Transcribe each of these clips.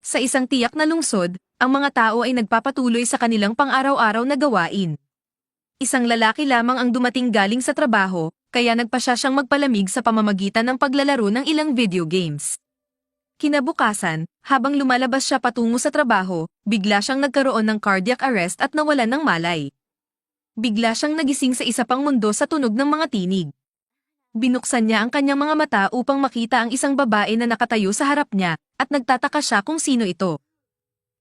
Sa isang tiyak na lungsod, ang mga tao ay nagpapatuloy sa kanilang pang-araw-araw na gawain. Isang lalaki lamang ang dumating galing sa trabaho, kaya nagpa siya siyang magpalamig sa pamamagitan ng paglalaro ng ilang video games. Kinabukasan, habang lumalabas siya patungo sa trabaho, bigla siyang nagkaroon ng cardiac arrest at nawalan ng malay. Bigla siyang nagising sa isa pang mundo sa tunog ng mga tinig. Binuksan niya ang kanyang mga mata upang makita ang isang babae na nakatayo sa harap niya, at nagtataka siya kung sino ito.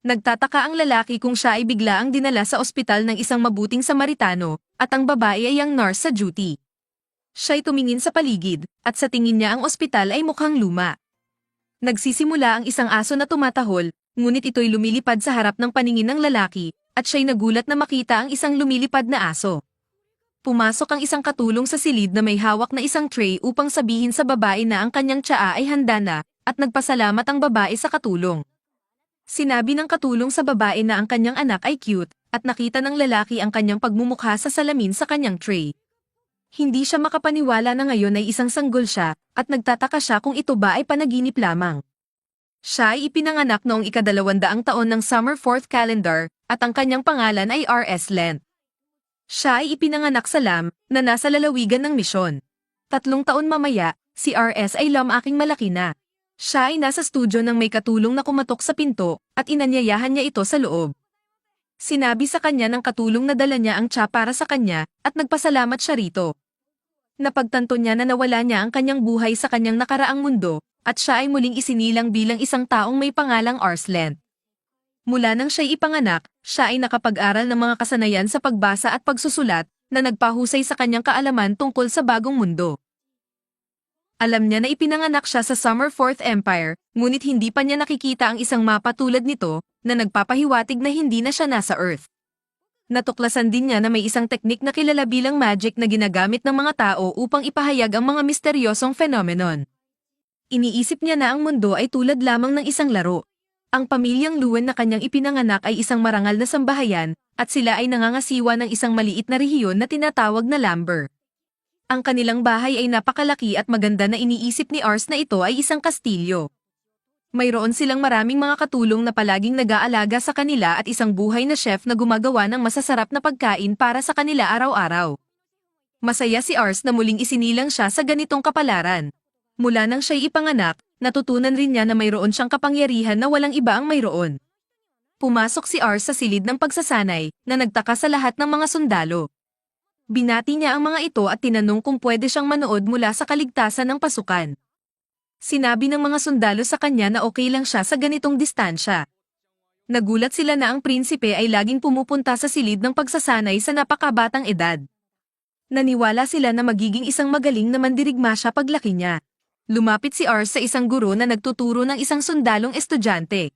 Nagtataka ang lalaki kung siya ay bigla ang dinala sa ospital ng isang mabuting Samaritano, at ang babae ay ang nurse sa duty. Siya'y tumingin sa paligid, at sa tingin niya ang ospital ay mukhang luma. Nagsisimula ang isang aso na tumatahol, ngunit ito'y lumilipad sa harap ng paningin ng lalaki, at siya'y nagulat na makita ang isang lumilipad na aso. Pumasok ang isang katulong sa silid na may hawak na isang tray upang sabihin sa babae na ang kanyang tsaa ay handa na, at nagpasalamat ang babae sa katulong. Sinabi ng katulong sa babae na ang kanyang anak ay cute, at nakita ng lalaki ang kanyang pagmumukha sa salamin sa kanyang tray. Hindi siya makapaniwala na ngayon ay isang sanggol siya, at nagtataka siya kung ito ba ay panaginip lamang. Siya ay ipinanganak noong ika-200 taon ng Summer 4th calendar, at ang kanyang pangalan ay R.S. Lent. Siya ay ipinanganak sa Lam, na nasa lalawigan ng misyon. 3 taon mamaya, si R.S. ay lumaking malaki na. Siya ay nasa studio nang may katulong na kumatok sa pinto, at inanyayahan niya ito sa loob. Sinabi sa kanya ng katulong na dala niya ang tsa para sa kanya, at nagpasalamat siya rito. Napagtanto niya na nawala niya ang kanyang buhay sa kanyang nakaraang mundo, at siya ay muling isinilang bilang isang taong may pangalang Arslan. Mula nang siya'y ipanganak, siya ay nakapag-aral ng mga kasanayan sa pagbasa at pagsusulat, na nagpahusay sa kanyang kaalaman tungkol sa bagong mundo. Alam niya na ipinanganak siya sa Summer 4th Empire, ngunit hindi pa niya nakikita ang isang mapa tulad nito, na nagpapahiwatig na hindi na siya nasa Earth. Natuklasan din niya na may isang teknik na kilala bilang magic na ginagamit ng mga tao upang ipahayag ang mga misteryosong phenomenon. Iniisip niya na ang mundo ay tulad lamang ng isang laro. Ang pamilyang Luen na kanyang ipinanganak ay isang marangal na sambahayan, at sila ay nangangasiwa ng isang maliit na rehiyon na tinatawag na Lamber. Ang kanilang bahay ay napakalaki at maganda na iniisip ni Ars na ito ay isang kastilyo. Mayroon silang maraming mga katulong na palaging nag-aalaga sa kanila at isang buhay na chef na gumagawa ng masasarap na pagkain para sa kanila araw-araw. Masaya si Ars na muling isinilang siya sa ganitong kapalaran. Mula nang siya'y ipanganak, natutunan rin niya na mayroon siyang kapangyarihan na walang iba ang mayroon. Pumasok si Ars sa silid ng pagsasanay, na nagtaka sa lahat ng mga sundalo. Binati niya ang mga ito at tinanong kung pwede siyang manood mula sa kaligtasan ng pasukan. Sinabi ng mga sundalo sa kanya na okay lang siya sa ganitong distansya. Nagulat sila na ang prinsipe ay laging pumupunta sa silid ng pagsasanay sa napakabatang edad. Naniwala sila na magiging isang magaling na mandirigma siya paglaki niya. Lumapit si Ars sa isang guro na nagtuturo ng isang sundalong estudyante.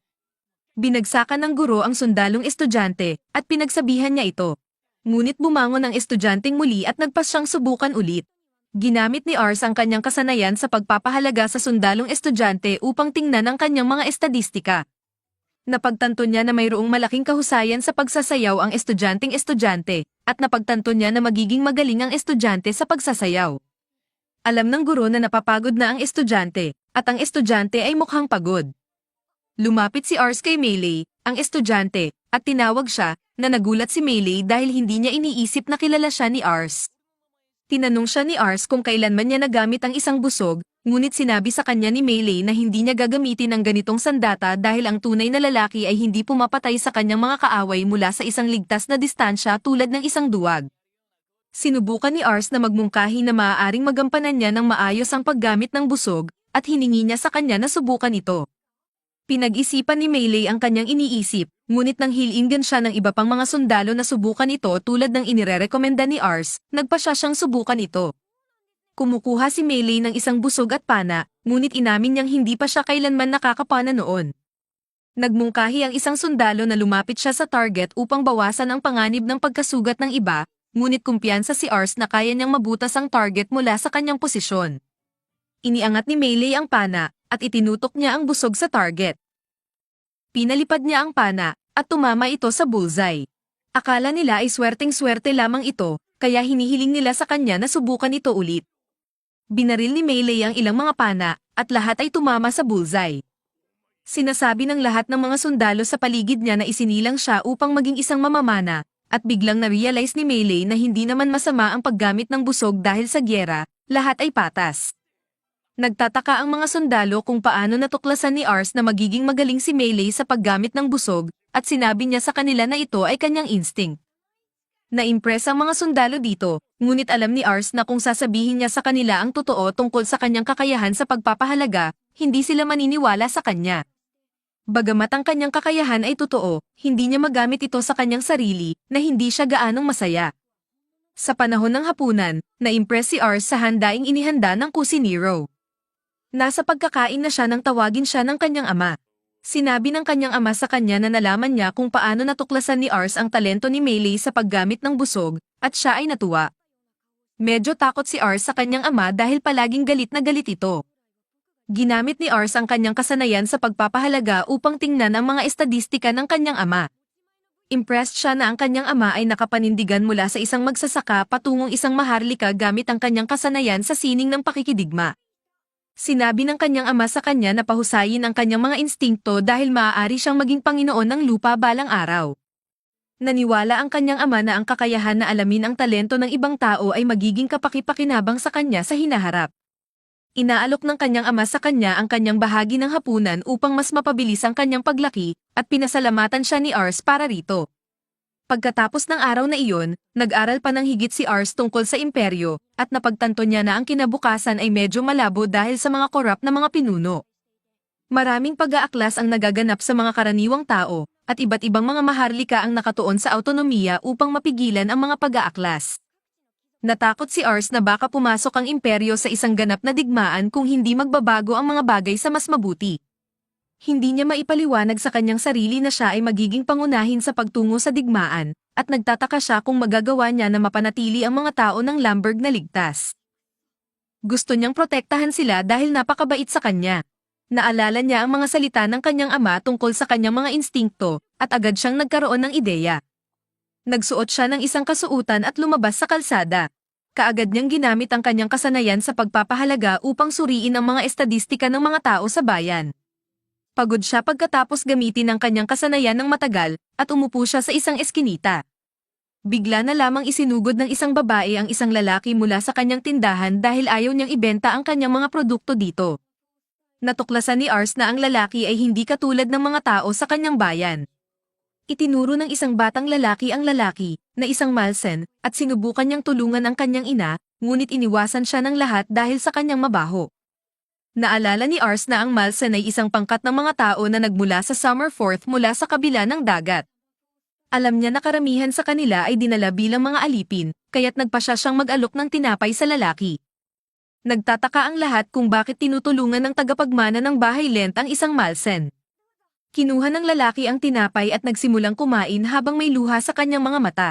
Binagsakan ng guro ang sundalong estudyante, at pinagsabihan niya ito. Ngunit bumangon ang estudyanteng muli at nagpas siyang subukan ulit. Ginamit ni Ars ang kanyang kasanayan sa pagpapahalaga sa sundalong estudyante upang tingnan ang kanyang mga estadistika. Napagtanto niya na mayroong malaking kahusayan sa pagsasayaw ang estudyanteng-estudyante, at napagtanto niya na magiging magaling ang estudyante sa pagsasayaw. Alam ng guro na napapagod na ang estudyante, at ang estudyante ay mukhang pagod. Lumapit si Ars kay Melee, ang estudyante, at tinawag siya, na nagulat si Melee dahil hindi niya iniisip na kilala siya ni Ars. Tinanong siya ni Ars kung kailanman niya nagamit ang isang busog, ngunit sinabi sa kanya ni Melee na hindi niya gagamitin ang ganitong sandata dahil ang tunay na lalaki ay hindi pumapatay sa kanyang mga kaaway mula sa isang ligtas na distansya tulad ng isang duwag. Sinubukan ni Ars na magmungkahi na maaaring magampanan niya ng maayos ang paggamit ng busog, at hiningi niya sa kanya na subukan ito. Pinag-isipan ni Melee ang kanyang iniisip, ngunit nang hilingan siya ng iba pang mga sundalo na subukan ito tulad ng inirerekomenda ni Ars, nagpa siya siyang subukan ito. Kumukuha si Melee ng isang busog at pana, ngunit inamin niyang hindi pa siya kailanman nakakapana noon. Nagmungkahi ang isang sundalo na lumapit siya sa target upang bawasan ang panganib ng pagkasugat ng iba, ngunit kumpiyansa si Ars na kaya niyang mabutas ang target mula sa kanyang posisyon. Iniangat ni Melee ang pana, at itinutok niya ang busog sa target. Pinalipad niya ang pana, at tumama ito sa bullseye. Akala nila ay swerteng-swerte lamang ito, kaya hinihiling nila sa kanya na subukan ito ulit. Binaril ni Melee ang ilang mga pana, at lahat ay tumama sa bullseye. Sinasabi ng lahat ng mga sundalo sa paligid niya na isinilang siya upang maging isang mamamana, at biglang na-realize ni Melee na hindi naman masama ang paggamit ng busog dahil sa gyera, lahat ay patas. Nagtataka ang mga sundalo kung paano natuklasan ni Ars na magiging magaling si Melee sa paggamit ng busog, at sinabi niya sa kanila na ito ay kanyang instinct. Na-impress ang mga sundalo dito, ngunit alam ni Ars na kung sasabihin niya sa kanila ang totoo tungkol sa kanyang kakayahan sa pagpapahalaga, hindi sila maniniwala sa kanya. Bagamat ang kanyang kakayahan ay totoo, hindi niya magamit ito sa kanyang sarili, na hindi siya gaanong masaya. Sa panahon ng hapunan, na-impress si Ars sa handaing inihanda ng kusinero. Nasa pagkakain na siya nang tawagin siya ng kanyang ama. Sinabi ng kanyang ama sa kanya na nalaman niya kung paano natuklasan ni Ars ang talento ni Melee sa paggamit ng busog, at siya ay natuwa. Medyo takot si Ars sa kanyang ama dahil palaging galit na galit ito. Ginamit ni Ars ang kanyang kasanayan sa pagpapahalaga upang tingnan ang mga estadistika ng kanyang ama. Impressed siya na ang kanyang ama ay nakapanindigan mula sa isang magsasaka patungong isang maharlika gamit ang kanyang kasanayan sa sining ng pakikidigma. Sinabi ng kanyang ama sa kanya na pahusayin ang kanyang mga instingto dahil maaari siyang maging Panginoon ng lupa balang araw. Naniwala ang kanyang ama na ang kakayahan na alamin ang talento ng ibang tao ay magiging kapakipakinabang sa kanya sa hinaharap. Inaalok ng kanyang ama sa kanya ang kanyang bahagi ng hapunan upang mas mapabilis ang kanyang paglaki, at pinasalamatan siya ni Ars para rito. Pagkatapos ng araw na iyon, nag-aral pa ng higit si Ars tungkol sa imperyo, at napagtanto niya na ang kinabukasan ay medyo malabo dahil sa mga korap na mga pinuno. Maraming pag-aaklas ang nagaganap sa mga karaniwang tao, at iba't ibang mga maharlika ang nakatuon sa autonomiya upang mapigilan ang mga pag-aaklas. Natakot si Ars na baka pumasok ang imperyo sa isang ganap na digmaan kung hindi magbabago ang mga bagay sa mas mabuti. Hindi niya maipaliwanag sa kanyang sarili na siya ay magiging pangunahin sa pagtungo sa digmaan, at nagtataka siya kung magagawa niya na mapanatili ang mga tao ng Lamberg na ligtas. Gusto niyang protektahan sila dahil napakabait sa kanya. Naalala niya ang mga salita ng kanyang ama tungkol sa kanyang mga instingto, at agad siyang nagkaroon ng ideya. Nagsuot siya ng isang kasuutan at lumabas sa kalsada. Kaagad niyang ginamit ang kanyang kasanayan sa pagpapahalaga upang suriin ang mga estadistika ng mga tao sa bayan. Pagod siya pagkatapos gamitin ang kanyang kasanayan ng matagal, at umupo siya sa isang eskinita. Bigla na lamang isinugod ng isang babae ang isang lalaki mula sa kanyang tindahan dahil ayaw niyang ibenta ang kanyang mga produkto dito. Natuklasan ni Ars na ang lalaki ay hindi katulad ng mga tao sa kanyang bayan. Itinuro ng isang batang lalaki ang lalaki, na isang Malsen, at sinubukan niyang tulungan ang kanyang ina, ngunit iniwasan siya ng lahat dahil sa kanyang mabaho. Naalala ni Ars na ang Malsen ay isang pangkat ng mga tao na nagmula sa Summerforth mula sa kabila ng dagat. Alam niya na karamihan sa kanila ay dinala bilang mga alipin, kaya't nagpasya siyang mag-alok ng tinapay sa lalaki. Nagtataka ang lahat kung bakit tinutulungan ng tagapagmana ng bahay Lent ang isang Malsen. Kinuha ng lalaki ang tinapay at nagsimulang kumain habang may luha sa kanyang mga mata.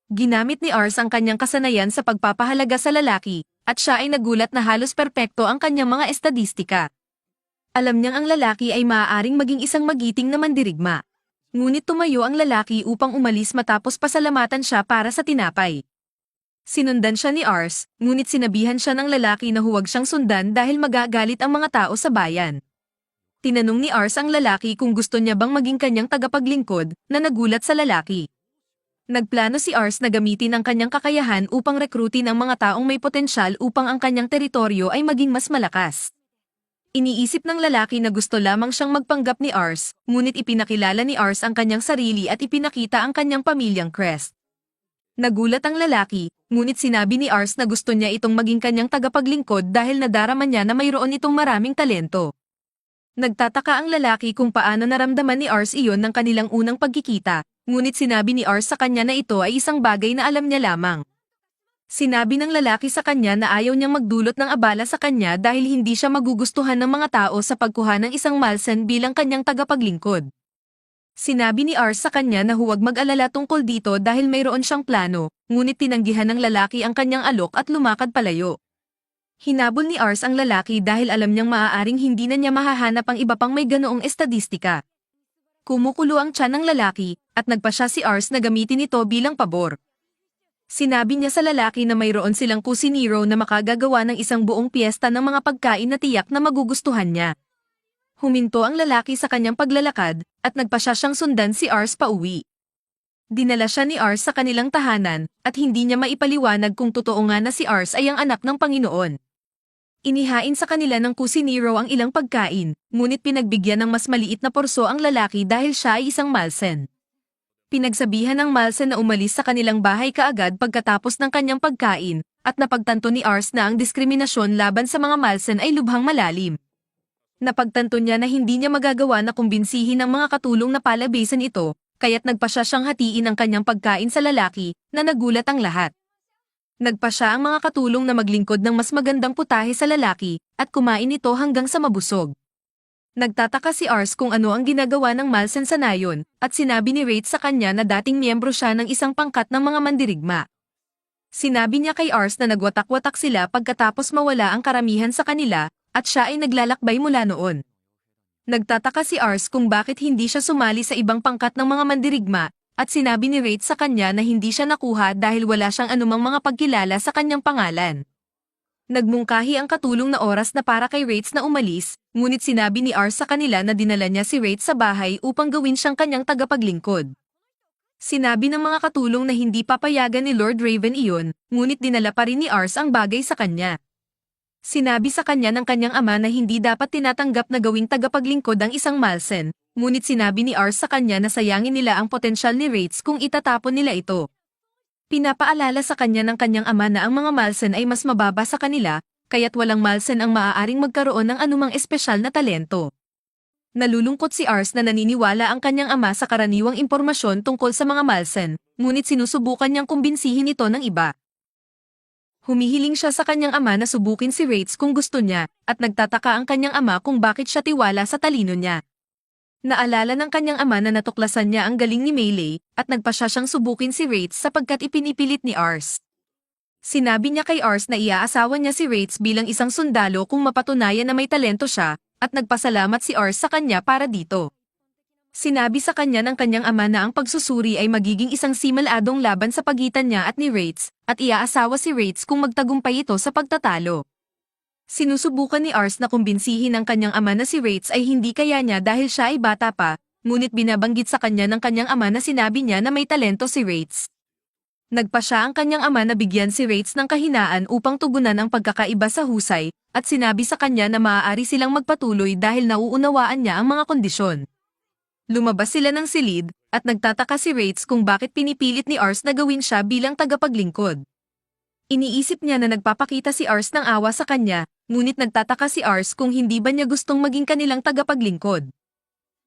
Ginamit ni Ars ang kanyang kasanayan sa pagpapahalaga sa lalaki, at siya ay nagulat na halos perpekto ang kanyang mga estadistika. Alam niyang ang lalaki ay maaaring maging isang magiting na mandirigma. Ngunit tumayo ang lalaki upang umalis matapos pasalamatan siya para sa tinapay. Sinundan siya ni Ars, ngunit sinabihan siya ng lalaki na huwag siyang sundan dahil magagalit ang mga tao sa bayan. Tinanong ni Ars ang lalaki kung gusto niya bang maging kanyang tagapaglingkod, na nagulat sa lalaki. Nagplano si Ars na gamitin ang kanyang kakayahan upang rekrutin ang mga taong may potensyal upang ang kanyang teritoryo ay maging mas malakas. Iniisip ng lalaki na gusto lamang siyang magpanggap ni Ars, ngunit ipinakilala ni Ars ang kanyang sarili at ipinakita ang kanyang pamilyang crest. Nagulat ang lalaki, ngunit sinabi ni Ars na gusto niya itong maging kanyang tagapaglingkod dahil nadarama niya na mayroon itong maraming talento. Nagtataka ang lalaki kung paano naramdaman ni Ars iyon ng kanilang unang pagkikita, ngunit sinabi ni Ars sa kanya na ito ay isang bagay na alam niya lamang. Sinabi ng lalaki sa kanya na ayaw niyang magdulot ng abala sa kanya dahil hindi siya magugustuhan ng mga tao sa pagkuha ng isang Malsen bilang kanyang tagapaglingkod. Sinabi ni Ars sa kanya na huwag mag-alala tungkol dito dahil mayroon siyang plano, ngunit tinanggihan ng lalaki ang kanyang alok at lumakad palayo. Hinabol ni Ars ang lalaki dahil alam niyang maaaring hindi na niya mahahanap ang iba pang may ganoong estadistika. Kumukulo ang tiyan ng lalaki, at nagpasya si Ars na gamitin ito bilang pabor. Sinabi niya sa lalaki na mayroon silang kusinero na makagagawa ng isang buong piyesta ng mga pagkain na tiyak na magugustuhan niya. Huminto ang lalaki sa kanyang paglalakad, at nagpasya siyang sundan si Ars pauwi. Dinala siya ni Ars sa kanilang tahanan, at hindi niya maipaliwanag kung totoo nga na si Ars ay ang anak ng Panginoon. Inihain sa kanila ng kusinero ang ilang pagkain, ngunit pinagbigyan ng mas maliit na porso ang lalaki dahil siya ay isang Malsen. Pinagsabihan ng Malsen na umalis sa kanilang bahay kaagad pagkatapos ng kanyang pagkain, at napagtanto ni Ars na ang diskriminasyon laban sa mga Malsen ay lubhang malalim. Napagtanto niya na hindi niya magagawa na kumbinsihin ang mga katulong na palabesan ito, kaya't nagpasya siyang hatiin ang kanyang pagkain sa lalaki, na nagulat ang lahat. Nagpasya ang mga katulong na maglingkod ng mas magandang putahe sa lalaki, at kumain ito hanggang sa mabusog. Nagtataka si Ars kung ano ang ginagawa ng Malsen sa nayon, at sinabi ni Wraith sa kanya na dating miyembro siya ng isang pangkat ng mga mandirigma. Sinabi niya kay Ars na nagwatak-watak sila pagkatapos mawala ang karamihan sa kanila, at siya ay naglalakbay mula noon. Nagtataka si Ars kung bakit hindi siya sumali sa ibang pangkat ng mga mandirigma, at sinabi ni Wraith sa kanya na hindi siya nakuha dahil wala siyang anumang mga pagkilala sa kanyang pangalan. Nagmungkahi ang katulong na oras na para kay Wraith na umalis, ngunit sinabi ni Ars sa kanila na dinala niya si Wraith sa bahay upang gawin siyang kanyang tagapaglingkod. Sinabi ng mga katulong na hindi papayagan ni Lord Raven iyon, ngunit dinala pa rin ni Ars ang bagay sa kanya. Sinabi sa kanya ng kanyang ama na hindi dapat tinatanggap na gawing tagapaglingkod ang isang Malsen, ngunit sinabi ni Ars sa kanya na sayangin nila ang potensyal ni Wraith kung itatapon nila ito. Pinapaalala sa kanya ng kanyang ama na ang mga Malsen ay mas mababa sa kanila, kaya't walang Malsen ang maaaring magkaroon ng anumang espesyal na talento. Nalulungkot si Ars na naniniwala ang kanyang ama sa karaniwang impormasyon tungkol sa mga Malsen, ngunit sinusubukan niyang kumbinsihin ito ng iba. Humihiling siya sa kanyang ama na subukin si Wraith kung gusto niya, at nagtataka ang kanyang ama kung bakit siya tiwala sa talino niya. Naalala ng kanyang ama na natuklasan niya ang galing ni Melee, at nagpasya siyang subukin si Wraith sapagkat ipinipilit ni Ars. Sinabi niya kay Ars na iaasawa niya si Wraith bilang isang sundalo kung mapatunayan na may talento siya, at nagpasalamat si Ars sa kanya para dito. Sinabi sa kanya ng kanyang ama na ang pagsusuri ay magiging isang simaladong laban sa pagitan niya at ni Wraith, at iaasawa si Wraith kung magtagumpay ito sa pagtatalo. Sinusubukan ni Ars na kumbinsihin ang kanyang ama na si Wraith ay hindi kaya niya dahil siya ay bata pa, ngunit binabanggit sa kanya ng kanyang ama na sinabi niya na may talento si Wraith. Nagpa siya ang kanyang ama na bigyan si Wraith ng kahinaan upang tugunan ang pagkakaiba sa husay, at sinabi sa kanya na maaari silang magpatuloy dahil nauunawaan niya ang mga kondisyon. Lumabas sila ng silid, at nagtataka si Wraith kung bakit pinipilit ni Ars na gawin siya bilang tagapaglingkod. Iniisip niya na nagpapakita si Ars ng awa sa kanya, ngunit nagtataka si Ars kung hindi ba niya gustong maging kanilang tagapaglingkod.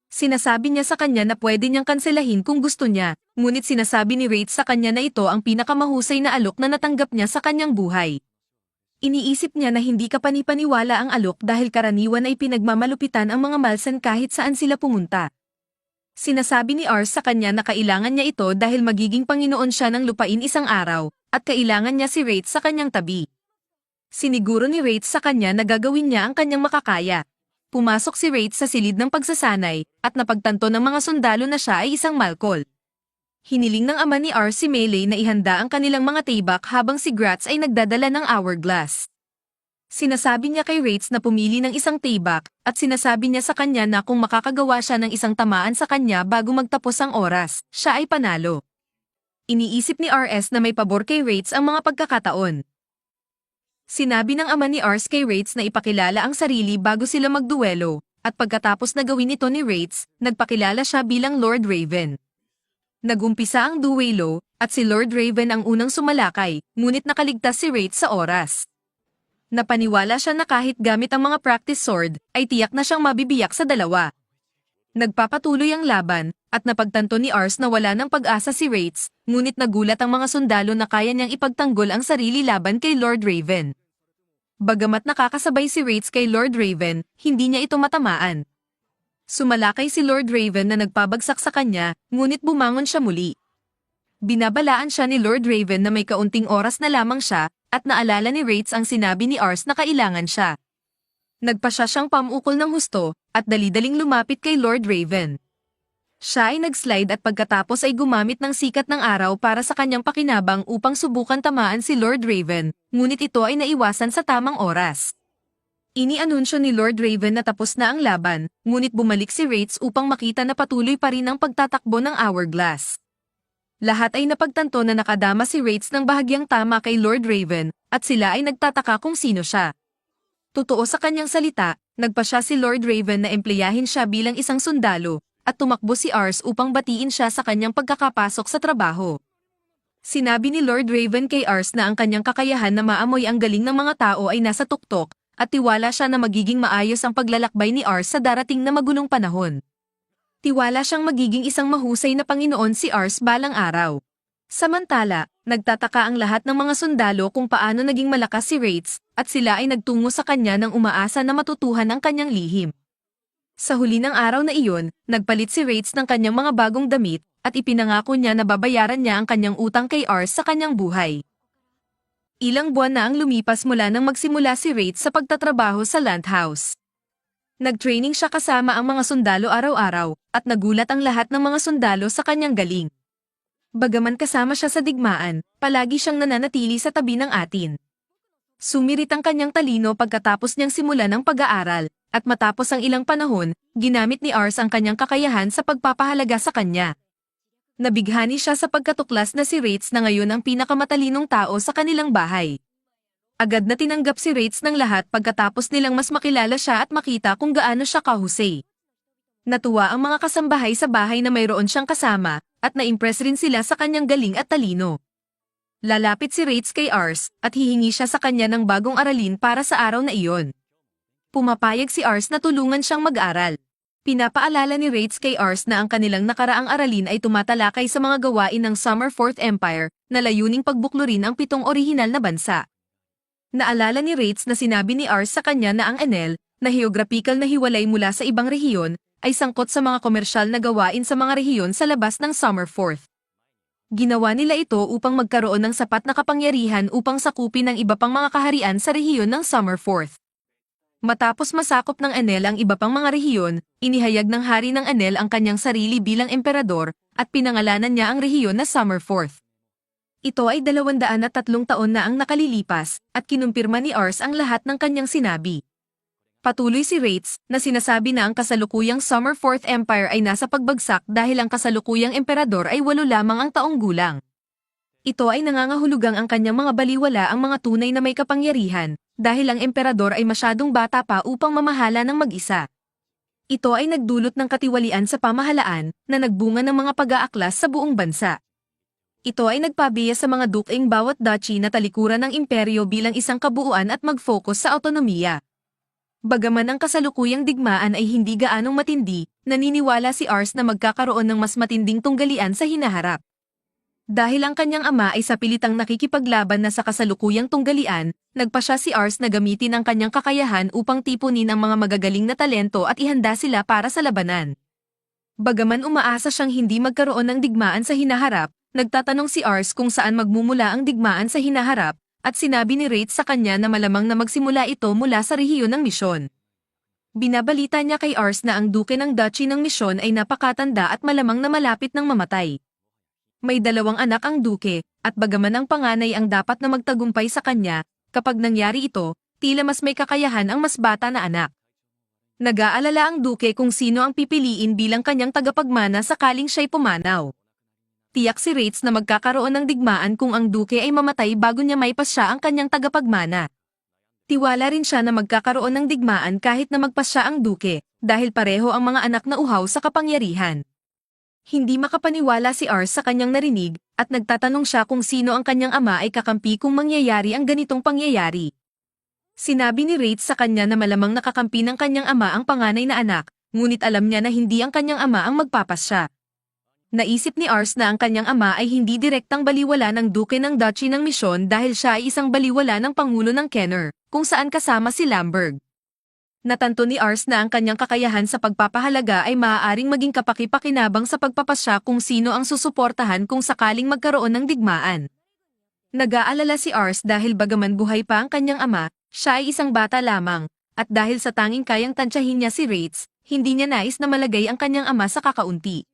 Sinasabi niya sa kanya na pwede niyang kanselahin kung gusto niya, ngunit sinasabi ni Wraith sa kanya na ito ang pinakamahusay na alok na natanggap niya sa kanyang buhay. Iniisip niya na hindi kapanipaniwala ang alok dahil karaniwan ay pinagmamalupitan ang mga Malsen kahit saan sila pumunta. Sinasabi ni Ars sa kanya na kailangan niya ito dahil magiging Panginoon siya ng lupain isang araw, at kailangan niya si Wraith sa kanyang tabi. Siniguro ni Wraith sa kanya na gagawin niya ang kanyang makakaya. Pumasok si Wraith sa silid ng pagsasanay, at napagtanto ng mga sundalo na siya ay isang Malkol. Hiniling ng ama ni Ars si Melee na ihanda ang kanilang mga tibak habang si Gratz ay nagdadala ng hourglass. Sinasabi niya kay Wraith na pumili ng isang tibak, at sinasabi niya sa kanya na kung makakagawa siya ng isang tamaan sa kanya bago magtapos ang oras, siya ay panalo. Iniisip ni RS na may pabor kay Wraith ang mga pagkakataon. Sinabi ng ama ni Ars kay Wraith na ipakilala ang sarili bago sila magduelo, at pagkatapos na gawin ito ni Wraith, nagpakilala siya bilang Lord Raven. Nagumpisa ang duelo, at si Lord Raven ang unang sumalakay, ngunit nakaligtas si Wraith sa oras. Napaniwala siya na kahit gamit ang mga practice sword, ay tiyak na siyang mabibiyak sa dalawa. Nagpapatuloy ang laban, at napagtanto ni Ars na wala ng pag-asa si Wraith, ngunit nagulat ang mga sundalo na kaya niyang ipagtanggol ang sarili laban kay Lord Raven. Bagamat nakakasabay si Wraith kay Lord Raven, hindi niya ito matamaan. Sumalakay si Lord Raven na nagpabagsak sa kanya, ngunit bumangon siya muli. Binabalaan siya ni Lord Raven na may kaunting oras na lamang siya, at naalala ni Wraith ang sinabi ni Ars na kailangan siya. Nagpasya siyang pamukol ng husto, at dali-daling lumapit kay Lord Raven. Siya ay nag-slide at pagkatapos ay gumamit ng sikat ng araw para sa kanyang pakinabang upang subukan tamaan si Lord Raven, ngunit ito ay naiwasan sa tamang oras. Inianunsyo ni Lord Raven na tapos na ang laban, ngunit bumalik si Rates upang makita na patuloy pa rin ang pagtatakbo ng Hourglass. Lahat ay napagtanto na nakadama si Rates ng bahagyang tama kay Lord Raven, at sila ay nagtataka kung sino siya. Totoo sa kanyang salita, nagpasya si Lord Raven na empleyahin siya bilang isang sundalo, at tumakbo si Ars upang batiin siya sa kanyang pagkakapasok sa trabaho. Sinabi ni Lord Raven kay Ars na ang kanyang kakayahan na maamoy ang galing ng mga tao ay nasa tuktok, at tiwala siya na magiging maayos ang paglalakbay ni Ars sa darating na magulong panahon. Tiwala siyang magiging isang mahusay na Panginoon si Ars balang araw. Samantala, nagtataka ang lahat ng mga sundalo kung paano naging malakas si Rates, at sila ay nagtungo sa kanya nang umaasa na matutuhan ang kanyang lihim. Sa huli ng araw na iyon, nagpalit si Rates ng kanyang mga bagong damit, at ipinangako niya na babayaran niya ang kanyang utang kay Ars sa kanyang buhay. Ilang buwan na ang lumipas mula nang magsimula si Rates sa pagtatrabaho sa Land House. Nag-training siya kasama ang mga sundalo araw-araw, at nagulat ang lahat ng mga sundalo sa kanyang galing. Bagaman kasama siya sa digmaan, palagi siyang nananatili sa tabi ng atin. Sumirit ang kanyang talino pagkatapos niyang simulan ang pag-aaral, at matapos ang ilang panahon, ginamit ni Ars ang kanyang kakayahan sa pagpapahalaga sa kanya. Nabighani siya sa pagkatuklas na si Rates na ngayon ang pinakamatalinong tao sa kanilang bahay. Agad na tinanggap si Rates ng lahat pagkatapos nilang mas makilala siya at makita kung gaano siya kahusay. Natuwa ang mga kasambahay sa bahay na mayroon siyang kasama, at na-impress rin sila sa kanyang galing at talino. Lalapit si Rates kay Ars, at hihingi siya sa kanya ng bagong aralin para sa araw na iyon. Pumapayag si Ars na tulungan siyang mag-aral. Pinapaalala ni Rates kay Ars na ang kanilang nakaraang aralin ay tumatalakay sa mga gawain ng Summer Fourth Empire na layuning pagbuklurin ang 7 orihinal na bansa. Naalala ni Rates na sinabi ni Ars sa kanya na ang Enel, na geographical na hiwalay mula sa ibang rehiyon, ay sangkot sa mga komersyal na gawain sa mga rehiyon sa labas ng Summer Fourth. Ginawa nila ito upang magkaroon ng sapat na kapangyarihan upang sakupin ang iba pang mga kaharian sa rehiyon ng Summer Fourth. Matapos masakop ng Enel ang iba pang mga rehiyon, inihayag ng hari ng Enel ang kanyang sarili bilang emperador, at pinangalanan niya ang rehiyon na Summer Fourth. Ito ay 203 taon na ang nakalilipas, at kinumpirma ni Ars ang lahat ng kanyang sinabi. Patuloy si Rates, na sinasabi na ang kasalukuyang Summer Fourth Empire ay nasa pagbagsak dahil ang kasalukuyang emperador ay 8 lamang ang taong gulang. Ito ay nangangahulugang ang kanyang mga baliwala ang mga tunay na may kapangyarihan, dahil ang emperador ay masyadong bata pa upang mamahala ng mag-isa. Ito ay nagdulot ng katiwalian sa pamahalaan, na nagbunga ng mga pag-aaklas sa buong bansa. Ito ay nagpabiya sa mga duking bawat duchy na talikuran ng imperyo bilang isang kabuuan at mag-focus sa autonomiya. Bagaman ang kasalukuyang digmaan ay hindi gaanong matindi, naniniwala si Ars na magkakaroon ng mas matinding tunggalian sa hinaharap. Dahil ang kanyang ama ay sa pilitang nakikipaglaban na sa kasalukuyang tunggalian, nagpasya si Ars na gamitin ang kanyang kakayahan upang tipunin ang mga magagaling na talento at ihanda sila para sa labanan. Bagaman umaasa siyang hindi magkaroon ng digmaan sa hinaharap, nagtatanong si Ars kung saan magmumula ang digmaan sa hinaharap, at sinabi ni Rates sa kanya na malamang na magsimula ito mula sa rehiyon ng misyon. Binabalita niya kay Ars na ang duke ng duchy ng misyon ay napakatanda at malamang na malapit ng mamatay. May 2 anak ang duke, at bagaman ang panganay ang dapat na magtagumpay sa kanya, kapag nangyari ito, tila mas may kakayahan ang mas bata na anak. Nag-aalala ang duke kung sino ang pipiliin bilang kanyang tagapagmana sakaling siya'y pumanaw. Tiyak si Rates na magkakaroon ng digmaan kung ang duke ay mamatay bago niya maipasya ang kanyang tagapagmana. Tiwala rin siya na magkakaroon ng digmaan kahit na magpasya ang duke, dahil pareho ang mga anak na uhaw sa kapangyarihan. Hindi makapaniwala si Ars sa kanyang narinig, at nagtatanong siya kung sino ang kanyang ama ay kakampi kung mangyayari ang ganitong pangyayari. Sinabi ni Rates sa kanya na malamang nakakampi ng kanyang ama ang panganay na anak, ngunit alam niya na hindi ang kanyang ama ang magpapasya. Naisip ni Ars na ang kanyang ama ay hindi direktang baliwala ng duke ng duchy ng misyon dahil siya ay isang baliwala ng pangulo ng Kenner, kung saan kasama si Lamberg. Natanto ni Ars na ang kanyang kakayahan sa pagpapahalaga ay maaaring maging kapaki-pakinabang sa pagpapasya kung sino ang susuportahan kung sakaling magkaroon ng digmaan. Nag-aalala si Ars dahil bagaman buhay pa ang kanyang ama, siya ay isang bata lamang, at dahil sa tanging kayang tansyahin niya si Rates, hindi niya nais na malagay ang kanyang ama sa kakaunti.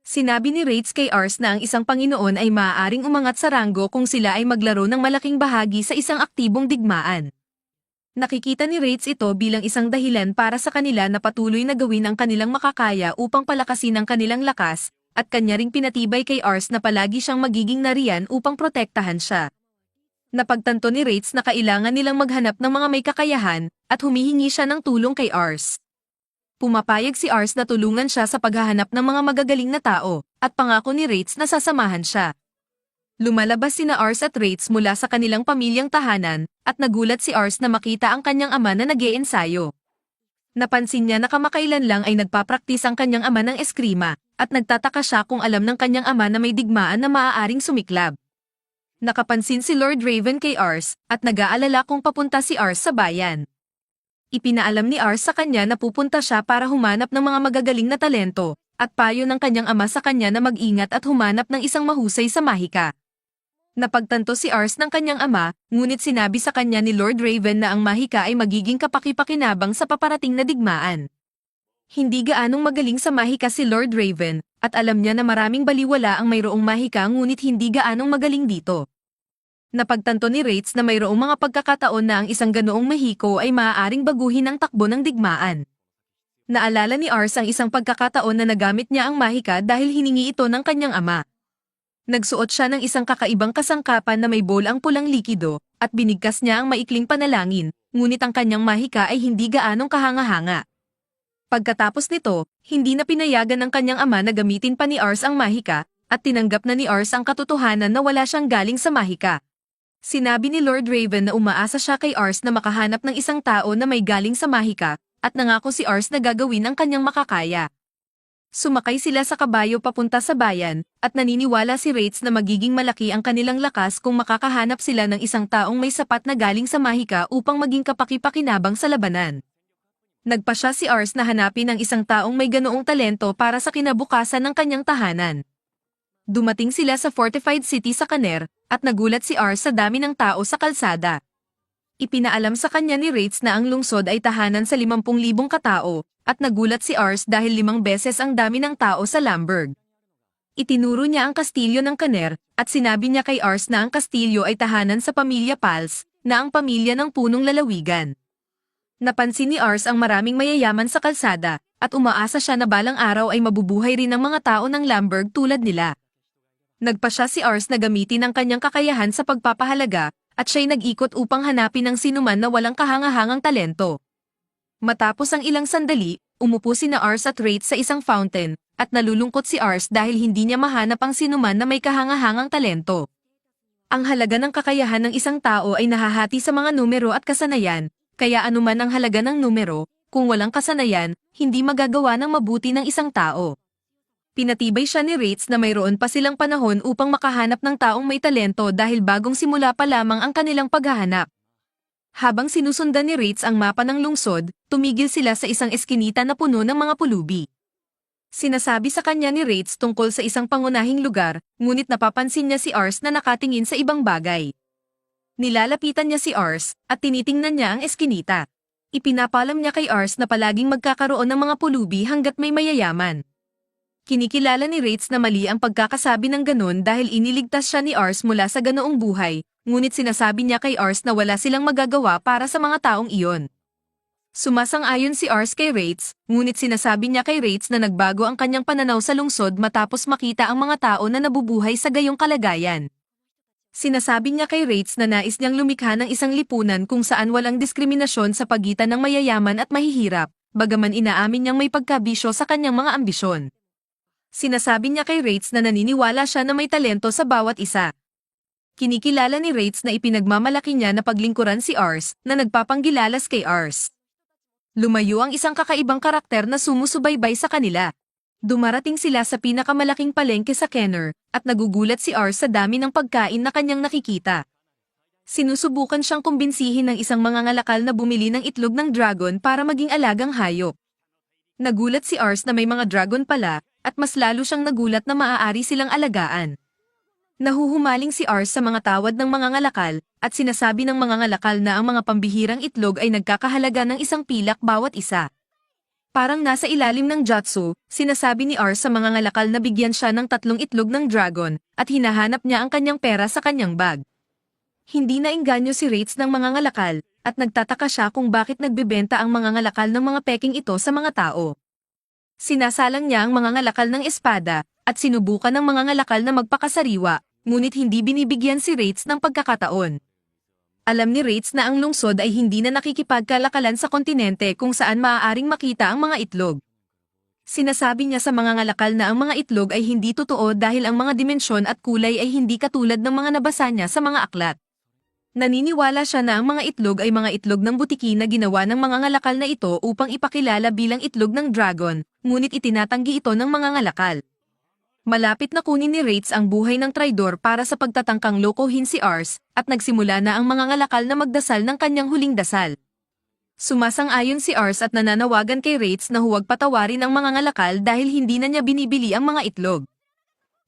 Sinabi ni Rates kay Ars na ang isang Panginoon ay maaaring umangat sa ranggo kung sila ay maglaro ng malaking bahagi sa isang aktibong digmaan. Nakikita ni Rates ito bilang isang dahilan para sa kanila na patuloy na gawin ang kanilang makakaya upang palakasin ang kanilang lakas, at kanya ring pinatibay kay Ars na palagi siyang magiging nariyan upang protektahan siya. Napagtanto ni Rates na kailangan nilang maghanap ng mga may kakayahan, at humihingi siya ng tulong kay Ars. Pumapayag si Ars na tulungan siya sa paghahanap ng mga magagaling na tao, at pangako ni Rates na sasamahan siya. Lumalabas sina Ars at Rates mula sa kanilang pamilyang tahanan, at nagulat si Ars na makita ang kanyang ama na nag-iensayo. Napansin niya na kamakailan lang ay nagpapraktis ang kanyang ama ng eskrima, at nagtataka siya kung alam ng kanyang ama na may digmaan na maaaring sumiklab. Nakapansin si Lord Raven kay Ars, at nag-aalala kung papunta si Ars sa bayan. Ipinaalam ni Ars sa kanya na pupunta siya para humanap ng mga magagaling na talento, at payo ng kanyang ama sa kanya na mag-ingat at humanap ng isang mahusay sa mahika. Napagtanto si Ars ng kanyang ama, ngunit sinabi sa kanya ni Lord Raven na ang mahika ay magiging kapaki-pakinabang sa paparating na digmaan. Hindi gaanong magaling sa mahika si Lord Raven, at alam niya na maraming baliwala ang mayroong mahika ngunit hindi gaanong magaling dito. Napagtanto ni Rates na mayroong mga pagkakataon na ang isang ganoong mahiko ay maaaring baguhin ang takbo ng digmaan. Naalala ni Ars ang isang pagkakataon na nagamit niya ang mahika dahil hiningi ito ng kanyang ama. Nagsuot siya ng isang kakaibang kasangkapan na may bowl ang pulang likido, at binigkas niya ang maikling panalangin, ngunit ang kanyang mahika ay hindi gaanong kahanga-hanga. Pagkatapos nito, hindi na pinayagan ng kanyang ama na gamitin pa ni Ars ang mahika, at tinanggap na ni Ars ang katotohanan na wala siyang galing sa mahika. Sinabi ni Lord Raven na umaasa siya kay Ars na makahanap ng isang tao na may galing sa mahika, at nangako si Ars na gagawin ang kanyang makakaya. Sumakay sila sa kabayo papunta sa bayan, at naniniwala si Rates na magiging malaki ang kanilang lakas kung makakahanap sila ng isang taong may sapat na galing sa mahika upang maging kapaki-pakinabang sa labanan. Nagpasya si Ars na hanapin ang isang taong may ganoong talento para sa kinabukasan ng kanyang tahanan. Dumating sila sa fortified city sa Caner, at nagulat si Ars sa dami ng tao sa kalsada. Ipinaalam sa kanya ni Rates na ang lungsod ay tahanan sa 50,000 katao, at nagulat si Ars dahil 5 beses ang dami ng tao sa Lamberg. Itinuro niya ang kastilyo ng Caner, at sinabi niya kay Ars na ang kastilyo ay tahanan sa pamilya Pals, na ang pamilya ng punong lalawigan. Napansin ni Ars ang maraming mayayaman sa kalsada, at umaasa siya na balang araw ay mabubuhay rin ang mga tao ng Lamberg tulad nila. Nagpasya si Ars na gamitin ang kanyang kakayahan sa pagpapahalaga, at siya'y nag-ikot upang hanapin ang sinuman na walang kahangahangang talento. Matapos ang ilang sandali, umupo sina Ars at Rates sa isang fountain, at nalulungkot si Ars dahil hindi niya mahanap ang sinuman na may kahangahangang talento. Ang halaga ng kakayahan ng isang tao ay nahahati sa mga numero at kasanayan, kaya anuman ang halaga ng numero, kung walang kasanayan, hindi magagawa ng mabuti ng isang tao. Pinatibay siya ni Rates na mayroon pa silang panahon upang makahanap ng taong may talento dahil bagong simula pa lamang ang kanilang paghahanap. Habang sinusundan ni Rates ang mapa ng lungsod, tumigil sila sa isang eskinita na puno ng mga pulubi. Sinasabi sa kanya ni Rates tungkol sa isang pangunahing lugar, ngunit napapansin niya si Ars na nakatingin sa ibang bagay. Nilalapitan niya si Ars, at tinitingnan niya ang eskinita. Ipinapalam niya kay Ars na palaging magkakaroon ng mga pulubi hanggat may mayayaman. Kinikilala ni Rates na mali ang pagkakasabi ng ganon dahil iniligtas siya ni Ars mula sa ganoong buhay, ngunit sinasabi niya kay Ars na wala silang magagawa para sa mga taong iyon. Sumasang-ayon si Ars kay Rates, ngunit sinasabi niya kay Rates na nagbago ang kanyang pananaw sa lungsod matapos makita ang mga tao na nabubuhay sa gayong kalagayan. Sinasabi niya kay Rates na nais niyang lumikha ng isang lipunan kung saan walang diskriminasyon sa pagitan ng mayayaman at mahihirap, bagaman inaamin niyang may pagkabisyo sa kanyang mga ambisyon. Sinasabi niya kay Rates na naniniwala siya na may talento sa bawat isa. Kinikilala ni Rates na ipinagmamalaki niya na paglingkuran si Ars, na nagpapanggilalas kay Ars. Lumayo ang isang kakaibang karakter na sumusubaybay sa kanila. Dumarating sila sa pinakamalaking palengke sa Caner, at nagugulat si Ars sa dami ng pagkain na kanyang nakikita. Sinusubukan siyang kumbinsihin ng isang mangangalakal na bumili ng itlog ng dragon para maging alagang hayop. Nagulat si Ars na may mga dragon pala, at mas lalo siyang nagulat na maaari silang alagaan. Nahuhumaling si Ars sa mga tawad ng mga ngalakal, at sinasabi ng mga ngalakal na ang mga pambihirang itlog ay nagkakahalaga ng isang pilak bawat isa. Parang nasa ilalim ng jutsu, sinasabi ni Ars sa mga ngalakal na bigyan siya ng 3 itlog ng dragon, at hinahanap niya ang kanyang pera sa kanyang bag. Hindi naengganyo si Rates ng mga ngalakal, at nagtataka siya kung bakit nagbebenta ang mga ngalakal ng mga peking ito sa mga tao. Sinasalang niya ang mga ngalakal ng espada, at sinubukan ng mga ngalakal na magpakasariwa, ngunit hindi binibigyan si Rates ng pagkakataon. Alam ni Rates na ang lungsod ay hindi na nakikipagkalakalan sa kontinente kung saan maaaring makita ang mga itlog. Sinasabi niya sa mga ngalakal na ang mga itlog ay hindi totoo dahil ang mga dimensyon at kulay ay hindi katulad ng mga nabasa niya sa mga aklat. Naniniwala siya na ang mga itlog ay mga itlog ng butiki na ginawa ng mga ngalakal na ito upang ipakilala bilang itlog ng dragon, ngunit itinatanggi ito ng mga ngalakal. Malapit na kunin ni Rates ang buhay ng traidor para sa pagtatangkang lokohin si Ars, at nagsimula na ang mga ngalakal na magdasal ng kanyang huling dasal. Sumasang-ayon si Ars at nananawagan kay Rates na huwag patawarin ang mga ngalakal dahil hindi na niya binibili ang mga itlog.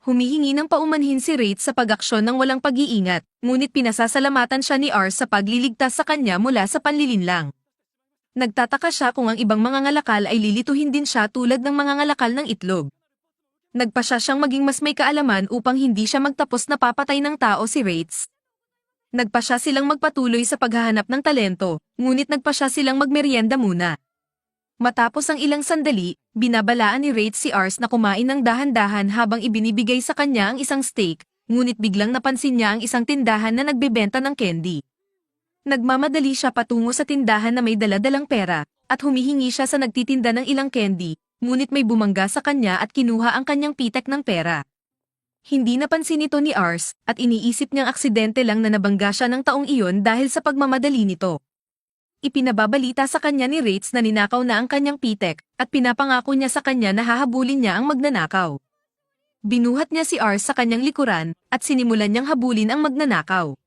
Humihingi ng paumanhin si Rates sa pag-aksyon ng walang pag-iingat, ngunit pinasasalamatan siya ni Ars sa pagliligtas sa kanya mula sa panlilinlang. Nagtataka siya kung ang ibang mga ngalakal ay lilituhin din siya tulad ng mga ngalakal ng itlog. Nagpa siya siyang maging mas may kaalaman upang hindi siya magtapos na papatay ng tao si Rates. Nagpa siya silang magpatuloy sa paghahanap ng talento, ngunit nagpa siya silang magmeryenda muna. Matapos ang ilang sandali, binabalaan ni Rates si Ars na kumain ng dahan-dahan habang ibinibigay sa kanya ang isang steak, ngunit biglang napansin niya ang isang tindahan na nagbebenta ng candy. Nagmamadali siya patungo sa tindahan na may dala-dalang pera, at humihingi siya sa nagtitinda ng ilang candy, ngunit may bumangga sa kanya at kinuha ang kanyang pitek ng pera. Hindi napansin ito ni Ars, at iniisip niyang aksidente lang na nabangga siya ng taong iyon dahil sa pagmamadali nito. Ipinababalita sa kanya ni Rates na ninakaw na ang kanyang pitek, at pinapangako niya sa kanya na hahabulin niya ang magnanakaw. Binuhat niya si Ars sa kanyang likuran, at sinimulan niyang habulin ang magnanakaw.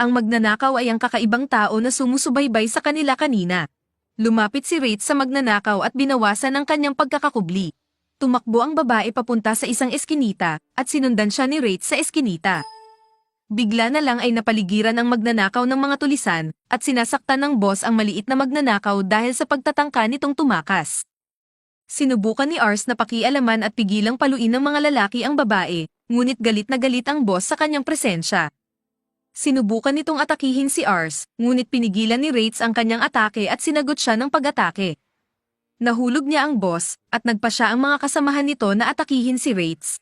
Ang magnanakaw ay ang kakaibang tao na sumusubaybay sa kanila kanina. Lumapit si Rates sa magnanakaw at binawasan ang kanyang pagkakakubli. Tumakbo ang babae papunta sa isang eskinita, at sinundan siya ni Rates sa eskinita. Bigla na lang ay napaligiran ang magnanakaw ng mga tulisan, at sinasaktan ng boss ang maliit na magnanakaw dahil sa pagtatangka nitong tumakas. Sinubukan ni Ars na pakialaman at pigilang paluin ng mga lalaki ang babae, ngunit galit na galit ang boss sa kanyang presensya. Sinubukan nitong atakihin si Ars, ngunit pinigilan ni Rates ang kanyang atake at sinagot siya ng pag-atake. Nahulog niya ang boss, at nagpa siya ang mga kasamahan nito na atakihin si Rates.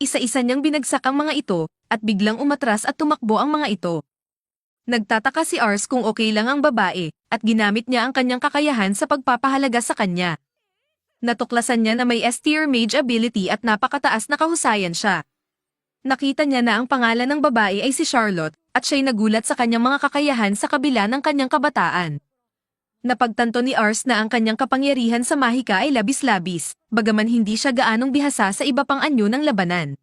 Isa-isa niyang binagsak ang mga ito, at biglang umatras at tumakbo ang mga ito. Nagtataka si Ars kung okay lang ang babae, at ginamit niya ang kanyang kakayahan sa pagpapahalaga sa kanya. Natuklasan niya na may S-tier mage ability at napakataas na kahusayan siya. Nakita niya na ang pangalan ng babae ay si Charlotte, at siya'y nagulat sa kanyang mga kakayahan sa kabila ng kanyang kabataan. Napagtanto ni Ars na ang kanyang kapangyarihan sa mahika ay labis-labis, bagaman hindi siya gaanong bihasa sa iba pang anyo ng labanan.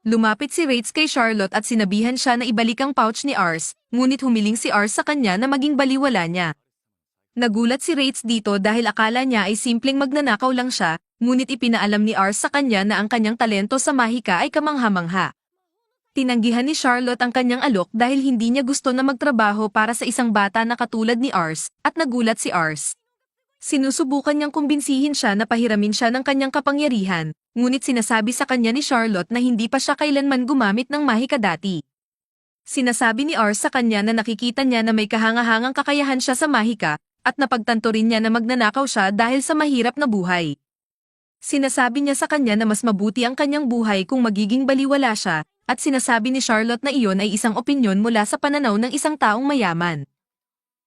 Lumapit si Rates kay Charlotte at sinabihan siya na ibalik ang pouch ni Ars, ngunit humiling si Ars sa kanya na maging baliwala niya. Nagulat si Rates dito dahil akala niya ay simpleng magnanakaw lang siya, ngunit ipinaalam ni Ars sa kanya na ang kanyang talento sa mahika ay kamangha-mangha. Tinanggihan ni Charlotte ang kanyang alok dahil hindi niya gusto na magtrabaho para sa isang bata na katulad ni Ars, at nagulat si Ars. Sinusubukan niyang kumbinsihin siya na pahiramin siya ng kanyang kapangyarihan, ngunit sinasabi sa kanya ni Charlotte na hindi pa siya kailanman gumamit ng mahika dati. Sinasabi ni Ars sa kanya na nakikita niya na may kahangahangang kakayahan siya sa mahika, at napagtanto rin niya na magnanakaw siya dahil sa mahirap na buhay. Sinasabi niya sa kanya na mas mabuti ang kanyang buhay kung magiging baliwala siya, at sinasabi ni Charlotte na iyon ay isang opinyon mula sa pananaw ng isang taong mayaman.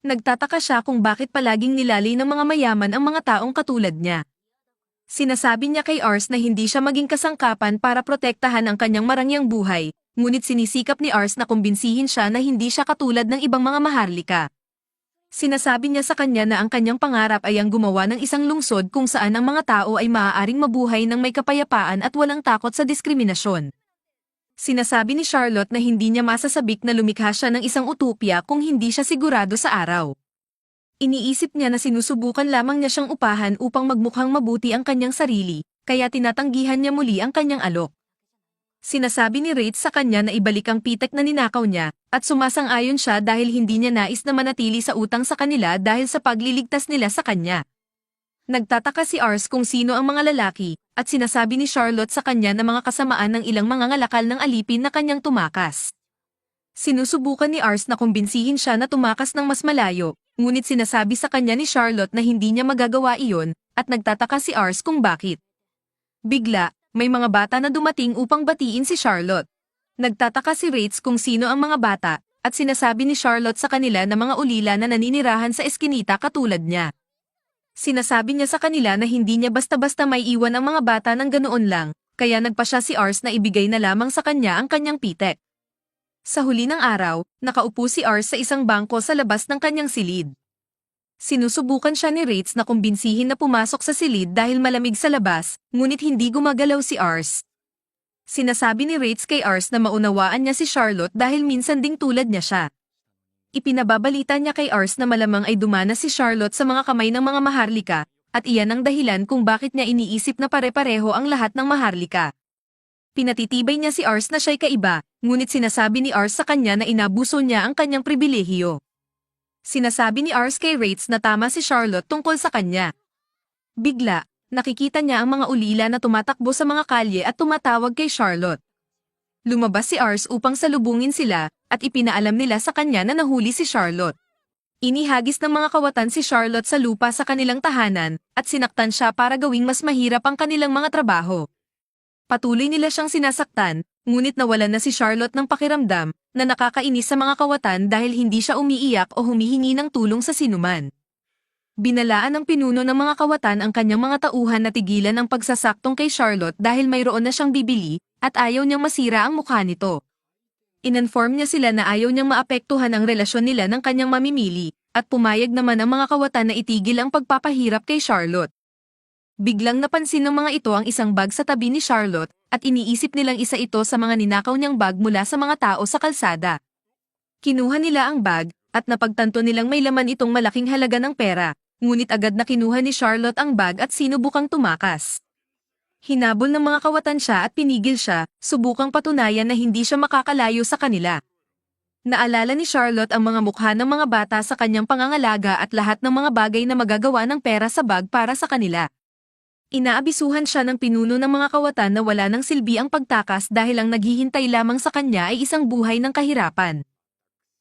Nagtataka siya kung bakit palaging nilalay ng mga mayaman ang mga taong katulad niya. Sinasabi niya kay Ars na hindi siya maging kasangkapan para protektahan ang kanyang marangyang buhay, ngunit sinisikap ni Ars na kumbinsihin siya na hindi siya katulad ng ibang mga maharlika. Sinasabi niya sa kanya na ang kanyang pangarap ay ang gumawa ng isang lungsod kung saan ang mga tao ay maaaring mabuhay ng may kapayapaan at walang takot sa diskriminasyon. Sinasabi ni Charlotte na hindi niya masasabik na lumikha siya ng isang utopia kung hindi siya sigurado sa araw. Iniisip niya na sinusubukan lamang niya siyang upahan upang magmukhang mabuti ang kanyang sarili, kaya tinatanggihan niya muli ang kanyang alok. Sinasabi ni Rates sa kanya na ibalik ang pitek na ninakaw niya, at sumasang-ayon siya dahil hindi niya nais na manatili sa utang sa kanila dahil sa pagliligtas nila sa kanya. Nagtataka si Ars kung sino ang mga lalaki, at sinasabi ni Charlotte sa kanya na mga kasamaan ng ilang mga ngalakal ng alipin na kanyang tumakas. Sinusubukan ni Ars na kumbinsihin siya na tumakas ng mas malayo, ngunit sinasabi sa kanya ni Charlotte na hindi niya magagawa iyon, at nagtataka si Ars kung bakit. Bigla, may mga bata na dumating upang batiin si Charlotte. Nagtataka si Rates kung sino ang mga bata, at sinasabi ni Charlotte sa kanila na mga ulila na naninirahan sa eskinita katulad niya. Sinasabi niya sa kanila na hindi niya basta-basta may iwan ang mga bata ng ganoon lang, kaya nagpa siya si Ars na ibigay na lamang sa kanya ang kanyang pitek. Sa huli ng araw, nakaupo si Ars sa isang bangko sa labas ng kanyang silid. Sinusubukan siya ni Rates na kumbinsihin na pumasok sa silid dahil malamig sa labas, ngunit hindi gumagalaw si Ars. Sinasabi ni Rates kay Ars na maunawaan niya si Charlotte dahil minsan ding tulad niya siya. Ipinababalita niya kay Ars na malamang ay dumana si Charlotte sa mga kamay ng mga maharlika, at iyan ang dahilan kung bakit niya iniisip na pare-pareho ang lahat ng maharlika. Pinatitibay niya si Ars na siya'y kaiba, ngunit sinasabi ni Ars sa kanya na inabuso niya ang kanyang pribilehiyo. Sinasabi ni Ars kay Rates na tama si Charlotte tungkol sa kanya. Bigla, nakikita niya ang mga ulila na tumatakbo sa mga kalye at tumatawag kay Charlotte. Lumabas si Ars upang salubungin sila, at ipinaalam nila sa kanya na nahuli si Charlotte. Inihagis ng mga kawatan si Charlotte sa lupa sa kanilang tahanan, at sinaktan siya para gawing mas mahirap ang kanilang mga trabaho. Patuloy nila siyang sinasaktan, ngunit nawalan na si Charlotte ng pakiramdam, na nakakainis sa mga kawatan dahil hindi siya umiiyak o humihingi ng tulong sa sinuman. Binalaan ng pinuno ng mga kawatan ang kanyang mga tauhan na tigilan ang pagsasaktong kay Charlotte dahil mayroon na siyang bibili, at ayaw niyang masira ang mukha nito. Ininform niya sila na ayaw niyang maapektuhan ang relasyon nila ng kanyang mamimili, at pumayag naman ang mga kawatan na itigil ang pagpapahirap kay Charlotte. Biglang napansin ng mga ito ang isang bag sa tabi ni Charlotte, at iniisip nilang isa ito sa mga ninakaw niyang bag mula sa mga tao sa kalsada. Kinuha nila ang bag, at napagtanto nilang may laman itong malaking halaga ng pera, ngunit agad na kinuha ni Charlotte ang bag at sinubukang tumakas. Hinabol ng mga kawatan siya at pinigil siya, subukang patunayan na hindi siya makakalayo sa kanila. Naalala ni Charlotte ang mga mukha ng mga bata sa kanyang pangangalaga at lahat ng mga bagay na magagawa ng pera sa bag para sa kanila. Inaabisuhan siya ng pinuno ng mga kawatan na wala nang silbi ang pagtakas dahil ang naghihintay lamang sa kanya ay isang buhay ng kahirapan.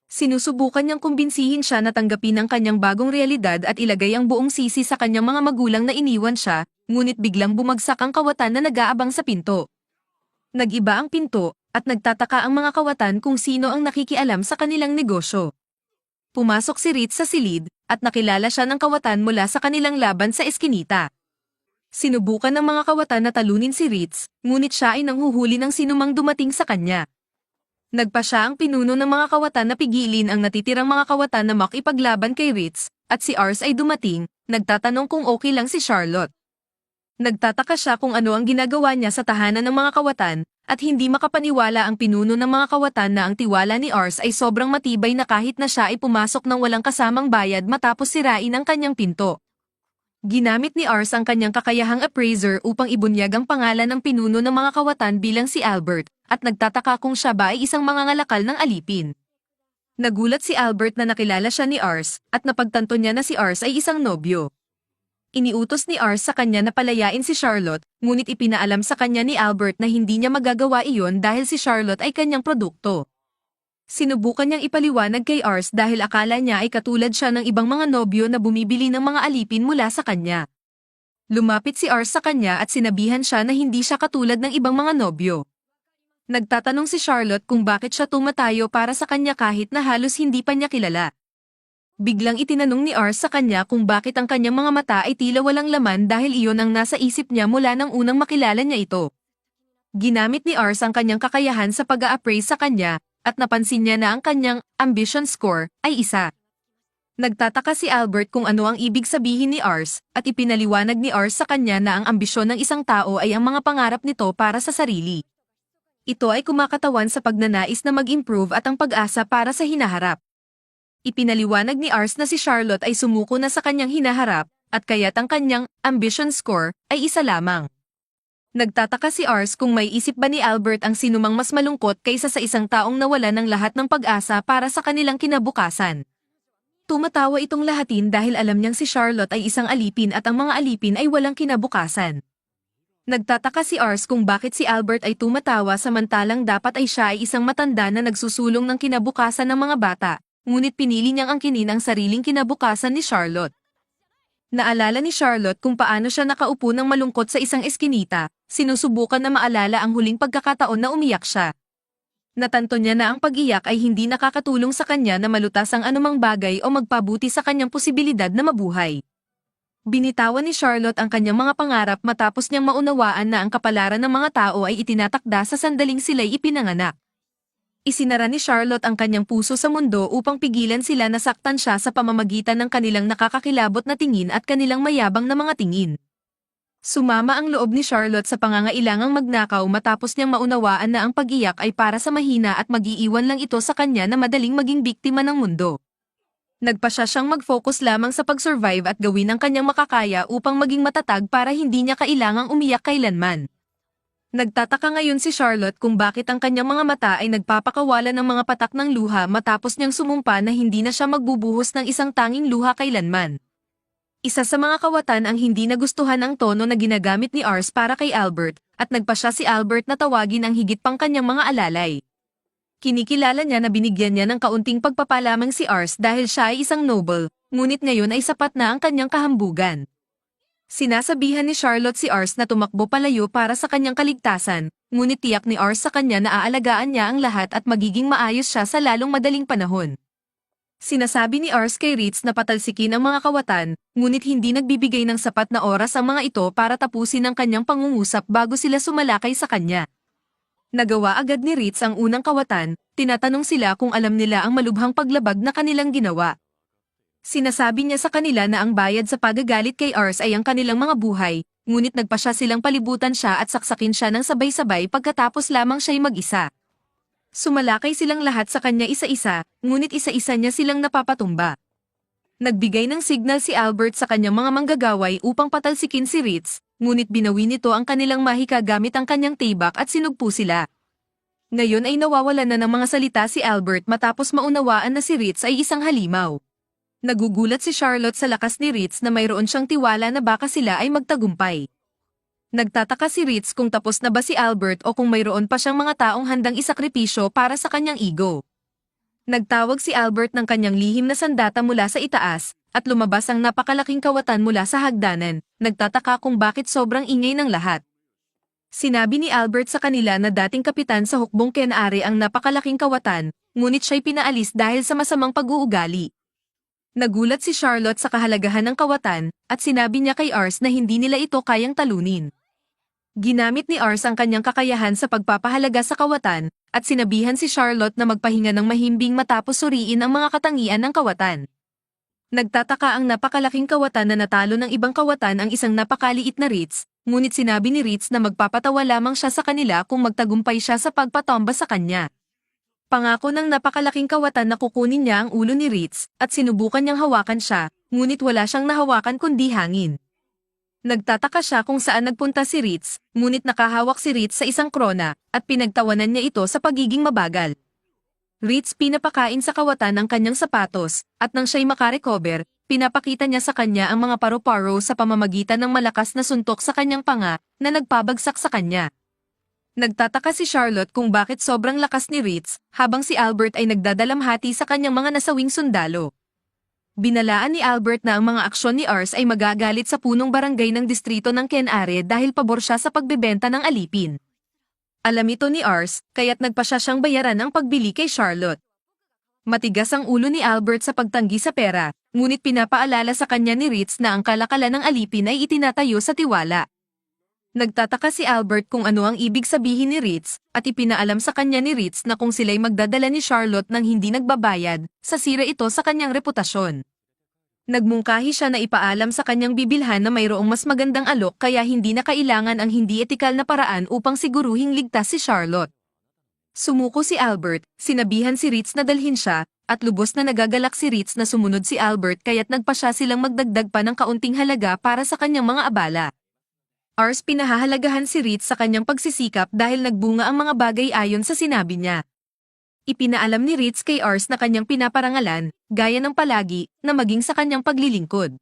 Sinusubukan niyang kumbinsihin siya na tanggapin ang kanyang bagong realidad at ilagay ang buong sisi sa kanyang mga magulang na iniwan siya, ngunit biglang bumagsak ang kawatan na nag-aabang sa pinto. Nag-iba ang pinto, at nagtataka ang mga kawatan kung sino ang nakikialam sa kanilang negosyo. Pumasok si Ritz sa silid, at nakilala siya ng kawatan mula sa kanilang laban sa eskinita. Sinubukan ng mga kawatan na talunin si Ritz, ngunit siya ay nanghuhuli ng sinumang dumating sa kanya. Nagpa siya ang pinuno ng mga kawatan na pigilin ang natitirang mga kawatan na makipaglaban kay Ritz, at si Ars ay dumating, nagtatanong kung okay lang si Charlotte. Nagtataka siya kung ano ang ginagawa niya sa tahanan ng mga kawatan, at hindi makapaniwala ang pinuno ng mga kawatan na ang tiwala ni Ars ay sobrang matibay na kahit na siya ay pumasok ng walang kasamang bayad matapos sirain ang kanyang pinto. Ginamit ni Ars ang kanyang kakayahang appraiser upang ibunyag ang pangalan ng pinuno ng mga kawatan bilang si Albert, at nagtataka kung siya ba ay isang mangangalakal ng alipin. Nagulat si Albert na nakilala siya ni Ars, at napagtanto niya na si Ars ay isang nobyo. Iniutos ni Ars sa kanya na palayain si Charlotte, ngunit ipinaalam sa kanya ni Albert na hindi niya magagawa iyon dahil si Charlotte ay kanyang produkto. Sinubukan niyang ipaliwanag kay Ars dahil akala niya ay katulad siya ng ibang mga nobyo na bumibili ng mga alipin mula sa kanya. Lumapit si Ars sa kanya at sinabihan siya na hindi siya katulad ng ibang mga nobyo. Nagtatanong si Charlotte kung bakit siya tumatayo para sa kanya kahit na halos hindi pa niya kilala. Biglang itinanong ni Ars sa kanya kung bakit ang kanyang mga mata ay tila walang laman dahil iyon ang nasa isip niya mula nang unang makilala niya ito. Ginamit ni Ars ang kanyang kakayahan sa pag-a-appraise sa kanya, at napansin niya na ang kanyang ambition score ay 1. Nagtataka si Albert kung ano ang ibig sabihin ni Ars, at ipinaliwanag ni Ars sa kanya na ang ambisyon ng isang tao ay ang mga pangarap nito para sa sarili. Ito ay kumakatawan sa pagnanais na mag-improve at ang pag-asa para sa hinaharap. Ipinaliwanag ni Ars na si Charlotte ay sumuko na sa kanyang hinaharap, at kaya't ang kanyang ambition score ay 1 lamang. Nagtataka si Ars kung may isip ba ni Albert ang sinumang mas malungkot kaysa sa isang taong nawala ng lahat ng pag-asa para sa kanilang kinabukasan. Tumatawa itong lahatin dahil alam niyang si Charlotte ay isang alipin at ang mga alipin ay walang kinabukasan. Nagtataka si Ars kung bakit si Albert ay tumatawa samantalang dapat ay siya ay isang matanda na nagsusulong ng kinabukasan ng mga bata, ngunit pinili niyang angkinin ang sariling kinabukasan ni Charlotte. Naalala ni Charlotte kung paano siya nakaupo ng malungkot sa isang eskinita, sinusubukan na maalala ang huling pagkakataon na umiyak siya. Natanto niya na ang pag-iyak ay hindi nakakatulong sa kanya na malutas ang anumang bagay o magpabuti sa kanyang posibilidad na mabuhay. Binitawan ni Charlotte ang kanyang mga pangarap matapos niyang maunawaan na ang kapalaran ng mga tao ay itinatakda sa sandaling sila'y ipinanganak. Isinara ni Charlotte ang kanyang puso sa mundo upang pigilan sila na saktan siya sa pamamagitan ng kanilang nakakakilabot na tingin at kanilang mayabang na mga tingin. Sumama ang loob ni Charlotte sa pangangailangang magnakaw matapos niyang maunawaan na ang pag-iyak ay para sa mahina at mag-iiwan lang ito sa kanya na madaling maging biktima ng mundo. Nagpasya siyang mag-focus lamang sa pag-survive at gawin ang kanyang makakaya upang maging matatag para hindi niya kailangang umiyak kailanman. Nagtataka ngayon si Charlotte kung bakit ang kanyang mga mata ay nagpapakawalan ng mga patak ng luha matapos niyang sumumpa na hindi na siya magbubuhos ng isang tanging luha kailanman. Isa sa mga kawatan ang hindi nagustuhan ang tono na ginagamit ni Ars para kay Albert, at nagpasya si Albert na tawagin ang higit pang kanyang mga alalay. Kinikilala niya na binigyan niya ng kaunting pagpapalamang si Ars dahil siya ay isang noble, ngunit ngayon ay sapat na ang kanyang kahambugan. Sinasabihan ni Charlotte si Ars na tumakbo palayo para sa kanyang kaligtasan, ngunit tiyak ni Ars sa kanya na aalagaan niya ang lahat at magiging maayos siya sa lalong madaling panahon. Sinasabi ni Ars kay Ritz na patalsikin ang mga kawatan, ngunit hindi nagbibigay ng sapat na oras ang mga ito para tapusin ang kanyang pangungusap bago sila sumalakay sa kanya. Nagawa agad ni Ritz ang unang kawatan, tinatanong sila kung alam nila ang malubhang paglabag na kanilang ginawa. Sinasabi niya sa kanila na ang bayad sa pagagalit kay Ars ay ang kanilang mga buhay, ngunit nagpasya silang palibutan siya at saksakin siya ng sabay-sabay pagkatapos lamang siya'y mag-isa. Sumalakay silang lahat sa kanya isa-isa, ngunit isa-isa niya silang napapatumba. Nagbigay ng signal si Albert sa kanyang mga manggagaway upang patalsikin si Ritz, ngunit binawi nito ang kanilang mahika gamit ang kanyang tibak at sinugpo sila. Ngayon ay nawawalan na ng mga salita si Albert matapos maunawaan na si Ritz ay isang halimaw. Nagugulat si Charlotte sa lakas ni Ritz na mayroon siyang tiwala na baka sila ay magtagumpay. Nagtataka si Ritz kung tapos na ba si Albert o kung mayroon pa siyang mga taong handang isakripisyo para sa kanyang ego. Nagtawag si Albert ng kanyang lihim na sandata mula sa itaas, at lumabas ang napakalaking kawatan mula sa hagdanan, nagtataka kung bakit sobrang ingay ng lahat. Sinabi ni Albert sa kanila na dating kapitan sa hukbong Kenari ang napakalaking kawatan, ngunit siya'y pinaalis dahil sa masamang pag-uugali. Nagulat si Charlotte sa kahalagahan ng kawatan, at sinabi niya kay Ars na hindi nila ito kayang talunin. Ginamit ni Ars ang kanyang kakayahan sa pagpapahalaga sa kawatan, at sinabihan si Charlotte na magpahinga ng mahimbing matapos suriin ang mga katangian ng kawatan. Nagtataka ang napakalaking kawatan na natalo ng ibang kawatan ang isang napakaliit na Ritz, ngunit sinabi ni Ritz na magpapatawa lamang siya sa kanila kung magtagumpay siya sa pagpatomba sa kanya. Pangako ng napakalaking kawatan na kukunin niya ang ulo ni Ritz, at sinubukan niyang hawakan siya, ngunit wala siyang nahawakan kundi hangin. Nagtataka siya kung saan nagpunta si Ritz, ngunit nakahawak si Ritz sa isang krona, at pinagtawanan niya ito sa pagiging mabagal. Ritz pinapakain sa kawatan ang kanyang sapatos, at nang siya'y makarecover, pinapakita niya sa kanya ang mga paru-paro sa pamamagitan ng malakas na suntok sa kanyang panga, na nagpabagsak sa kanya. Nagtataka si Charlotte kung bakit sobrang lakas ni Ritz, habang si Albert ay nagdadalamhati sa kanyang mga nasawing sundalo. Binalaan ni Albert na ang mga aksyon ni Ars ay magagalit sa punong barangay ng distrito ng Kenare dahil pabor siya sa pagbebenta ng alipin. Alam ito ni Ars, kaya't nagpasya siyang bayaran ang pagbili kay Charlotte. Matigas ang ulo ni Albert sa pagtanggi sa pera, ngunit pinapaalala sa kanya ni Ritz na ang kalakalan ng alipin ay itinatayo sa tiwala. Nagtataka si Albert kung ano ang ibig sabihin ni Ritz, at ipinaalam sa kanya ni Ritz na kung sila'y magdadala ni Charlotte ng hindi nagbabayad, sasira ito sa kanyang reputasyon. Nagmungkahi siya na ipaalam sa kanyang bibilhan na mayroong mas magandang alok kaya hindi na kailangan ang hindi etikal na paraan upang siguruhing ligtas si Charlotte. Sumuko si Albert, sinabihan si Ritz na dalhin siya, at lubos na nagagalak si Ritz na sumunod si Albert kaya't nagpasya silang magdagdag pa ng kaunting halaga para sa kanyang mga abala. Ars pinahahalagahan si Ritz sa kanyang pagsisikap dahil nagbunga ang mga bagay ayon sa sinabi niya. Ipinaalam ni Ritz kay Ars na kanyang pinaparangalan, gaya ng palagi, na maging sa kanyang paglilingkod.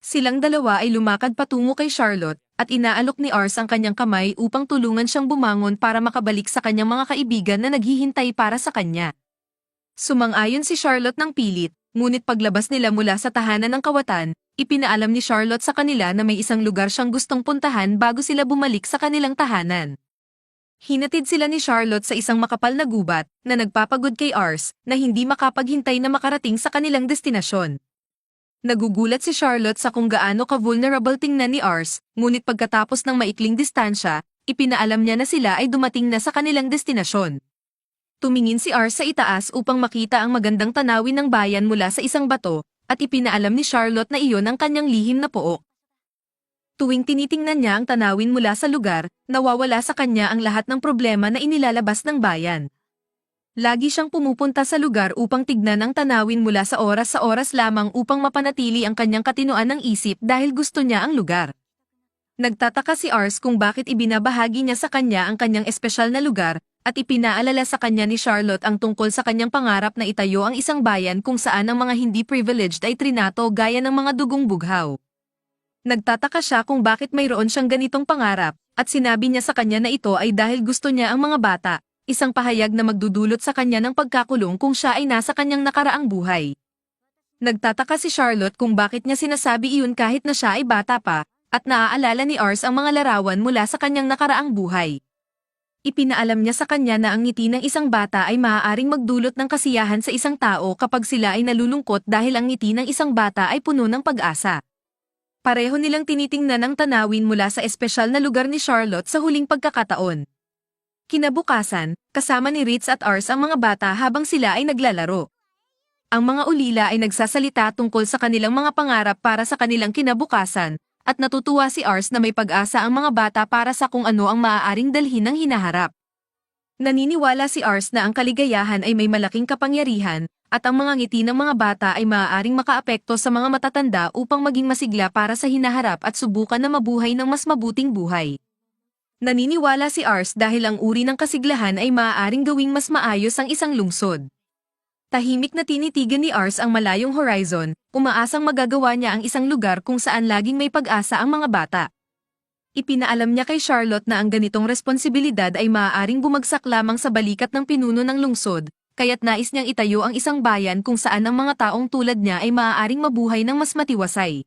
Silang dalawa ay lumakad patungo kay Charlotte at inaalok ni Ars ang kanyang kamay upang tulungan siyang bumangon para makabalik sa kanyang mga kaibigan na naghihintay para sa kanya. Sumang-ayon si Charlotte ng pilit, ngunit paglabas nila mula sa tahanan ng kawatan, ipinaalam ni Charlotte sa kanila na may isang lugar siyang gustong puntahan bago sila bumalik sa kanilang tahanan. Hinatid sila ni Charlotte sa isang makapal na gubat na nagpapagod kay Ars na hindi makapaghintay na makarating sa kanilang destinasyon. Nagugulat si Charlotte sa kung gaano ka-vulnerable tingnan ni Ars, ngunit pagkatapos ng maikling distansya, ipinaalam niya na sila ay dumating na sa kanilang destinasyon. Tumingin si Ars sa itaas upang makita ang magandang tanawin ng bayan mula sa isang bato, at ipinaalam ni Charlotte na iyon ang kanyang lihim na pook. Tuwing tinitingnan niya ang tanawin mula sa lugar, nawawala sa kanya ang lahat ng problema na inilalabas ng bayan. Lagi siyang pumupunta sa lugar upang tignan ang tanawin mula sa oras lamang upang mapanatili ang kanyang katinoan ng isip dahil gusto niya ang lugar. Nagtataka si Ars kung bakit ibinabahagi niya sa kanya ang kanyang espesyal na lugar, at ipinaalala sa kanya ni Charlotte ang tungkol sa kanyang pangarap na itayo ang isang bayan kung saan ang mga hindi privileged ay trinato gaya ng mga dugong bughaw. Nagtataka siya kung bakit mayroon siyang ganitong pangarap, at sinabi niya sa kanya na ito ay dahil gusto niya ang mga bata, isang pahayag na magdudulot sa kanya ng pagkakulong kung siya ay nasa kanyang nakaraang buhay. Nagtataka si Charlotte kung bakit niya sinasabi iyon kahit na siya ay bata pa, at naaalala ni Ars ang mga larawan mula sa kanyang nakaraang buhay. Ipinaalam niya sa kanya na ang ngiti ng isang bata ay maaaring magdulot ng kasiyahan sa isang tao kapag sila ay nalulungkot dahil ang ngiti ng isang bata ay puno ng pag-asa. Pareho nilang tinitingnan ang tanawin mula sa espesyal na lugar ni Charlotte sa huling pagkakataon. Kinabukasan, kasama ni Ritz at Ars ang mga bata habang sila ay naglalaro. Ang mga ulila ay nagsasalita tungkol sa kanilang mga pangarap para sa kanilang kinabukasan, at natutuwa si Ars na may pag-asa ang mga bata para sa kung ano ang maaaring dalhin ng hinaharap. Naniniwala si Ars na ang kaligayahan ay may malaking kapangyarihan, at ang mga ngiti ng mga bata ay maaaring makaapekto sa mga matatanda upang maging masigla para sa hinaharap at subukan na mabuhay ng mas mabuting buhay. Naniniwala si Ars dahil ang uri ng kasiglahan ay maaaring gawing mas maayos ang isang lungsod. Tahimik na tinitigan ni Ars ang malayong horizon, umaasang magagawa niya ang isang lugar kung saan laging may pag-asa ang mga bata. Ipinaalam niya kay Charlotte na ang ganitong responsibilidad ay maaaring bumagsak lamang sa balikat ng pinuno ng lungsod, kaya't nais niyang itayo ang isang bayan kung saan ang mga taong tulad niya ay maaaring mabuhay ng mas matiwasay.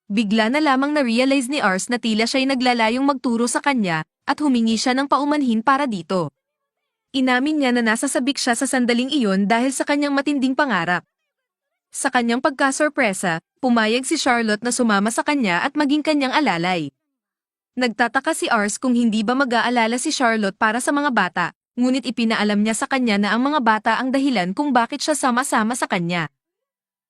Bigla na lamang na-realize ni Ars na tila siya'y naglalayong magturo sa kanya, at humingi siya ng paumanhin para dito. Inamin niya na nasasabik siya sa sandaling iyon dahil sa kanyang matinding pangarap. Sa kanyang pagkasorpresa, pumayag si Charlotte na sumama sa kanya at maging kanyang alalay. Nagtataka si Ars kung hindi ba mag-aalala si Charlotte para sa mga bata, ngunit ipinaalam niya sa kanya na ang mga bata ang dahilan kung bakit siya sama-sama sa kanya.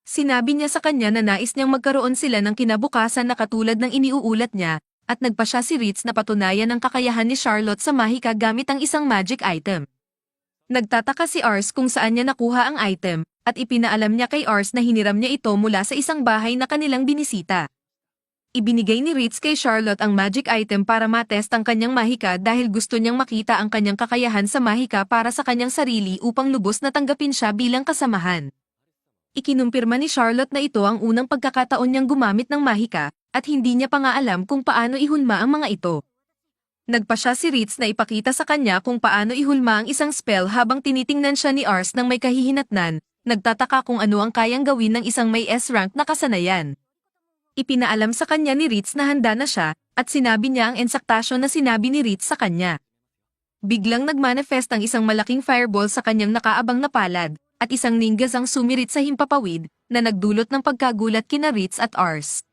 Sinabi niya sa kanya na nais niyang magkaroon sila ng kinabukasan na katulad ng iniuulat niya, at nagpa siya si Ritz na patunayan ang kakayahan ni Charlotte sa mahika gamit ang isang magic item. Nagtataka si Ars kung saan niya nakuha ang item, at ipinaalam niya kay Ars na hiniram niya ito mula sa isang bahay na kanilang binisita. Ibinigay ni Ritz kay Charlotte ang magic item para matest ang kanyang mahika dahil gusto niyang makita ang kanyang kakayahan sa mahika para sa kanyang sarili upang lubos na tanggapin siya bilang kasamahan. Ikinumpirma ni Charlotte na ito ang unang pagkakataon niyang gumamit ng mahika, at hindi niya pa nga alam kung paano ihulma ang mga ito. Nagpa siya si Ritz na ipakita sa kanya kung paano ihulma ang isang spell habang tinitingnan siya ni Ars ng may kahihinatnan, nagtataka kung ano ang kayang gawin ng isang may S-rank na kasanayan. Ipinaalam sa kanya ni Ritz na handa na siya, at sinabi niya ang ensaktasyon na sinabi ni Ritz sa kanya. Biglang nagmanifest ang isang malaking fireball sa kanyang nakaabang na palad, at isang ningas ang sumirit sa himpapawid, na nagdulot ng pagkagulat kina Ritz at Ars.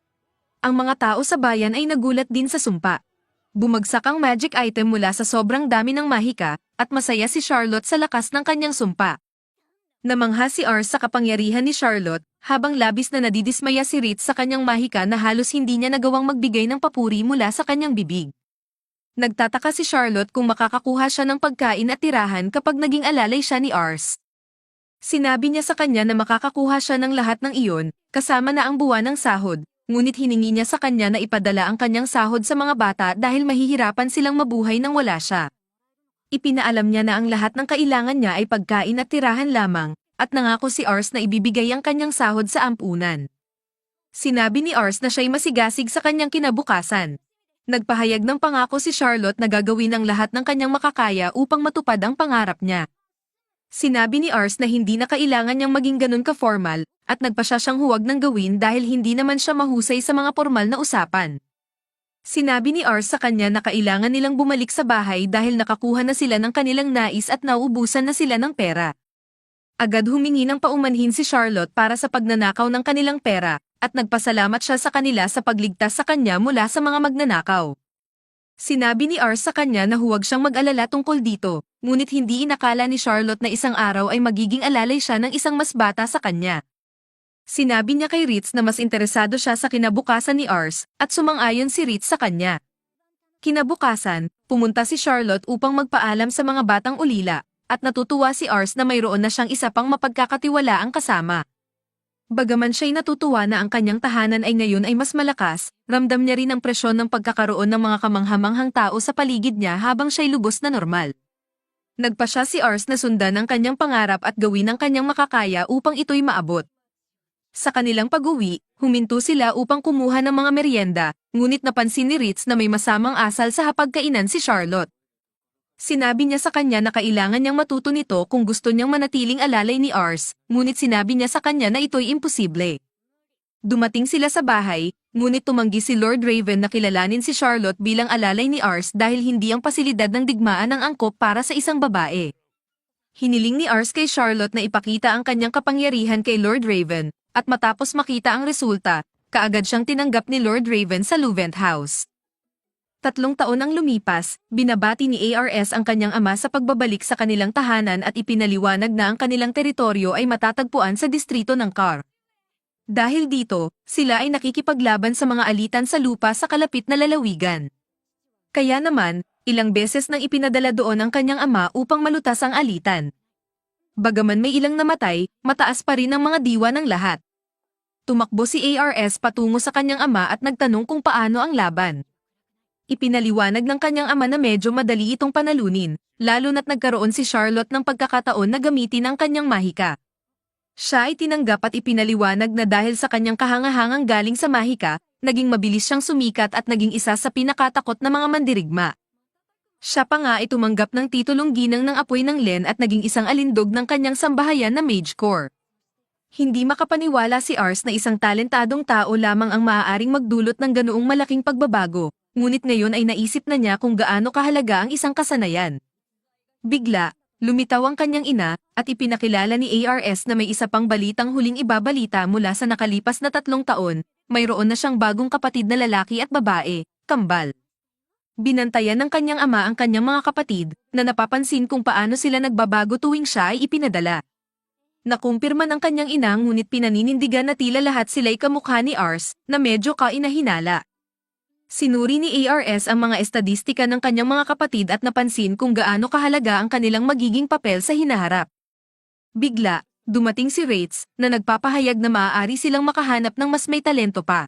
Ang mga tao sa bayan ay nagulat din sa sumpa. Bumagsak ang magic item mula sa sobrang dami ng mahika, at masaya si Charlotte sa lakas ng kanyang sumpa. Namangha si Ars sa kapangyarihan ni Charlotte, habang labis na nadidismaya si Ritz sa kanyang mahika na halos hindi niya nagawang magbigay ng papuri mula sa kanyang bibig. Nagtataka si Charlotte kung makakakuha siya ng pagkain at tirahan kapag naging alalay siya ni Ars. Sinabi niya sa kanya na makakakuha siya ng lahat ng iyon, kasama na ang buwan ng sahod, ngunit hiningi niya sa kanya na ipadala ang kanyang sahod sa mga bata dahil mahihirapan silang mabuhay nang wala siya. Ipinaalam niya na ang lahat ng kailangan niya ay pagkain at tirahan lamang, at nangako si Ars na ibibigay ang kanyang sahod sa ampunan. Sinabi ni Ars na siya'y masigasig sa kanyang kinabukasan. Nagpahayag ng pangako si Charlotte na gagawin ang lahat ng kanyang makakaya upang matupad ang pangarap niya. Sinabi ni Ars na hindi na kailangan niyang maging ganun ka-formal at nagpa siya siyang huwag ng gawin dahil hindi naman siya mahusay sa mga formal na usapan. Sinabi ni Ars sa kanya na kailangan nilang bumalik sa bahay dahil nakakuha na sila ng kanilang nais at nauubusan na sila ng pera. Agad humingi ng paumanhin si Charlotte para sa pagnanakaw ng kanilang pera at nagpasalamat siya sa kanila sa pagligtas sa kanya mula sa mga magnanakaw. Sinabi ni Ars sa kanya na huwag siyang mag-alala tungkol dito, ngunit hindi inakala ni Charlotte na isang araw ay magiging alalay siya ng isang mas bata sa kanya. Sinabi niya kay Ritz na mas interesado siya sa kinabukasan ni Ars at sumang-ayon si Ritz sa kanya. Kinabukasan, pumunta si Charlotte upang magpaalam sa mga batang ulila at natutuwa si Ars na mayroon na siyang isa pang mapagkakatiwalaang kasama. Bagaman siya'y natutuwa na ang kanyang tahanan ay ngayon ay mas malakas, ramdam niya rin ang presyon ng pagkakaroon ng mga kamanghamanghang tao sa paligid niya habang siya'y lubos na normal. Nagpa siya si Ars na sundan ang kanyang pangarap at gawin ang kanyang makakaya upang ito'y maabot. Sa kanilang pag-uwi, huminto sila upang kumuha ng mga merienda, ngunit napansin ni Ritz na may masamang asal sa hapagkainan si Charlotte. Sinabi niya sa kanya na kailangan niyang matuto nito kung gusto niyang manatiling alalay ni Ars, ngunit sinabi niya sa kanya na ito'y imposible. Dumating sila sa bahay, ngunit tumanggi si Lord Raven na kilalanin si Charlotte bilang alalay ni Ars dahil hindi ang pasilidad ng digmaan ang angkop para sa isang babae. Hiniling ni Ars kay Charlotte na ipakita ang kanyang kapangyarihan kay Lord Raven, at matapos makita ang resulta, kaagad siyang tinanggap ni Lord Raven sa Luvent House. 3 taon ang lumipas, binabati ni Ars ang kanyang ama sa pagbabalik sa kanilang tahanan at ipinaliwanag na ang kanilang teritoryo ay matatagpuan sa distrito ng Car. Dahil dito, sila ay nakikipaglaban sa mga alitan sa lupa sa kalapit na lalawigan. Kaya naman, ilang beses nang ipinadala doon ang kanyang ama upang malutas ang alitan. Bagaman may ilang namatay, mataas pa rin ang mga diwa ng lahat. Tumakbo si Ars patungo sa kanyang ama at nagtanong kung paano ang laban. Ipinaliwanag ng kanyang ama na medyo madali itong panalunin, lalo na't nagkaroon si Charlotte ng pagkakataon na gamitin ang kanyang mahika. Siya ay tinanggap at ipinaliwanag na dahil sa kanyang kahangahangang galing sa mahika, naging mabilis siyang sumikat at naging isa sa pinakatakot na mga mandirigma. Siya pa nga ay tumanggap ng titulong ginang ng apoy ng Len at naging isang alindog ng kanyang sambahayan na Mage Corps. Hindi makapaniwala si Ars na isang talentadong tao lamang ang maaaring magdulot ng ganoong malaking pagbabago, ngunit ngayon ay naisip na niya kung gaano kahalaga ang isang kasanayan. Bigla, lumitaw ang kanyang ina, at ipinakilala ni Ars na may isa pang balitang huling ibabalita mula sa nakalipas na 3 taon, mayroon na siyang bagong kapatid na lalaki at babae, kambal. Binantayan ng kanyang ama ang kanyang mga kapatid, na napapansin kung paano sila nagbabago tuwing siya ay ipinadala. Nakumpirma ng kanyang ina ngunit pinaninindigan na tila lahat sila'y kamukha ni Ars, na medyo kainahinala. Sinuri ni Ars ang mga estadistika ng kanyang mga kapatid at napansin kung gaano kahalaga ang kanilang magiging papel sa hinaharap. Bigla, dumating si Ritz, na nagpapahayag na maaari silang makahanap ng mas may talento pa.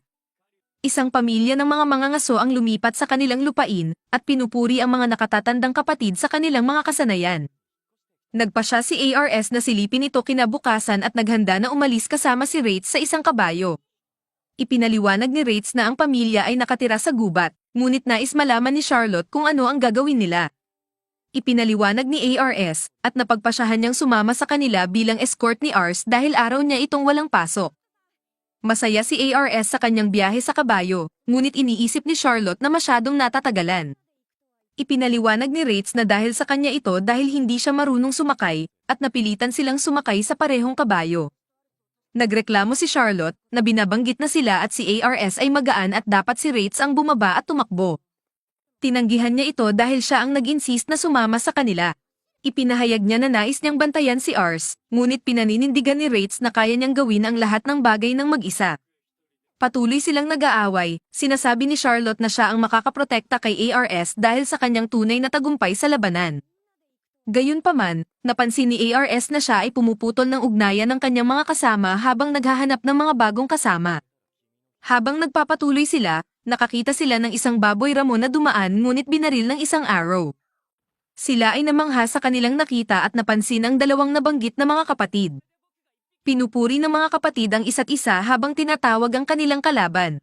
Isang pamilya ng mga mangangaso ang lumipat sa kanilang lupain, at pinupuri ang mga nakatatandang kapatid sa kanilang mga kasanayan. Nagpa siya si Ars na silipin ito kinabukasan at naghanda na umalis kasama si Ritz sa isang kabayo. Ipinaliwanag ni Ritz na ang pamilya ay nakatira sa gubat, ngunit nais malaman ni Charlotte kung ano ang gagawin nila. Ipinaliwanag ni Ars, at napagpasyahan niyang sumama sa kanila bilang escort ni Ars dahil araw niya itong walang pasok. Masaya si Ars sa kanyang biyahe sa kabayo, ngunit iniisip ni Charlotte na masyadong natatagalan. Ipinaliwanag ni Ritz na dahil sa kanya ito dahil hindi siya marunong sumakay, at napilitan silang sumakay sa parehong kabayo. Nagreklamo si Charlotte na binabanggit na sila at si Ars ay magaan at dapat si Ritz ang bumaba at tumakbo. Tinanggihan niya ito dahil siya ang nag-insist na sumama sa kanila. Ipinahayag niya na nais niyang bantayan si Ars, ngunit pinaninindigan ni Ritz na kaya niyang gawin ang lahat ng bagay ng mag-isa. Patuloy silang nag-aaway, sinasabi ni Charlotte na siya ang makakaprotekta kay Ars dahil sa kanyang tunay na tagumpay sa labanan. Gayunpaman, napansin ni Ars na siya ay pumuputol ng ugnayan ng kanyang mga kasama habang naghahanap ng mga bagong kasama. Habang nagpapatuloy sila, nakakita sila ng isang baboy ramon na dumaan ngunit binaril ng isang arrow. Sila ay namangha sa kanilang nakita at napansin ang dalawang nabanggit na mga kapatid. Pinupuri ng mga kapatid ang isa't isa habang tinatawag ang kanilang kalaban.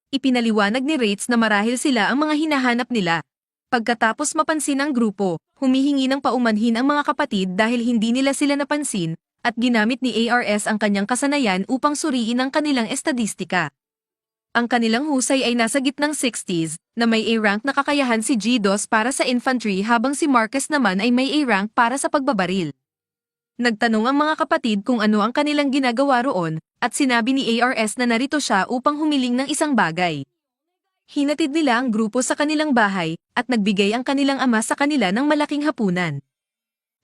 Ipinaliwanag ni Rates na marahil sila ang mga hinahanap nila. Pagkatapos mapansin ang grupo, humihingi ng paumanhin ang mga kapatid dahil hindi nila sila napansin, at ginamit ni ARS ang kanyang kasanayan upang suriin ang kanilang estadistika. Ang kanilang husay ay nasa gitnang 60s, na may A-rank na kakayahan si G2 para sa infantry habang si Marcus naman ay may A-rank para sa pagbabaril. Nagtanong ang mga kapatid kung ano ang kanilang ginagawa roon, at sinabi ni ARS na narito siya upang humiling ng isang bagay. Hinatid nila ang grupo sa kanilang bahay, at nagbigay ang kanilang ama sa kanila ng malaking hapunan.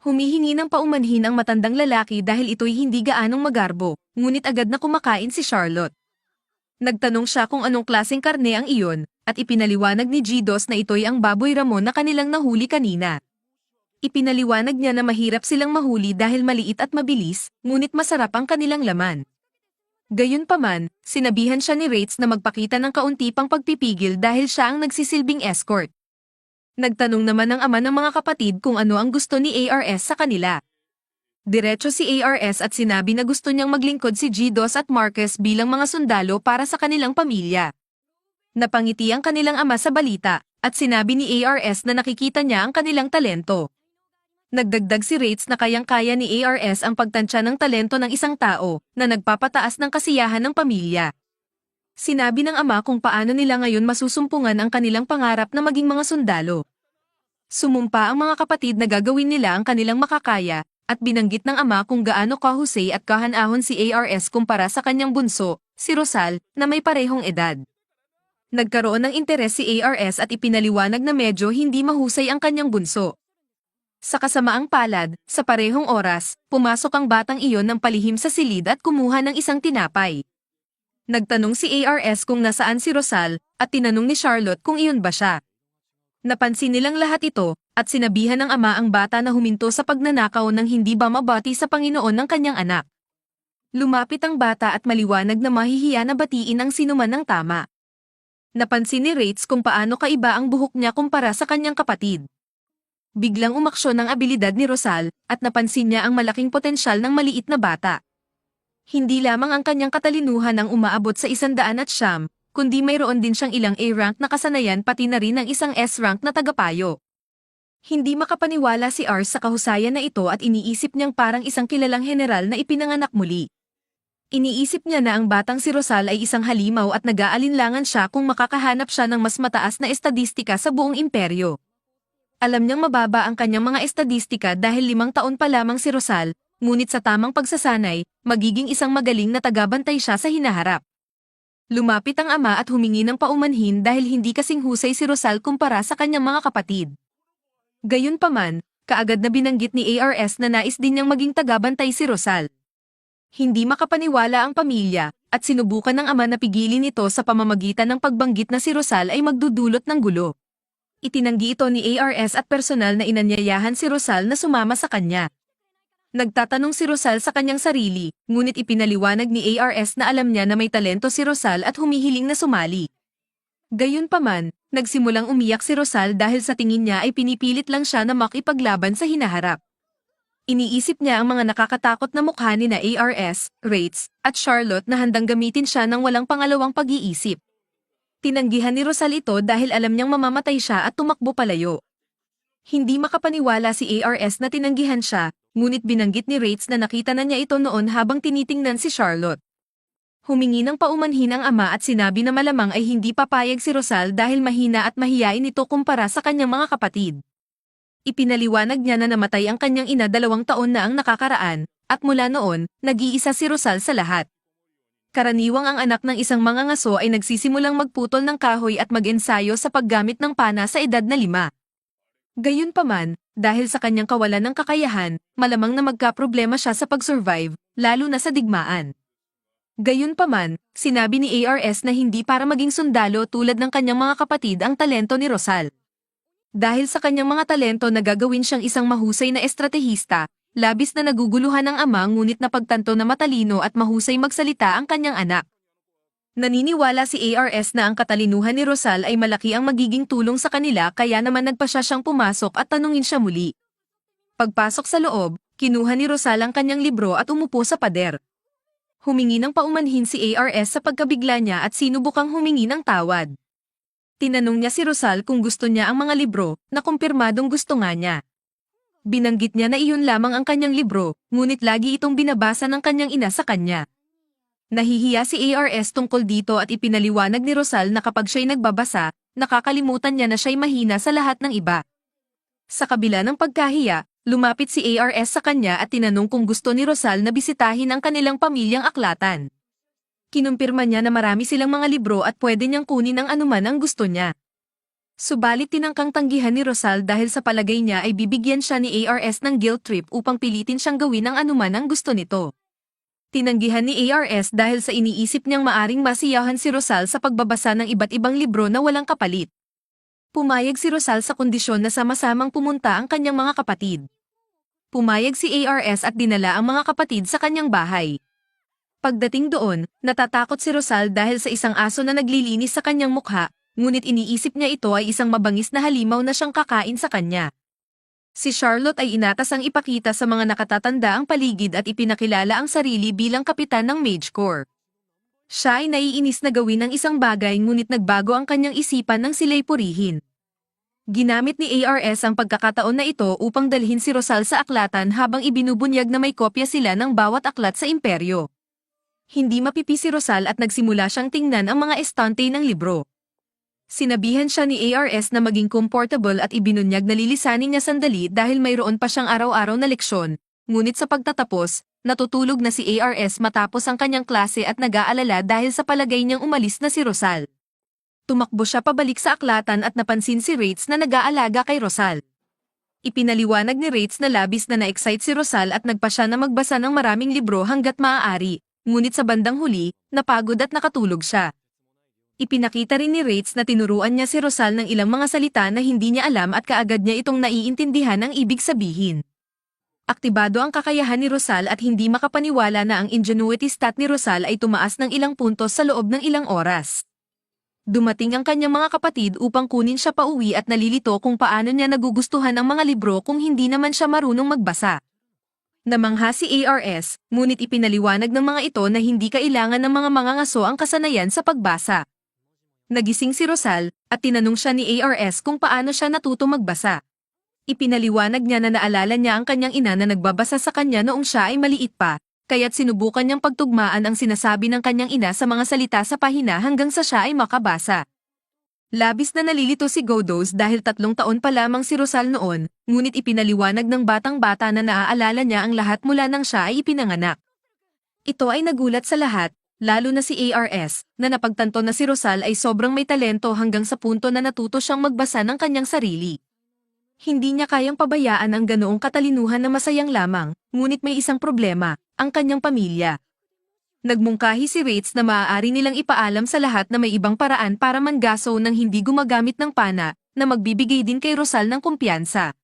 Humihingi ng paumanhin ang matandang lalaki dahil ito'y hindi gaanong magarbo, ngunit agad na kumakain si Charlotte. Nagtanong siya kung anong klaseng karne ang iyon, at ipinaliwanag ni G2 na ito'y ang baboy Ramon na kanilang nahuli kanina. Ipinaliwanag niya na mahirap silang mahuli dahil maliit at mabilis, ngunit masarap ang kanilang laman. Gayunpaman, sinabihan siya ni Rates na magpakita ng kaunti pang pagpipigil dahil siya ang nagsisilbing escort. Nagtanong naman ang ama ng mga kapatid kung ano ang gusto ni ARS sa kanila. Diretso si ARS at sinabi na gusto niyang maglingkod si G2 at Marcus bilang mga sundalo para sa kanilang pamilya. Napangiti ang kanilang ama sa balita, at sinabi ni ARS na nakikita niya ang kanilang talento. Nagdagdag si Rates na kayang-kaya ni ARS ang pagtansya ng talento ng isang tao na nagpapataas ng kasiyahan ng pamilya. Sinabi ng ama kung paano nila ngayon masusumpungan ang kanilang pangarap na maging mga sundalo. Sumumpa ang mga kapatid na gagawin nila ang kanilang makakaya, at binanggit ng ama kung gaano kahusay at kahanahon si ARS kumpara sa kanyang bunso, si Rosal, na may parehong edad. Nagkaroon ng interes si ARS at ipinaliwanag na medyo hindi mahusay ang kanyang bunso. Sa kasamaang palad, sa parehong oras, pumasok ang batang iyon ng palihim sa silid at kumuha ng isang tinapay. Nagtanong si ARS kung nasaan si Rosal, at tinanong ni Charlotte kung iyon ba siya. Napansin nilang lahat ito, at sinabihan ng ama ang bata na huminto sa pagnanakaw nang hindi ba mabati sa Panginoon ng kanyang anak. Lumapit ang bata at maliwanag na mahihiya na batiin ang sinuman ng tama. Napansin ni Rates kung paano kaiba ang buhok niya kumpara sa kanyang kapatid. Biglang umaksyon ang abilidad ni Rosal, at napansin niya ang malaking potensyal ng maliit na bata. Hindi lamang ang kanyang katalinuhan ang umaabot sa 109, kundi mayroon din siyang ilang A-rank na kasanayan pati na rin ang isang S-rank na tagapayo. Hindi makapaniwala si Ars sa kahusayan na ito at iniisip niyang parang isang kilalang general na ipinanganak muli. Iniisip niya na ang batang si Rosal ay isang halimaw at nag-aalinlangan siya kung makakahanap siya ng mas mataas na estadistika sa buong imperyo. Alam niyang mababa ang kanyang mga estadistika dahil 5 taon pa lamang si Rosal, ngunit sa tamang pagsasanay, magiging isang magaling na tagabantay siya sa hinaharap. Lumapit ang ama at humingi ng paumanhin dahil hindi kasing husay si Rosal kumpara sa kanyang mga kapatid. Gayunpaman, kaagad na binanggit ni ARS na nais din niyang maging tagabantay si Rosal. Hindi makapaniwala ang pamilya, at sinubukan ng ama na pigilin ito sa pamamagitan ng pagbanggit na si Rosal ay magdudulot ng gulo. Itinanggi ito ni ARS at personal na inanyayahan si Rosal na sumama sa kanya. Nagtatanong si Rosal sa kanyang sarili, ngunit ipinaliwanag ni ARS na alam niya na may talento si Rosal at humihiling na sumali. Gayunpaman, nagsimulang umiyak si Rosal dahil sa tingin niya ay pinipilit lang siya na makipaglaban sa hinaharap. Iniisip niya ang mga nakakatakot na mukha ni na ARS, Rates, at Charlotte na handang gamitin siya ng walang pangalawang pag-iisip. Tinanggihan ni Rosal ito dahil alam niyang mamamatay siya at tumakbo palayo. Hindi makapaniwala si ARS na tinanggihan siya, ngunit binanggit ni Rates na nakita na niya ito noon habang tinitingnan si Charlotte. Humingi ng paumanhin ang ama at sinabi na malamang ay hindi papayag si Rosal dahil mahina at mahiyain ito kumpara sa kanyang mga kapatid. Ipinaliwanag niya na namatay ang kanyang ina 2 taon na ang nakakaraan, at mula noon, nag-iisa si Rosal sa lahat. Karaniwang ang anak ng isang mangangaso ay nagsisimulang magputol ng kahoy at mag-ensayo sa paggamit ng pana sa edad na 5. Gayunpaman, dahil sa kanyang kawalan ng kakayahan, malamang na magkaproblema siya sa pag-survive, lalo na sa digmaan. Gayunpaman, sinabi ni ARS na hindi para maging sundalo tulad ng kanyang mga kapatid ang talento ni Rosal. Dahil sa kanyang mga talento na gagawin siyang isang mahusay na estratehista, labis na naguguluhan ng ama ngunit napagtanto na matalino at mahusay magsalita ang kanyang anak. Naniniwala si ARS na ang katalinuhan ni Rosal ay malaki ang magiging tulong sa kanila kaya naman nagpa siya siyang pumasok at tanungin siya muli. Pagpasok sa loob, kinuha ni Rosal ang kanyang libro at umupo sa pader. Humingi ng paumanhin si ARS sa pagkabigla niya at sinubukang humingi ng tawad. Tinanong niya si Rosal kung gusto niya ang mga libro, na kumpirmadong gusto nga niya. Binanggit niya na iyon lamang ang kanyang libro, ngunit lagi itong binabasa ng kanyang ina sa kanya. Nahihiya si ARS tungkol dito at ipinaliwanag ni Rosal na kapag siya'y nagbabasa, nakakalimutan niya na siya'y mahina sa lahat ng iba. Sa kabila ng pagkahiya, lumapit si ARS sa kanya at tinanong kung gusto ni Rosal na bisitahin ang kanilang pamilyang aklatan. Kinumpirma niya na marami silang mga libro at pwede niyang kunin ang anuman ang gusto niya. Subalit tinangkang tanggihan ni Rosal dahil sa palagay niya ay bibigyan siya ni ARS ng guilt trip upang pilitin siyang gawin ang anuman ang gusto nito. Tinanggihan ni ARS dahil sa iniisip niyang maaring masiyahan si Rosal sa pagbabasa ng iba't ibang libro na walang kapalit. Pumayag si Rosal sa kondisyon na sama-samang pumunta ang kanyang mga kapatid. Pumayag si ARS at dinala ang mga kapatid sa kanyang bahay. Pagdating doon, natatakot si Rosal dahil sa isang aso na naglilinis sa kanyang mukha, ngunit iniisip niya ito ay isang mabangis na halimaw na siyang kakain sa kanya. Si Charlotte ay inatas ang ipakita sa mga nakatatanda ang paligid at ipinakilala ang sarili bilang kapitan ng Mage Corps. Siya ay naiinis na gawin ang isang bagay ngunit nagbago ang kanyang isipan nang sila'y purihin. Ginamit ni ARS ang pagkakataon na ito upang dalhin si Rosal sa aklatan habang ibinubunyag na may kopya sila ng bawat aklat sa imperyo. Hindi mapipi si Rosal at nagsimula siyang tingnan ang mga estante ng libro. Sinabihan siya ni ARS na maging comfortable at ibinunyag na lilisanin niya sandali dahil mayroon pa siyang araw-araw na leksyon, ngunit sa pagtatapos, natutulog na si ARS matapos ang kanyang klase at nag-aalala dahil sa palagay niyang umalis na si Rosal. Tumakbo siya pabalik sa aklatan at napansin si Rates na nag-aalaga kay Rosal. Ipinaliwanag ni Rates na labis na na-excite si Rosal at nagpa siya na magbasa ng maraming libro hanggat maaari, ngunit sa bandang huli, napagod at nakatulog siya. Ipinakita rin ni Rates na tinuruan niya si Rosal ng ilang mga salita na hindi niya alam at kaagad niya itong naiintindihan ang ibig sabihin. Aktibado ang kakayahan ni Rosal at hindi makapaniwala na ang ingenuity stat ni Rosal ay tumaas ng ilang puntos sa loob ng ilang oras. Dumating ang kanyang mga kapatid upang kunin siya pauwi at nalilito kung paano niya nagugustuhan ang mga libro kung hindi naman siya marunong magbasa. Namangha si ARS, ngunit ipinaliwanag ng mga ito na hindi kailangan ng mga mangangaso ang kasanayan sa pagbasa. Nagising si Rosal, at tinanong siya ni ARS kung paano siya natuto magbasa. Ipinaliwanag niya na naalala niya ang kanyang ina na nagbabasa sa kanya noong siya ay maliit pa, kaya't sinubukan niyang pagtugmaan ang sinasabi ng kanyang ina sa mga salita sa pahina hanggang sa siya ay makabasa. Labis na nalilito si Godos dahil 3 taon pa lamang si Rosal noon, ngunit ipinaliwanag ng batang-bata na naaalala niya ang lahat mula nang siya ay ipinanganak. Ito ay nagulat sa lahat, lalo na si ARS, na napagtanto na si Rosal ay sobrang may talento hanggang sa punto na natuto siyang magbasa ng kanyang sarili. Hindi niya kayang pabayaan ang ganoong katalinuhan na masayang lamang, ngunit may isang problema, ang kanyang pamilya. Nagmungkahi si Rates na maaari nilang ipaalam sa lahat na may ibang paraan para manggaso ng hindi gumagamit ng pana, na magbibigay din kay Rosal ng kumpiyansa.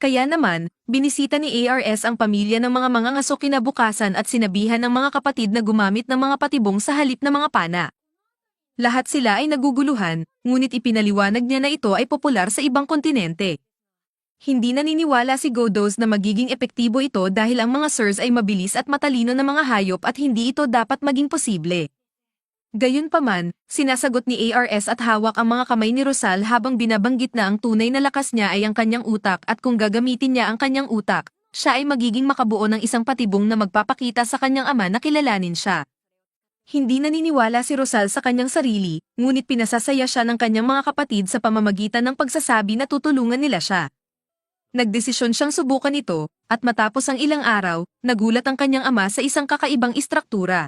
Kaya naman, binisita ni ARS ang pamilya ng mga mangangaso kinabukasan at sinabihan ng mga kapatid na gumamit ng mga patibong sa halip na mga pana. Lahat sila ay naguguluhan, ngunit ipinaliwanag niya na ito ay popular sa ibang kontinente. Hindi naniniwala si Godos na magiging epektibo ito dahil ang mga sirs ay mabilis at matalino na mga hayop at hindi ito dapat maging posible. Gayunpaman, sinasagot ni ARS at hawak ang mga kamay ni Rosal habang binabanggit na ang tunay na lakas niya ay ang kanyang utak at kung gagamitin niya ang kanyang utak, siya ay magiging makabuo ng isang patibong na magpapakita sa kanyang ama na kilalanin siya. Hindi naniniwala si Rosal sa kanyang sarili, ngunit pinasasaya siya ng kanyang mga kapatid sa pamamagitan ng pagsasabi na tutulungan nila siya. Nagdesisyon siyang subukan ito, at matapos ang ilang araw, nagulat ang kanyang ama sa isang kakaibang istruktura.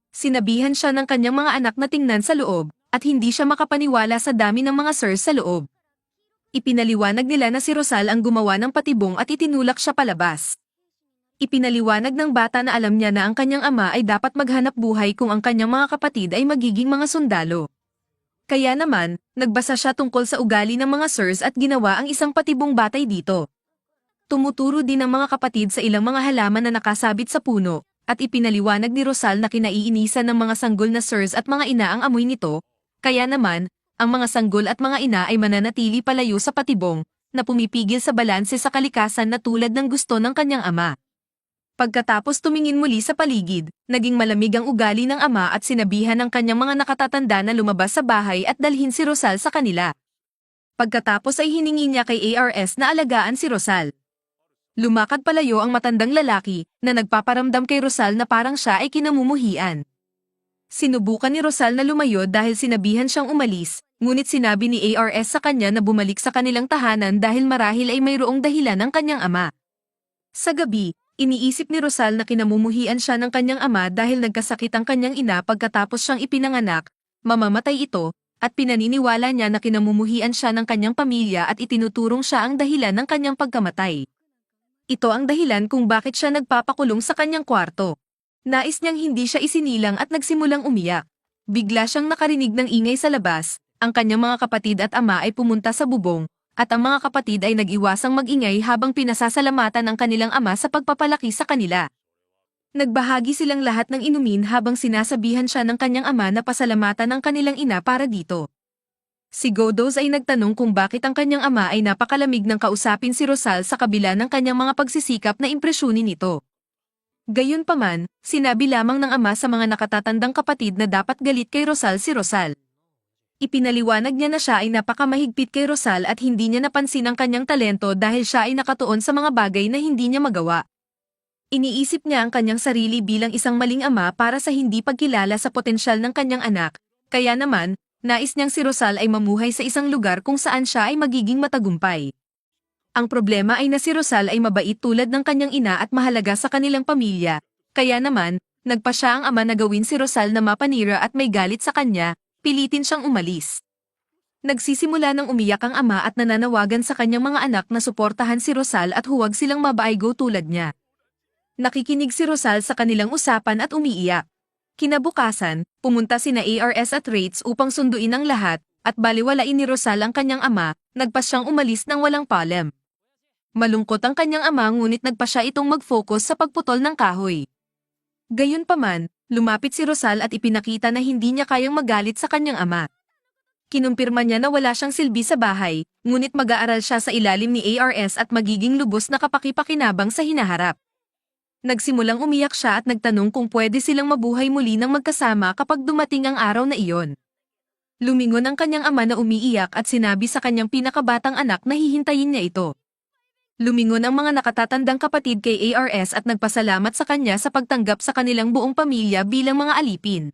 Sinabihan siya ng kanyang mga anak na tingnan sa loob, at hindi siya makapaniwala sa dami ng mga sirs sa loob. Ipinaliwanag nila na si Rosal ang gumawa ng patibong at itinulak siya palabas. Ipinaliwanag ng bata na alam niya na ang kanyang ama ay dapat maghanap buhay kung ang kanyang mga kapatid ay magiging mga sundalo. Kaya naman, nagbasa siya tungkol sa ugali ng mga sirs at ginawa ang isang patibong batay dito. Tumuturo din ang mga kapatid sa ilang mga halaman na nakasabit sa puno, at ipinaliwanag ni Rosal na kinaiinisan ng mga sanggol na sirs at mga ina ang amoy nito, kaya naman, ang mga sanggol at mga ina ay mananatili palayo sa patibong, na pumipigil sa balanse sa kalikasan na tulad ng gusto ng kanyang ama. Pagkatapos tumingin muli sa paligid, naging malamig ang ugali ng ama at sinabihan ng kanyang mga nakatatanda na lumabas sa bahay at dalhin si Rosal sa kanila. Pagkatapos ay hiningi niya kay ARS na alagaan si Rosal. Lumakad palayo ang matandang lalaki na nagpaparamdam kay Rosal na parang siya ay kinamumuhian. Sinubukan ni Rosal na lumayo dahil sinabihan siyang umalis, ngunit sinabi ni ARS sa kanya na bumalik sa kanilang tahanan dahil marahil ay mayroong dahilan ng kanyang ama. Sa gabi, iniisip ni Rosal na kinamumuhian siya ng kanyang ama dahil nagkasakit ang kanyang ina pagkatapos siyang ipinanganak, mamamatay ito, at pinaniniwala niya na kinamumuhian siya ng kanyang pamilya at itinuturong siya ang dahilan ng kanyang pagkamatay. Ito ang dahilan kung bakit siya nagpapakulong sa kanyang kwarto. Nais niyang hindi siya isinilang at nagsimulang umiyak. Bigla siyang nakarinig ng ingay sa labas, ang kanyang mga kapatid at ama ay pumunta sa bubong, at ang mga kapatid ay nag-iwasang mag-ingay habang pinasasalamatan ang kanilang ama sa pagpapalaki sa kanila. Nagbahagi silang lahat ng inumin habang sinasabihan siya ng kanyang ama na pasalamatan ang kanilang ina para dito. Si Godos ay nagtanong kung bakit ang kanyang ama ay napakalamig nang kausapin si Rosal sa kabila ng kanyang mga pagsisikap na impresyunin ito. Gayunpaman, sinabi lamang ng ama sa mga nakatatandang kapatid na dapat galit kay Rosal si Rosal. Ipinaliwanag niya na siya ay napakamahigpit kay Rosal at hindi niya napansin ang kanyang talento dahil siya ay nakatuon sa mga bagay na hindi niya magawa. Iniisip niya ang kanyang sarili bilang isang maling ama para sa hindi pagkilala sa potensyal ng kanyang anak, kaya naman, nais niyang si Rosal ay mamuhay sa isang lugar kung saan siya ay magiging matagumpay. Ang problema ay na si Rosal ay mabait tulad ng kanyang ina at mahalaga sa kanilang pamilya, kaya naman, nagpa siya ang ama na gawin si Rosal na mapanira at may galit sa kanya, pilitin siyang umalis. Nagsisimula ng umiyak ang ama at nananawagan sa kanyang mga anak na suportahan si Rosal at huwag silang mabaaygo tulad niya. Nakikinig si Rosal sa kanilang usapan at umiiyak. Kinabukasan, pumunta sina ARS at Rates upang sunduin ang lahat, at baliwalain ni Rosal ang kanyang ama, nagpa siyang umalis ng walang paalam. Malungkot ang kanyang ama ngunit nagpa siya itong mag-focus sa pagputol ng kahoy. Gayunpaman, lumapit si Rosal at ipinakita na hindi niya kayang magalit sa kanyang ama. Kinumpirma niya na wala siyang silbi sa bahay, ngunit mag-aaral siya sa ilalim ni ARS at magiging lubos na kapakipakinabang sa hinaharap. Nagsimulang umiyak siya at nagtanong kung pwede silang mabuhay muli ng magkasama kapag dumating ang araw na iyon. Lumingon ang kanyang ama na umiiyak at sinabi sa kanyang pinakabatang anak na hihintayin niya ito. Lumingon ang mga nakatatandang kapatid kay ARS at nagpasalamat sa kanya sa pagtanggap sa kanilang buong pamilya bilang mga alipin.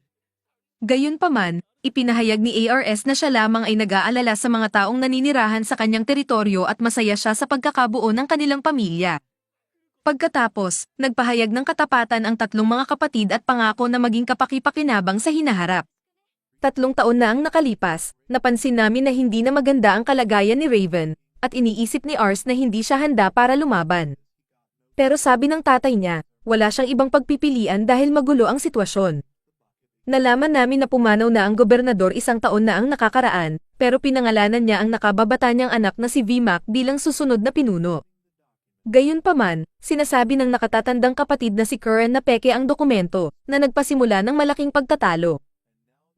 Gayunpaman, ipinahayag ni ARS na siya lamang ay nag-aalala sa mga taong naninirahan sa kanyang teritoryo at masaya siya sa pagkakabuo ng kanilang pamilya. Pagkatapos, nagpahayag ng katapatan ang tatlong mga kapatid at pangako na maging kapakipakinabang sa hinaharap. 3 taon na ang nakalipas, napansin namin na hindi na maganda ang kalagayan ni Raven, at iniisip ni Ars na hindi siya handa para lumaban. Pero sabi ng tatay niya, wala siyang ibang pagpipilian dahil magulo ang sitwasyon. Nalaman namin na pumanaw na ang gobernador 1 taon na ang nakakaraan, pero pinangalanan niya ang nakababata niyang anak na si VMAC bilang susunod na pinuno. Gayunpaman, sinasabi ng nakatatandang kapatid na si Curran na peke ang dokumento, na nagpasimula ng malaking pagtatalo.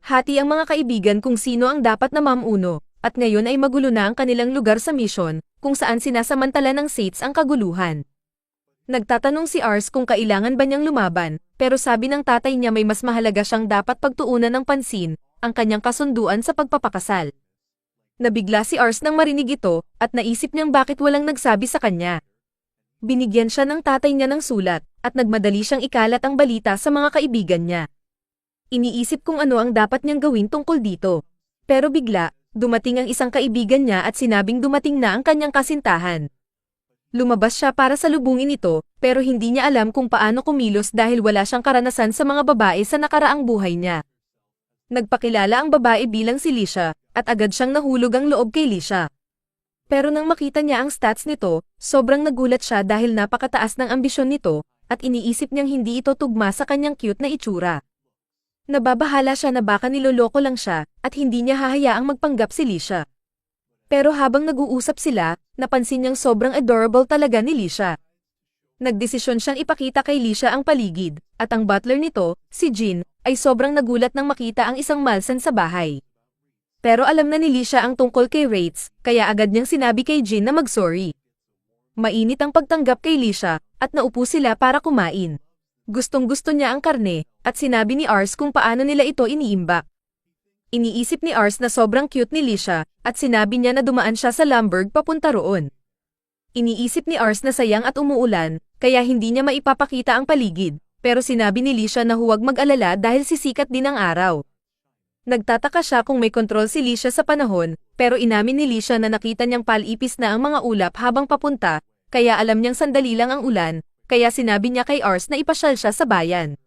Hati ang mga kaibigan kung sino ang dapat na mamuno, at ngayon ay magulo na ang kanilang lugar sa mission, kung saan sinasamantala ng Sates ang kaguluhan. Nagtatanong si Ars kung kailangan ba niyang lumaban, pero sabi ng tatay niya may mas mahalaga siyang dapat pagtuunan ng pansin, ang kanyang kasunduan sa pagpapakasal. Nabigla si Ars nang marinig ito, at naisip niyang bakit walang nagsabi sa kanya. Binigyan siya ng tatay niya ng sulat, at nagmadali siyang ikalat ang balita sa mga kaibigan niya. Iniisip kung ano ang dapat niyang gawin tungkol dito. Pero bigla, dumating ang isang kaibigan niya at sinabing dumating na ang kanyang kasintahan. Lumabas siya para salubungin ito, pero hindi niya alam kung paano kumilos dahil wala siyang karanasan sa mga babae sa nakaraang buhay niya. Nagpakilala ang babae bilang si Lisha, at agad siyang nahulog ang loob kay Lisha. Pero nang makita niya ang stats nito, sobrang nagulat siya dahil napakataas ng ambisyon nito, at iniisip niyang hindi ito tugma sa kanyang cute na itsura. Nababahala siya na baka niloloko lang siya, at hindi niya hahayaang magpanggap si Lisha. Pero habang nag-uusap sila, napansin niyang sobrang adorable talaga ni Lisha. Nagdesisyon siyang ipakita kay Lisha ang paligid, at ang butler nito, si Jin, ay sobrang nagulat nang makita ang isang malsan sa bahay. Pero alam na ni Lisha ang tungkol kay Rates, kaya agad niyang sinabi kay Jin na mag-sorry. Mainit ang pagtanggap kay Lisha, at naupo sila para kumain. Gustong-gusto niya ang karne, at sinabi ni Ars kung paano nila ito iniimbak. Iniisip ni Ars na sobrang cute ni Lisha, at sinabi niya na dumaan siya sa Lamberg papunta roon. Iniisip ni Ars na sayang at umuulan, kaya hindi niya maipapakita ang paligid, pero sinabi ni Lisha na huwag mag-alala dahil sisikat din ang araw. Nagtataka siya kung may kontrol si Lisha sa panahon, pero inamin ni Lisha na nakita niyang palipis na ang mga ulap habang papunta, kaya alam niyang sandali lang ang ulan, kaya sinabi niya kay Ars na ipasyal siya sa bayan.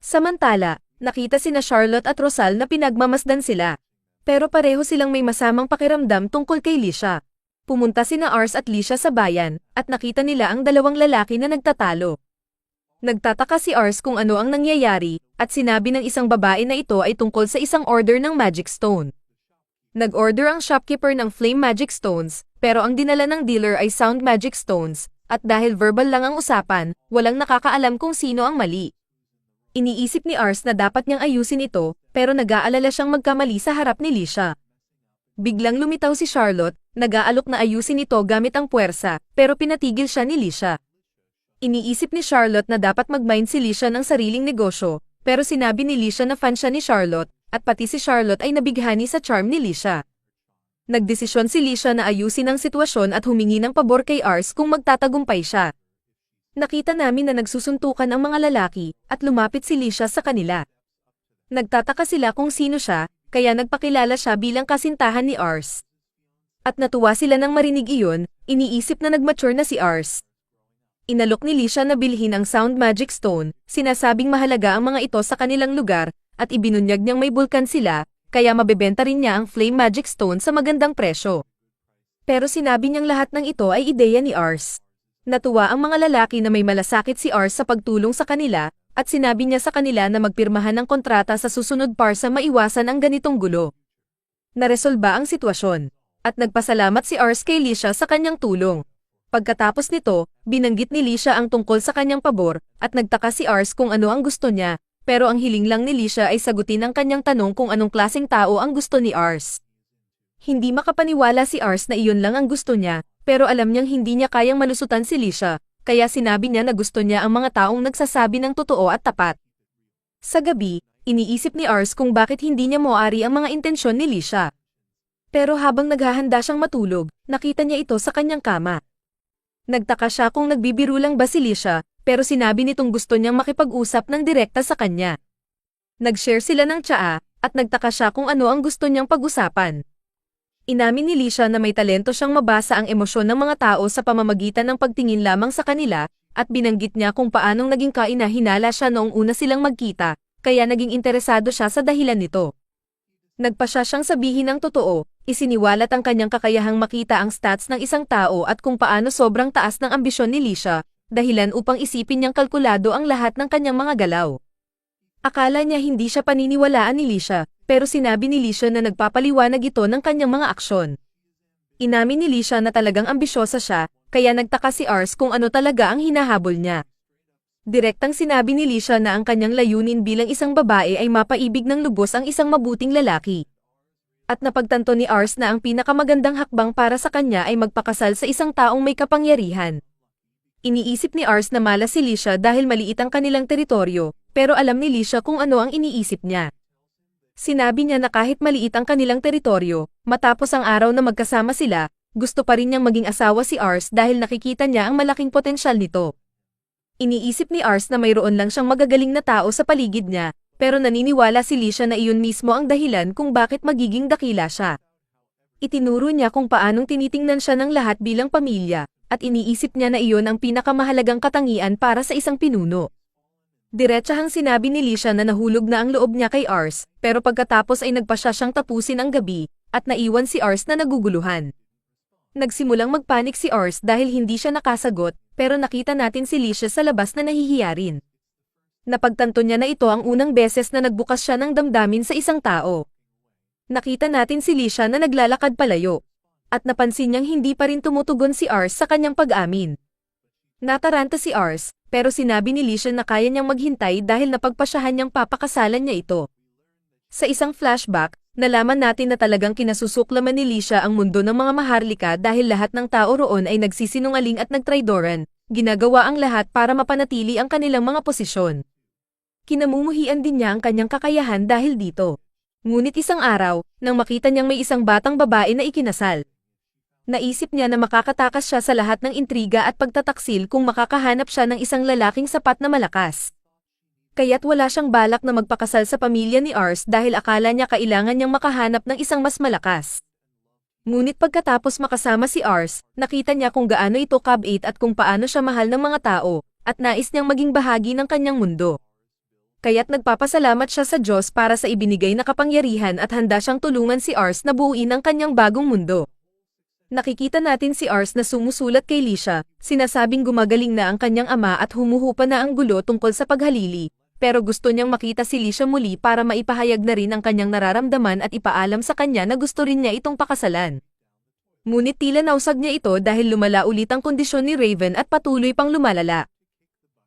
Samantala, nakita sina Charlotte at Rosal na pinagmamasdan sila. Pero pareho silang may masamang pakiramdam tungkol kay Lisha. Pumunta sina Ars at Lisha sa bayan, at nakita nila ang dalawang lalaki na nagtatalo. Nagtataka si Ars kung ano ang nangyayari, at sinabi ng isang babae na ito ay tungkol sa isang order ng Magic Stone. Nag-order ang shopkeeper ng Flame Magic Stones, pero ang dinala ng dealer ay Sound Magic Stones, at dahil verbal lang ang usapan, walang nakakaalam kung sino ang mali. Iniisip ni Ars na dapat niyang ayusin ito, pero nag-aalala siyang magkamali sa harap ni Lisha. Biglang lumitaw si Charlotte, nag-aalok na ayusin ito gamit ang puwersa, pero pinatigil siya ni Lisha. Iniisip ni Charlotte na dapat mag-mind si Lisha ng sariling negosyo, pero sinabi ni Lisha na fan siya ni Charlotte, at pati si Charlotte ay nabighani sa charm ni Lisha. Nagdesisyon si Lisha na ayusin ang sitwasyon at humingi ng pabor kay Ars kung magtatagumpay siya. Nakita namin na nagsusuntukan ang mga lalaki, at lumapit si Lisha sa kanila. Nagtataka sila kung sino siya, kaya nagpakilala siya bilang kasintahan ni Ars. At natuwa sila nang marinig iyon, iniisip na nag-mature na si Ars. Inalok ni Lisha na bilhin ang Sound Magic Stone, sinasabing mahalaga ang mga ito sa kanilang lugar, at ibinunyag niyang may bulkan sila, kaya mabebenta rin niya ang Flame Magic Stone sa magandang presyo. Pero sinabi niyang lahat ng ito ay ideya ni Ars. Natuwa ang mga lalaki na may malasakit si Ars sa pagtulong sa kanila, at sinabi niya sa kanila na magpirmahan ng kontrata sa susunod para sa maiwasan ang ganitong gulo. Naresolba ang sitwasyon, at nagpasalamat si Ars kay Lisha sa kanyang tulong. Pagkatapos nito, binanggit ni Lisha ang tungkol sa kanyang pabor, at nagtaka si Ars kung ano ang gusto niya, pero ang hiling lang ni Lisha ay sagutin ang kanyang tanong kung anong klaseng tao ang gusto ni Ars. Hindi makapaniwala si Ars na iyon lang ang gusto niya, pero alam niyang hindi niya kayang malusutan si Lisha, kaya sinabi niya na gusto niya ang mga taong nagsasabi ng totoo at tapat. Sa gabi, iniisip ni Ars kung bakit hindi niya moari ang mga intensyon ni Lisha. Pero habang naghahanda siyang matulog, nakita niya ito sa kanyang kama. Nagtaka siya kung nagbibiro lang ba si Lisha, pero sinabi nitong gusto niyang makipag-usap ng direkta sa kanya. Nag-share sila ng tsaa, at nagtaka siya kung ano ang gusto niyang pag-usapan. Inamin ni Lisha na may talento siyang mabasa ang emosyon ng mga tao sa pamamagitan ng pagtingin lamang sa kanila, at binanggit niya kung paanong naging kainahinala siya noong una silang magkita, kaya naging interesado siya sa dahilan nito. Nagpa siya siyang sabihin ang totoo, isiniwalat ang kanyang kakayahang makita ang stats ng isang tao at kung paano sobrang taas ng ambisyon ni Lisha, dahilan upang isipin niyang kalkulado ang lahat ng kanyang mga galaw. Akala niya hindi siya paniniwalaan ni Lisha, pero sinabi ni Lisha na nagpapaliwanag ito ng kanyang mga aksyon. Inamin ni Lisha na talagang ambisyosa siya, kaya nagtaka si Ars kung ano talaga ang hinahabol niya. Direktang sinabi ni Lisha na ang kanyang layunin bilang isang babae ay mapaibig ng lubos ang isang mabuting lalaki. At napagtanto ni Ars na ang pinakamagandang hakbang para sa kanya ay magpakasal sa isang taong may kapangyarihan. Iniisip ni Ars na malas si Lisha dahil maliit ang kanilang teritoryo, pero alam ni Lisha kung ano ang iniisip niya. Sinabi niya na kahit maliit ang kanilang teritoryo, matapos ang araw na magkasama sila, gusto pa rin niyang maging asawa si Ars dahil nakikita niya ang malaking potensyal nito. Iniisip ni Ars na mayroon lang siyang magagaling na tao sa paligid niya, pero naniniwala si Lisha na iyon mismo ang dahilan kung bakit magiging dakila siya. Itinuro niya kung paanong tinitingnan siya ng lahat bilang pamilya, at iniisip niya na iyon ang pinakamahalagang katangian para sa isang pinuno. Diretsahang sinabi ni Lisha na nahulog na ang loob niya kay Ars, pero pagkatapos ay nagpa siya siyang tapusin ang gabi, at naiwan si Ars na naguguluhan. Nagsimulang magpanik si Ars dahil hindi siya nakasagot, pero nakita natin si Lisha sa labas na nahihiya rin. Napagtanto niya na ito ang unang beses na nagbukas siya ng damdamin sa isang tao. Nakita natin si Lisha na naglalakad palayo, at napansin niyang hindi pa rin tumutugon si Ars sa kanyang pag-amin. Nataranta si Ars, pero sinabi ni Lisha na kaya niyang maghintay dahil napagpasyahan niyang papakasalan niya ito. Sa isang flashback, nalaman natin na talagang kinasusuklaman ni Licia ang mundo ng mga maharlika dahil lahat ng tao roon ay nagsisinungaling at nagtraidoran, ginagawa ang lahat para mapanatili ang kanilang mga posisyon. Kinamumuhian din niya ang kanyang kakayahan dahil dito. Ngunit isang araw, nang makita niyang may isang batang babae na ikinasal, naisip niya na makakatakas siya sa lahat ng intriga at pagtataksil kung makakahanap siya ng isang lalaking sapat na malakas. Kaya't wala siyang balak na magpakasal sa pamilya ni Ars dahil akala niya kailangan niyang makahanap ng isang mas malakas. Ngunit pagkatapos makasama si Ars, nakita niya kung gaano ito kabait at kung paano siya mahal ng mga tao, at nais niyang maging bahagi ng kanyang mundo. Kaya't nagpapasalamat siya sa Diyos para sa ibinigay na kapangyarihan at handa siyang tulungan si Ars na buuin ang kanyang bagong mundo. Nakikita natin si Ars na sumusulat kay Licia, sinasabing gumagaling na ang kanyang ama at humuhupa na ang gulo tungkol sa paghalili, pero gusto niyang makita si Licia muli para maipahayag na rin ang kanyang nararamdaman at ipaalam sa kanya na gusto rin niya itong pakasalan. Ngunit tila nausag niya ito dahil lumala ulit ang kondisyon ni Raven at patuloy pang lumalala.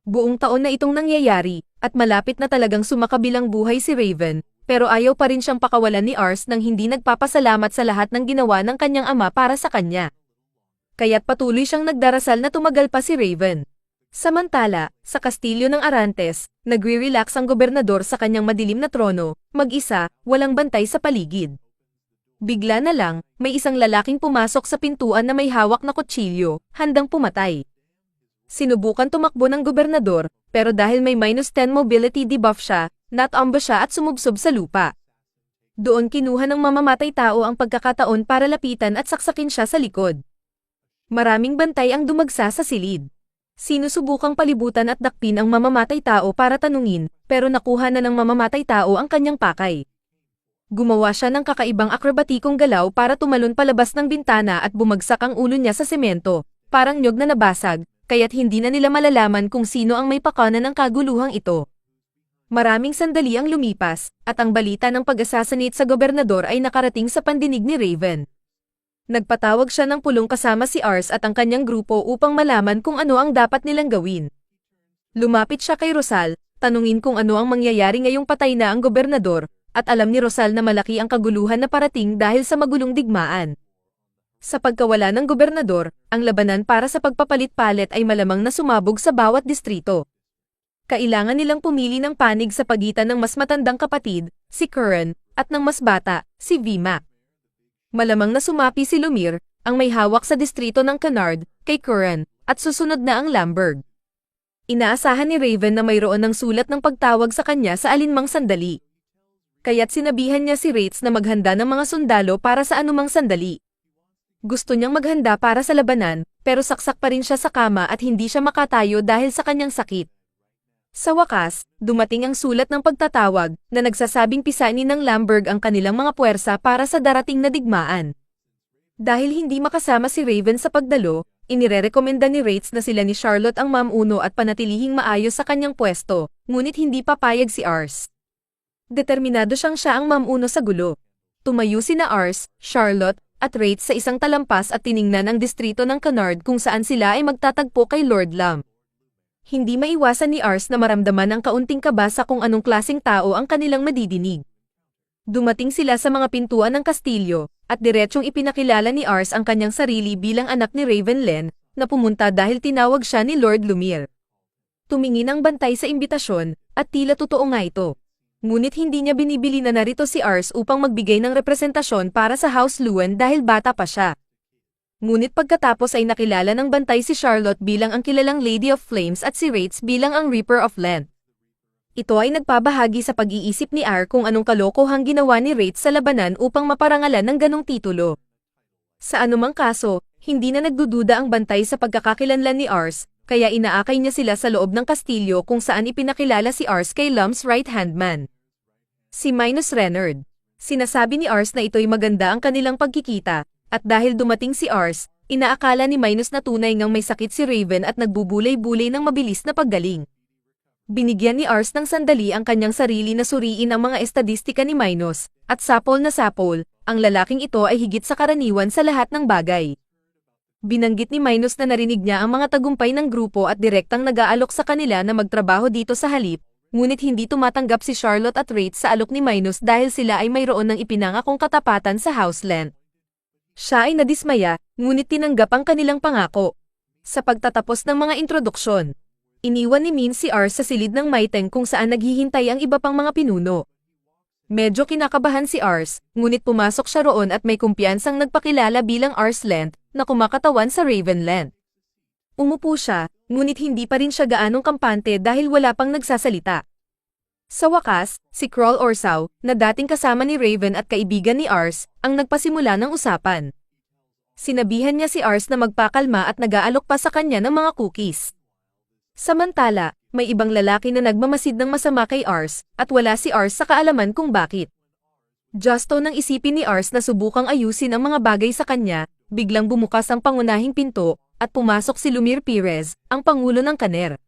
Buong taon na itong nangyayari, at malapit na talagang sumakabilang buhay si Raven, pero ayaw pa rin siyang pakawalan ni Ars nang hindi nagpapasalamat sa lahat ng ginawa ng kanyang ama para sa kanya. Kaya't patuloy siyang nagdarasal na tumagal pa si Raven. Samantala, sa kastilyo ng Arantes, nagre-relax ang gobernador sa kanyang madilim na trono, mag-isa, walang bantay sa paligid. Bigla na lang, may isang lalaking pumasok sa pintuan na may hawak na kutsilyo, handang pumatay. Sinubukan tumakbo ng gobernador, pero dahil may -10 mobility debuff siya, natomba siya at sumubsob sa lupa. Doon kinuha ng mamamatay tao ang pagkakataon para lapitan at saksakin siya sa likod. Maraming bantay ang dumagsa sa silid. Sinusubukang palibutan at dakpin ang mamamatay tao para tanungin, pero nakuha na ng mamamatay tao ang kanyang pakay. Gumawa siya ng kakaibang akrobatikong galaw para tumalon palabas ng bintana at bumagsak ang ulo niya sa semento, parang nyog na nabasag, kaya't hindi na nila malalaman kung sino ang may pakana ng kaguluhang ito. Maraming sandali ang lumipas, at ang balita ng pag-assassinate sa gobernador ay nakarating sa pandinig ni Raven. Nagpatawag siya ng pulong kasama si Ars at ang kanyang grupo upang malaman kung ano ang dapat nilang gawin. Lumapit siya kay Rosal, tanungin kung ano ang mangyayari ngayong patay na ang gobernador, at alam ni Rosal na malaki ang kaguluhan na parating dahil sa magulong digmaan. Sa pagkawala ng gobernador, ang labanan para sa pagpapalit-palit ay malamang na sumabog sa bawat distrito. Kailangan nilang pumili ng panig sa pagitan ng mas matandang kapatid, si Curran, at ng mas bata, si Vima. Malamang na sumapi si Lumir, ang may hawak sa distrito ng Canard, kay Curran, at susunod na ang Lamberg. Inaasahan ni Raven na mayroon ng sulat ng pagtawag sa kanya sa alinmang sandali. Kaya't sinabihan niya si Rates na maghanda ng mga sundalo para sa anumang sandali. Gusto niyang maghanda para sa labanan, pero saksak pa rin siya sa kama at hindi siya makatayo dahil sa kanyang sakit. Sa wakas, dumating ang sulat ng pagtatawag na nagsasabing pisanin ng Lamberg ang kanilang mga puwersa para sa darating na digmaan. Dahil hindi makasama si Raven sa pagdalo, inirerekomenda ni Rates na sila ni Charlotte ang mamuno at panatilihing maayos sa kanyang pwesto, ngunit hindi papayag si Ars. Determinado siyang siya ang mamuno sa gulo. Tumayo sina Ars, Charlotte, at Rates sa isang talampas at tiningnan ang distrito ng Canard kung saan sila ay magtatagpo kay Lord Lam. Hindi maiwasan ni Ars na maramdaman ang kaunting kaba sa kung anong klaseng tao ang kanilang madidinig. Dumating sila sa mga pintuan ng kastilyo, at diretsyong ipinakilala ni Ars ang kanyang sarili bilang anak ni Raven Len, na pumunta dahil tinawag siya ni Lord Lumir. Tumingin ang bantay sa imbitasyon, at tila totoo nga ito. Ngunit hindi niya binibili na narito si Ars upang magbigay ng representasyon para sa House Luan dahil bata pa siya. Ngunit pagkatapos ay nakilala ng bantay si Charlotte bilang ang kilalang Lady of Flames at si Rates bilang ang Reaper of Length. Ito ay nagpabahagi sa pag-iisip ni Ar kung anong kalokohang ginawa ni Rates sa labanan upang maparangalan ng ganong titulo. Sa anumang kaso, hindi na nagdududa ang bantay sa pagkakakilanlan ni Ars, kaya inaakay niya sila sa loob ng kastilyo kung saan ipinakilala si Ars kay Lum's right-hand man, si Reynard. Sinasabi ni Ars na ito'y maganda ang kanilang pagkikita, at dahil dumating si Ars, inaakala ni Minus na tunay ngang may sakit si Raven at nagbubulay-bulay ng mabilis na paggaling. Binigyan ni Ars ng sandali ang kanyang sarili na suriin ang mga estadistika ni Minus, at sapol na sapol, ang lalaking ito ay higit sa karaniwan sa lahat ng bagay. Binanggit ni Minus na narinig niya ang mga tagumpay ng grupo at direktang nag-aalok sa kanila na magtrabaho dito sa halip, Ngunit hindi tumatanggap si Charlotte at Wraith sa alok ni Minos dahil sila ay mayroon ng ipinangakong katapatan sa Houseland. Siya ay nadismaya, ngunit tinanggap ang kanilang pangako. Sa pagtatapos ng mga introduksyon, iniwan ni Min si Ars sa silid ng Maiteng kung saan naghihintay ang iba pang mga pinuno. Medyo kinakabahan si Ars, ngunit pumasok siya roon at may kumpiyansang nagpakilala bilang Arsland na kumakatawan sa Ravenland. Umupo siya, ngunit hindi pa rin siya gaanong kampante dahil wala pang nagsasalita. Sa wakas, si Kroll Orsaw, na dating kasama ni Raven at kaibigan ni Ars, ang nagpasimula ng usapan. Sinabihan niya si Ars na magpakalma at nag-aalok pa sa kanya ng mga cookies. Samantala, may ibang lalaki na nagmamasid ng masama kay Ars, at wala si Ars sa kaalaman kung bakit. Justo nang isipin ni Ars na subukang ayusin ang mga bagay sa kanya, biglang bumukas ang pangunahing pinto, at pumasok si Lumir Perez, ang pangulo ng Kaner.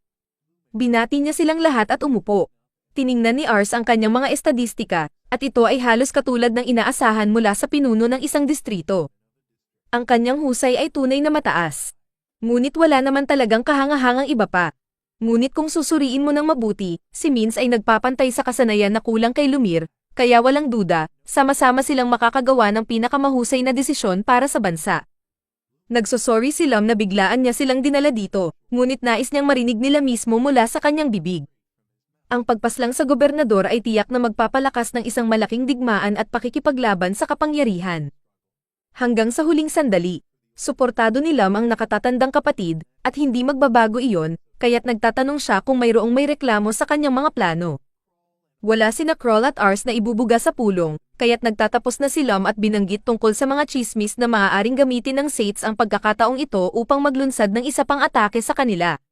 Binati niya silang lahat at umupo. Tiningnan ni Ars ang kanyang mga estadistika, at ito ay halos katulad ng inaasahan mula sa pinuno ng isang distrito. Ang kanyang husay ay tunay na mataas. Ngunit wala naman talagang kahangahangang iba pa. Ngunit kung susuriin mo ng mabuti, si Mins ay nagpapantay sa kasanayan na kulang kay Lumir, kaya walang duda, sama-sama silang makakagawa ng pinakamahusay na desisyon para sa bansa. Nagsosorry si Lam na biglaan niya silang dinala dito, ngunit nais niyang marinig nila mismo mula sa kanyang bibig. Ang pagpaslang sa gobernador ay tiyak na magpapalakas ng isang malaking digmaan at pakikipaglaban sa kapangyarihan. Hanggang sa huling sandali, suportado ni Lam ang nakatatandang kapatid, at hindi magbabago iyon, kaya't nagtatanong siya kung mayroong may reklamo sa kanyang mga plano. Wala sina Kroll at Ars na ibubuga sa pulong, kaya't nagtatapos na si Lam at binanggit tungkol sa mga chismis na maaaring gamitin ng Sates ang pagkakataong ito upang maglunsad ng isa pang atake sa kanila.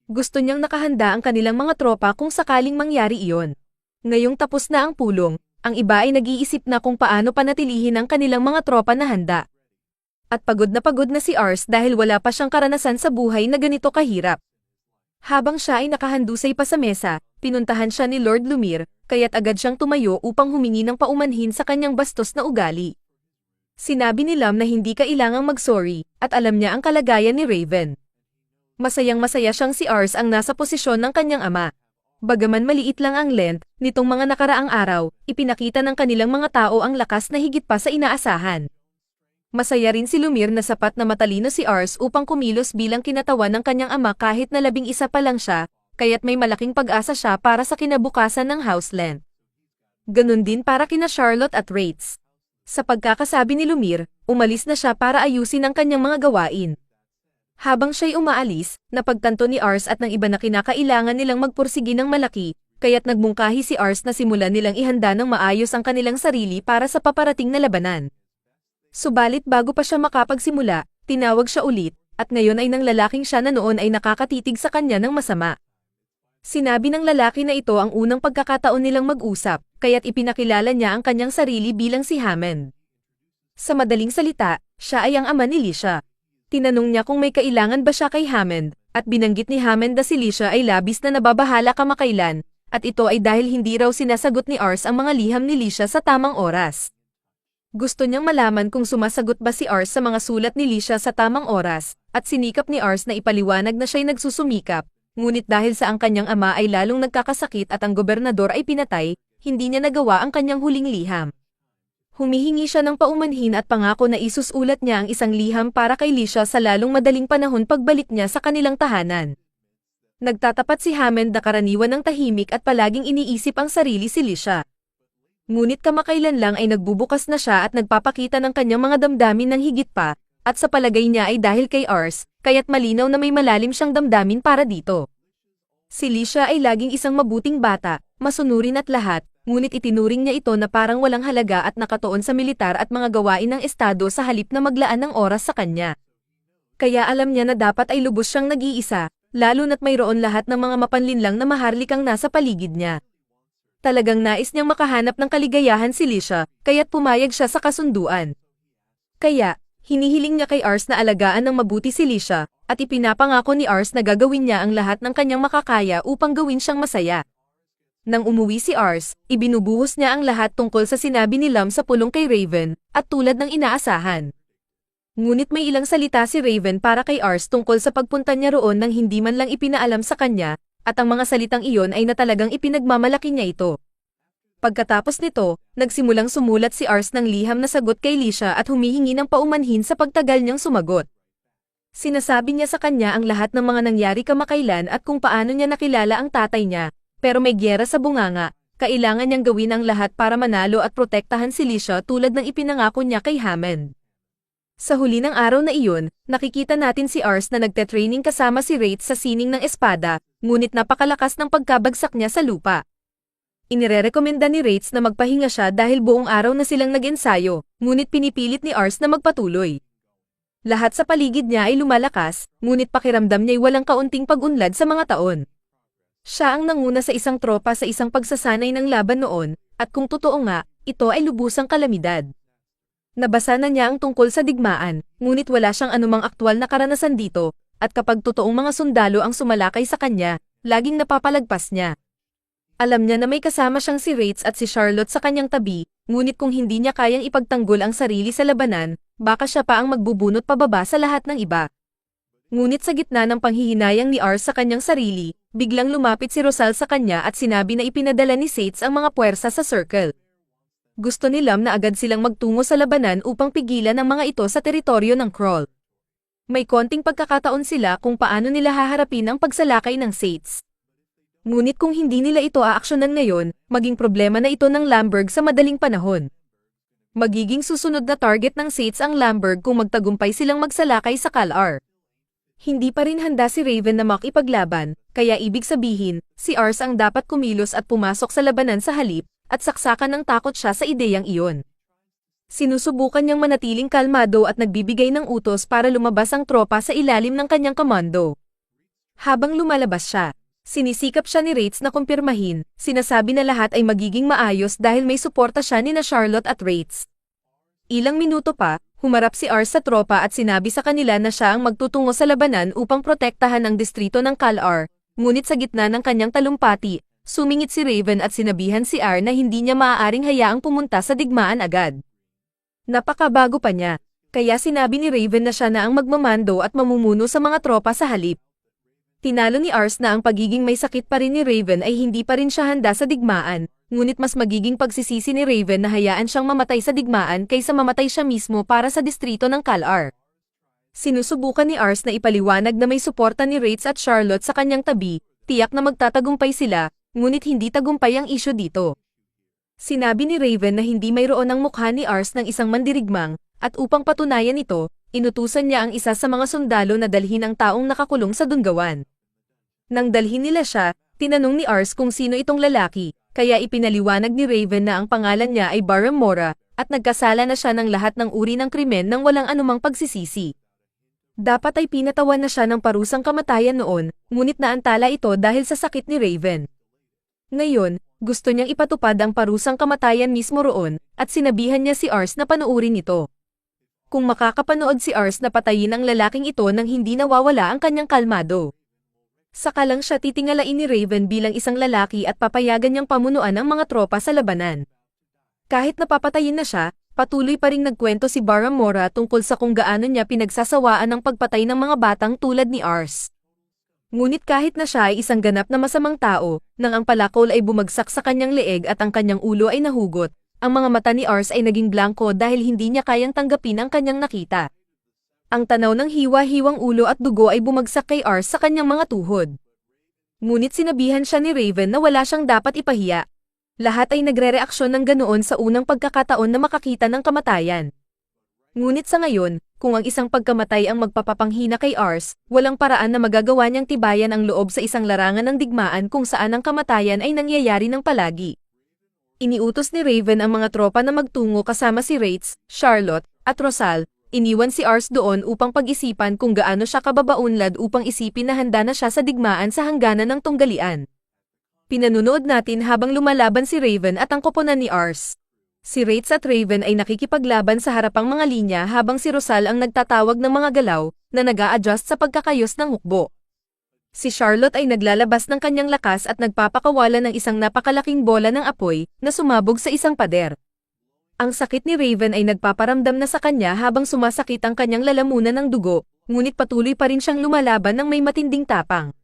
Gusto niyang nakahanda ang kanilang mga tropa kung sakaling mangyari iyon. Ngayong tapos na ang pulong, ang iba ay nag-iisip na kung paano panatilihin ang kanilang mga tropa na handa. At pagod na si Ars dahil wala pa siyang karanasan sa buhay na ganito kahirap. Habang siya ay nakahandusay pa sa mesa, pinuntahan siya ni Lord Lumir, kaya't agad siyang tumayo upang humingi ng paumanhin sa kanyang bastos na ugali. Sinabi ni Lam na hindi kailangang mag-sorry, at alam niya ang kalagayan ni Raven. Masayang-masaya siyang si Ars ang nasa posisyon ng kanyang ama. Bagaman maliit lang ang length, nitong mga nakaraang araw, ipinakita ng kanilang mga tao ang lakas na higit pa sa inaasahan. Masaya rin si Lumir na sapat na matalino si Ars upang kumilos bilang kinatawan ng kanyang ama kahit na 11 pa lang siya, kaya't may malaking pag-asa siya para sa kinabukasan ng Houseland. Ganun din para kina Charlotte at Wraith. Sa pagkakasabi ni Lumir, umalis na siya para ayusin ang kanyang mga gawain. Habang siya'y umaalis, napagtanto ni Ars at ng iba na kinakailangan nilang magpursigi ng malaki, kaya't nagmungkahi si Ars na simulan nilang ihanda ng maayos ang kanilang sarili para sa paparating na labanan. Subalit bago pa siya makapagsimula, tinawag siya ulit, at ngayon ay ng lalaking siya na noon ay nakakatitig sa kanya ng masama. Sinabi ng lalaki na ito ang unang pagkakataon nilang mag-usap, kaya't ipinakilala niya ang kanyang sarili bilang si Hammond. Sa madaling salita, siya ay ang ama ni Licia. Tinanong niya kung may kailangan ba siya kay Hammond, at binanggit ni Hammond na si Licia ay labis na nababahala kamakailan, at ito ay dahil hindi raw sinasagot ni Ars ang mga liham ni Licia sa tamang oras. Gusto niyang malaman kung sumasagot ba si Ars sa mga sulat ni Licia sa tamang oras, at sinikap ni Ars na ipaliwanag na siya'y nagsusumikap, ngunit dahil sa ang kanyang ama ay lalong nagkakasakit at ang gobernador ay pinatay, hindi niya nagawa ang kanyang huling liham. Humihingi siya ng paumanhin at pangako na isusulat niya ang isang liham para kay Licia sa lalong madaling panahon pagbalik niya sa kanilang tahanan. Nagtatapat si Hammond na karaniwan ng tahimik at palaging iniisip ang sarili si Licia. Ngunit kamakailan lang ay nagbubukas na siya at nagpapakita ng kanyang mga damdamin ng higit pa, at sa palagay niya ay dahil kay Ars, kaya't malinaw na may malalim siyang damdamin para dito. Si Licia ay laging isang mabuting bata, masunurin at lahat, ngunit itinuring niya ito na parang walang halaga at nakatuon sa militar at mga gawain ng estado sa halip na maglaan ng oras sa kanya. Kaya alam niya na dapat ay lubos siyang nag-iisa, lalo na't mayroon lahat ng mga mapanlinlang na maharlikang nasa paligid niya. Talagang nais niyang makahanap ng kaligayahan si Licia, kaya't pumayag siya sa kasunduan. Kaya, hinihiling niya kay Ars na alagaan ng mabuti si Licia, at ipinapangako ni Ars na gagawin niya ang lahat ng kanyang makakaya upang gawin siyang masaya. Nang umuwi si Ars, ibinubuhos niya ang lahat tungkol sa sinabi ni Lam sa pulong kay Raven, at tulad ng inaasahan. Ngunit may ilang salita si Raven para kay Ars tungkol sa pagpunta niya roon nang hindi man lang ipinaalam sa kanya, at ang mga salitang iyon ay na talagang ipinagmamalaki niya ito. Pagkatapos nito, nagsimulang sumulat si Ars ng liham na sagot kay Lisha at humihingi ng paumanhin sa pagtagal niyang sumagot. Sinasabi niya sa kanya ang lahat ng mga nangyari kamakailan at kung paano niya nakilala ang tatay niya, pero may gyera sa bunganga, kailangan niyang gawin ang lahat para manalo at protektahan si Lisha tulad ng ipinangako niya kay Hammond. Sa huli ng araw na iyon, nakikita natin si Ars na nagte-training kasama si Wraith sa sining ng espada, ngunit napakalakas ng pagkabagsak niya sa lupa. Inirerekomenda ni Wraith na magpahinga siya dahil buong araw na silang nag-ensayo, ngunit pinipilit ni Ars na magpatuloy. Lahat sa paligid niya ay lumalakas, ngunit pakiramdam niya'y walang kaunting pag-unlad sa mga taon. Siya ang nanguna sa isang tropa sa isang pagsasanay ng laban noon, at kung totoo nga, ito ay lubusang kalamidad. Nabasa na niya ang tungkol sa digmaan, ngunit wala siyang anumang aktwal na karanasan dito, at kapag totoong mga sundalo ang sumalakay sa kanya, laging napapalagpas niya. Alam niya na may kasama siyang si Wraith at si Charlotte sa kanyang tabi, ngunit kung hindi niya kayang ipagtanggol ang sarili sa labanan, baka siya pa ang magbubunot pababa sa lahat ng iba. Ngunit sa gitna ng panghihinayang ni Ars sa kanyang sarili, biglang lumapit si Rosal sa kanya at sinabi na ipinadala ni Sates ang mga puwersa sa circle. Gusto ni Lam na agad silang magtungo sa labanan upang pigilan ang mga ito sa teritoryo ng Krull. May konting pagkakataon sila kung paano nila haharapin ang pagsalakay ng Sates. Ngunit kung hindi nila ito aaksyonan ngayon, maging problema na ito ng Lamberg sa madaling panahon. Magiging susunod na target ng Sates ang Lamberg kung magtagumpay silang magsalakay sa Kal-Ar. Hindi pa rin handa si Raven na makipaglaban, kaya ibig sabihin, si Ars ang dapat kumilos at pumasok sa labanan sa halip, at saksakan ng takot siya sa ideyang iyon. Sinusubukan niyang manatiling kalmado at nagbibigay ng utos para lumabas ang tropa sa ilalim ng kanyang komando. Habang lumalabas siya, sinisikap siya ni Wraith na kumpirmahin, sinasabi na lahat ay magiging maayos dahil may suporta siya ni na Charlotte at Wraith. Ilang minuto pa, humarap si Ars sa tropa at sinabi sa kanila na siya ang magtutungo sa labanan upang protektahan ang distrito ng Kal-Ar, ngunit sa gitna ng kanyang talumpati, sumingit si Raven at sinabihan si Ar na hindi niya maaaring hayaang pumunta sa digmaan agad. Napakabago pa niya, kaya sinabi ni Raven na siya na ang magmamando at mamumuno sa mga tropa sa halip. Tinalo ni Ars na ang pagiging may sakit pa rin ni Raven ay hindi pa rin siya handa sa digmaan, ngunit mas magiging pagsisisi ni Raven na hayaan siyang mamatay sa digmaan kaysa mamatay siya mismo para sa distrito ng Kal-Ar. Sinusubukan ni Ars na ipaliwanag na may suporta ni Wraith at Charlotte sa kanyang tabi, tiyak na magtatagumpay sila, ngunit hindi tagumpay ang isyu dito. Sinabi ni Raven na hindi mayroon ang mukha ni Ars ng isang mandirigmang, at upang patunayan ito, inutusan niya ang isa sa mga sundalo na dalhin ang taong nakakulong sa dunggawan. Nang dalhin nila siya, tinanong ni Ars kung sino itong lalaki, kaya ipinaliwanag ni Raven na ang pangalan niya ay Baram Mora, at nagkasala na siya ng lahat ng uri ng krimen nang walang anumang pagsisisi. Dapat ay pinatawan na siya ng parusang kamatayan noon, ngunit naantala ito dahil sa sakit ni Raven. Ngayon, gusto niyang ipatupad ang parusang kamatayan mismo roon, at sinabihan niya si Ars na panuurin ito. Kung makakapanood si Ars na patayin ang lalaking ito nang hindi nawawala ang kanyang kalmado. Saka lang siya titingalain ni Raven bilang isang lalaki at papayagan niyang pamunuan ang mga tropa sa labanan. Kahit napapatayin na siya, patuloy pa ring nagkwento si Baram Mora tungkol sa kung gaano niya pinagsasawaan ang pagpatay ng mga batang tulad ni Ars. Ngunit kahit na siya ay isang ganap na masamang tao, nang ang palakol ay bumagsak sa kanyang leeg at ang kanyang ulo ay nahugot, ang mga mata ni Ars ay naging blanko dahil hindi niya kayang tanggapin ang kanyang nakita. Ang tanaw ng hiwa-hiwang ulo at dugo ay bumagsak kay Ars sa kanyang mga tuhod. Ngunit sinabihan siya ni Raven na wala siyang dapat ipahiya. Lahat ay nagre-reaksyon ng ganoon sa unang pagkakataon na makakita ng kamatayan. Ngunit sa ngayon, kung ang isang pagkamatay ang magpapapanghina kay Ars, walang paraan na magagawa niyang tibayan ang loob sa isang larangan ng digmaan kung saan ang kamatayan ay nangyayari ng palagi. Iniutos ni Raven ang mga tropa na magtungo kasama si Wraith, Charlotte, at Rosal. Iniwan si Ars doon upang pag-isipan kung gaano siya kababaunlad upang isipin na handa na siya sa digmaan sa hangganan ng tunggalian. Pinanunood natin habang lumalaban si Raven at ang koponan ni Ars. Si Wraith at Raven ay nakikipaglaban sa harapang mga linya habang si Rosal ang nagtatawag ng mga galaw na nag-a-adjust sa pagkakayos ng hukbo. Si Charlotte ay naglalabas ng kanyang lakas at nagpapakawala ng isang napakalaking bola ng apoy na sumabog sa isang pader. Ang sakit ni Raven ay nagpaparamdam na sa kanya habang sumasakit ang kanyang lalamunan ng dugo, ngunit patuloy pa rin siyang lumalaban ng may matinding tapang.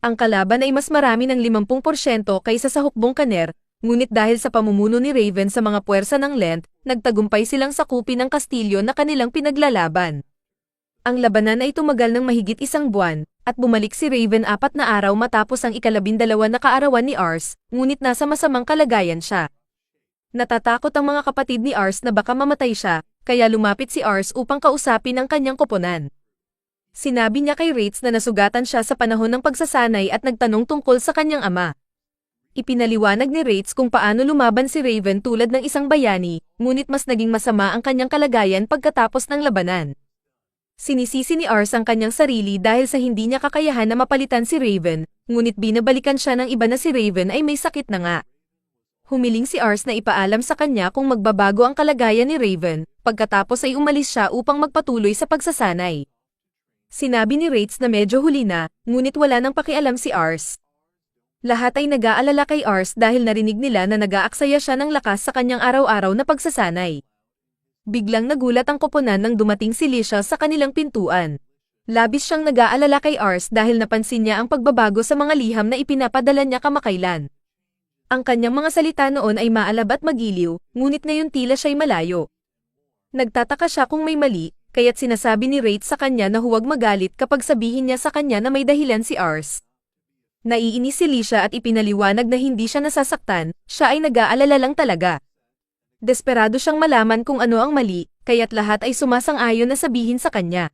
Ang kalaban ay mas marami ng 50% kaysa sa hukbong Kaner, ngunit dahil sa pamumuno ni Raven sa mga puwersa ng Lent, nagtagumpay silang sakupin ang kastilyo na kanilang pinaglalaban. Ang labanan ay tumagal ng mahigit 1 buwan, at bumalik si Raven 4 na araw matapos ang ika-12 na kaarawan ni Ars, ngunit nasa masamang kalagayan siya. Natatakot ang mga kapatid ni Ars na baka mamatay siya, kaya lumapit si Ars upang kausapin ang kanyang koponan. Sinabi niya kay Rates na nasugatan siya sa panahon ng pagsasanay at nagtanong tungkol sa kanyang ama. Ipinaliwanag ni Rates kung paano lumaban si Raven tulad ng isang bayani, ngunit mas naging masama ang kanyang kalagayan pagkatapos ng labanan. Sinisisi ni Ars ang kanyang sarili dahil sa hindi niya kakayahan na mapalitan si Raven, ngunit binabalikan siya ng iba na si Raven ay may sakit na nga. Humiling si Ars na ipaalam sa kanya kung magbabago ang kalagayan ni Raven, pagkatapos ay umalis siya upang magpatuloy sa pagsasanay. Sinabi ni Rates na medyo huli na, ngunit wala nang pakialam si Ars. Lahat ay nag-aalala kay Ars dahil narinig nila na nag-aaksaya siya ng lakas sa kanyang araw-araw na pagsasanay. Biglang nagulat ang koponan nang dumating si Licia sa kanilang pintuan. Labis siyang nag-aalala kay Ars dahil napansin niya ang pagbabago sa mga liham na ipinapadala niya kamakailan. Ang kanyang mga salita noon ay maalab at magiliw, ngunit ngayon tila siya'y malayo. Nagtataka siya kung may mali, kaya't sinasabi ni Rates sa kanya na huwag magalit kapag sabihin niya sa kanya na may dahilan si Ars. Naiinis si Licia at ipinaliwanag na hindi siya nasasaktan, siya ay nag-aalala lang talaga. Desperado siyang malaman kung ano ang mali, kaya't lahat ay sumasang-ayon na sabihin sa kanya.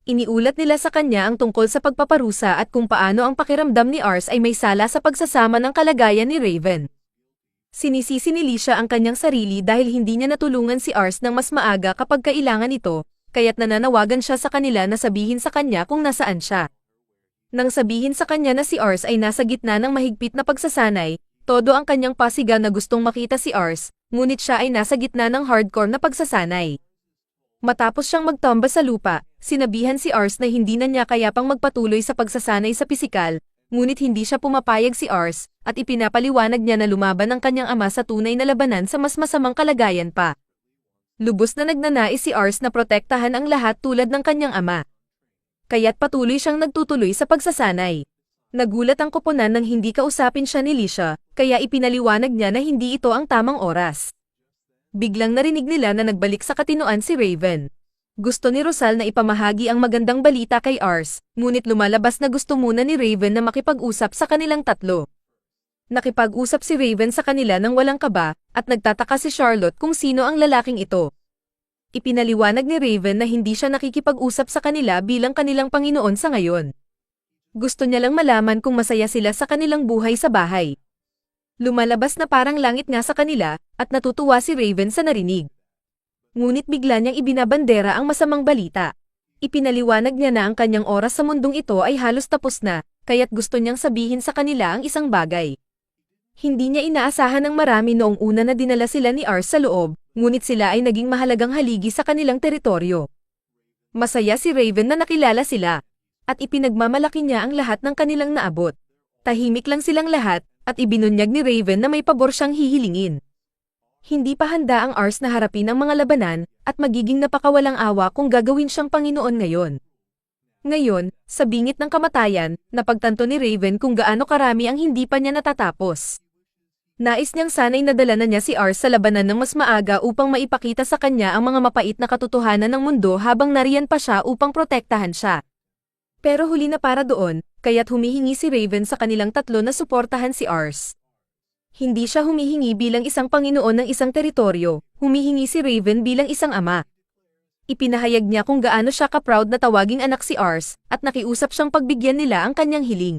Iniulat nila sa kanya ang tungkol sa pagpaparusa at kung paano ang pakiramdam ni Ars ay may sala sa pagsasama ng kalagayan ni Raven. Sinisisi ni Licia ang kanyang sarili dahil hindi niya natulungan si Ars ng mas maaga kapag kailangan ito, kaya't nananawagan siya sa kanila na sabihin sa kanya kung nasaan siya. Nang sabihin sa kanya na si Ars ay nasa gitna ng mahigpit na pagsasanay, todo ang kanyang pasiga na gustong makita si Ars, ngunit siya ay nasa gitna ng hardcore na pagsasanay. Matapos siyang magtomba sa lupa, sinabihan si Ars na hindi na niya kaya pang magpatuloy sa pagsasanay sa pisikal, ngunit hindi siya pumapayag si Ars, at ipinapaliwanag niya na lumaban ang kanyang ama sa tunay na labanan sa mas masamang kalagayan pa. Lubos na nagnanais si Ars na protektahan ang lahat tulad ng kanyang ama. Kaya't patuloy siyang nagtutuloy sa pagsasanay. Nagulat ang koponan nang hindi kausapin siya ni Licia, kaya ipinaliwanag niya na hindi ito ang tamang oras. Biglang narinig nila na nagbalik sa katinoan si Raven. Gusto ni Rosal na ipamahagi ang magandang balita kay Ars, ngunit lumalabas na gusto muna ni Raven na makipag-usap sa kanilang tatlo. Nakipag-usap si Raven sa kanila nang walang kaba, at nagtataka si Charlotte kung sino ang lalaking ito. Ipinaliwanag ni Raven na hindi siya nakikipag-usap sa kanila bilang kanilang Panginoon sa ngayon. Gusto niya lang malaman kung masaya sila sa kanilang buhay sa bahay. Lumalabas na parang langit nga sa kanila, at natutuwa si Raven sa narinig. Ngunit bigla niyang ibinabandera ang masamang balita. Ipinaliwanag niya na ang kanyang oras sa mundong ito ay halos tapos na, kaya't gusto niyang sabihin sa kanila ang isang bagay. Hindi niya inaasahan ng marami noong una na dinala sila ni Ars sa loob, ngunit sila ay naging mahalagang haligi sa kanilang teritoryo. Masaya si Raven na nakilala sila, at ipinagmamalaki niya ang lahat ng kanilang naabot. Tahimik lang silang lahat, at ibinunyag ni Raven na may pabor siyang hihilingin. Hindi pa handa ang Ars na harapin ang mga labanan, at magiging napakawalang awa kung gagawin siyang Panginoon ngayon. Ngayon, sa bingit ng kamatayan, napagtanto ni Raven kung gaano karami ang hindi pa niya natatapos. Nais niyang sana'y nadala na niya si Ars sa labanan ng mas maaga upang maipakita sa kanya ang mga mapait na katotohanan ng mundo habang nariyan pa siya upang protektahan siya. Pero huli na para doon, kaya't humihingi si Raven sa kanilang tatlo na suportahan si Ars. Hindi siya humihingi bilang isang Panginoon ng isang teritoryo, humihingi si Raven bilang isang ama. Ipinahayag niya kung gaano siya ka-proud na tawaging anak si Ars, at nakiusap siyang pagbigyan nila ang kanyang hiling.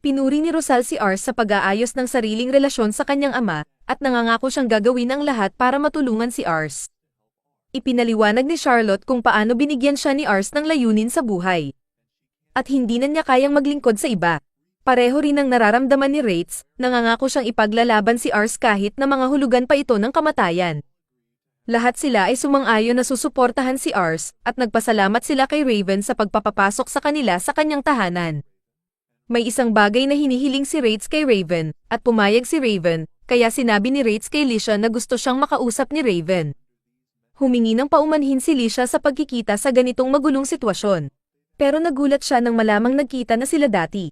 Pinuri ni Rosal si Ars sa pag-aayos ng sariling relasyon sa kanyang ama, at nangangako siyang gagawin ang lahat para matulungan si Ars. Ipinaliwanag ni Charlotte kung paano binigyan siya ni Ars ng layunin sa buhay. At hindi na niya kayang maglingkod sa iba. Pareho rin ang nararamdaman ni Rates, nangangako siyang ipaglalaban si Ars kahit na mga hulugan pa ito ng kamatayan. Lahat sila ay sumang-ayon na susuportahan si Ars, at nagpasalamat sila kay Raven sa pagpapapasok sa kanila sa kanyang tahanan. May isang bagay na hinihiling si Rates kay Raven, at pumayag si Raven, kaya sinabi ni Rates kay Licia na gusto siyang makausap ni Raven. Humingi ng paumanhin si Licia sa pagkikita sa ganitong magulong sitwasyon. Pero nagulat siya nang malamang nagkita na sila dati.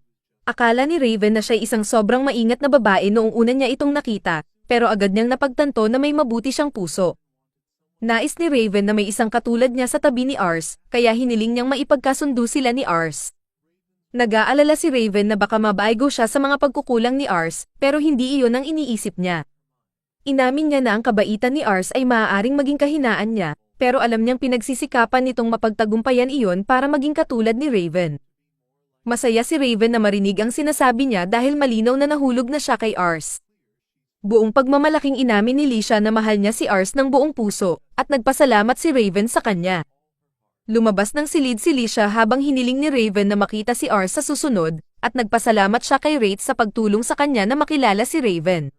Akala ni Raven na siya isang sobrang maingat na babae noong una niya itong nakita, pero agad niyang napagtanto na may mabuti siyang puso. Nais ni Raven na may isang katulad niya sa tabi ni Ars, kaya hiniling niyang maipagkasundo sila ni Ars. Nag-aalala si Raven na baka mabaigo siya sa mga pagkukulang ni Ars, pero hindi iyon ang iniisip niya. Inamin niya na ang kabaitan ni Ars ay maaaring maging kahinaan niya, pero alam niyang pinagsisikapan nitong mapagtagumpayan iyon para maging katulad ni Raven. Masaya si Raven na marinig ang sinasabi niya dahil malinaw na nahulog na siya kay Ars. Buong pagmamalaking inamin ni Lisha na mahal niya si Ars ng buong puso, at nagpasalamat si Raven sa kanya. Lumabas ng silid si Lisha habang hiniling ni Raven na makita si Ars sa susunod, at nagpasalamat siya kay Wraith sa pagtulong sa kanya na makilala si Raven.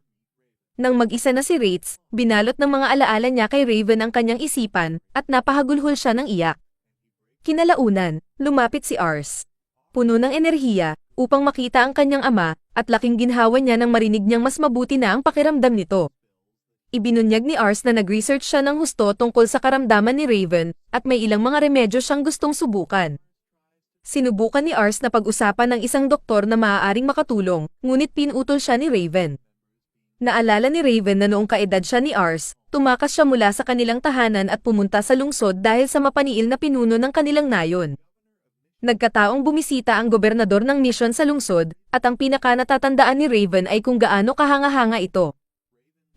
Nang mag-isa na si Wraith, binalot ng mga alaala niya kay Raven ang kanyang isipan, at napahagulhol siya ng iyak. Kinalaunan, lumapit si Ars. Puno ng enerhiya, upang makita ang kanyang ama, at laking ginhawa niya nang marinig niyang mas mabuti na ang pakiramdam nito. Ibinunyag ni Ars na nag-research siya ng husto tungkol sa karamdaman ni Raven, at may ilang mga remedyo siyang gustong subukan. Sinubukan ni Ars na pag-usapan ng isang doktor na maaaring makatulong, ngunit pinutol siya ni Raven. Naalala ni Raven na noong kaedad siya ni Ars, tumakas siya mula sa kanilang tahanan at pumunta sa lungsod dahil sa mapaniil na pinuno ng kanilang nayon. Nagkataong bumisita ang gobernador ng misyon sa lungsod, at ang pinakanatatandaan ni Raven ay kung gaano kahanga-hanga ito.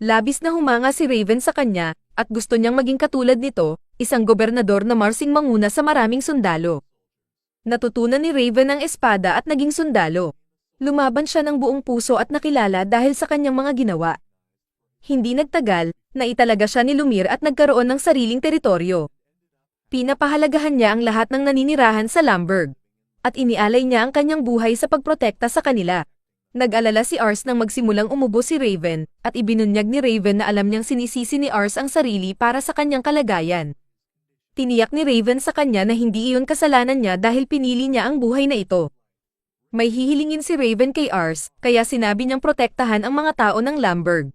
Labis na humanga si Raven sa kanya, at gusto niyang maging katulad nito, isang gobernador na marsing manguna sa maraming sundalo. Natutunan ni Raven ang espada at naging sundalo. Lumaban siya ng buong puso at nakilala dahil sa kanyang mga ginawa. Hindi nagtagal, naitalaga siya ni Lumir at nagkaroon ng sariling teritoryo. Pinapahalagahan niya ang lahat ng naninirahan sa Lamberg. At inialay niya ang kanyang buhay sa pagprotekta sa kanila. Nag-alala si Ars nang magsimulang umubo si Raven, at ibinunyag ni Raven na alam niyang sinisisi ni Ars ang sarili para sa kanyang kalagayan. Tiniyak ni Raven sa kanya na hindi iyon kasalanan niya dahil pinili niya ang buhay na ito. May hihilingin si Raven kay Ars, kaya sinabi niyang protektahan ang mga tao ng Lamberg.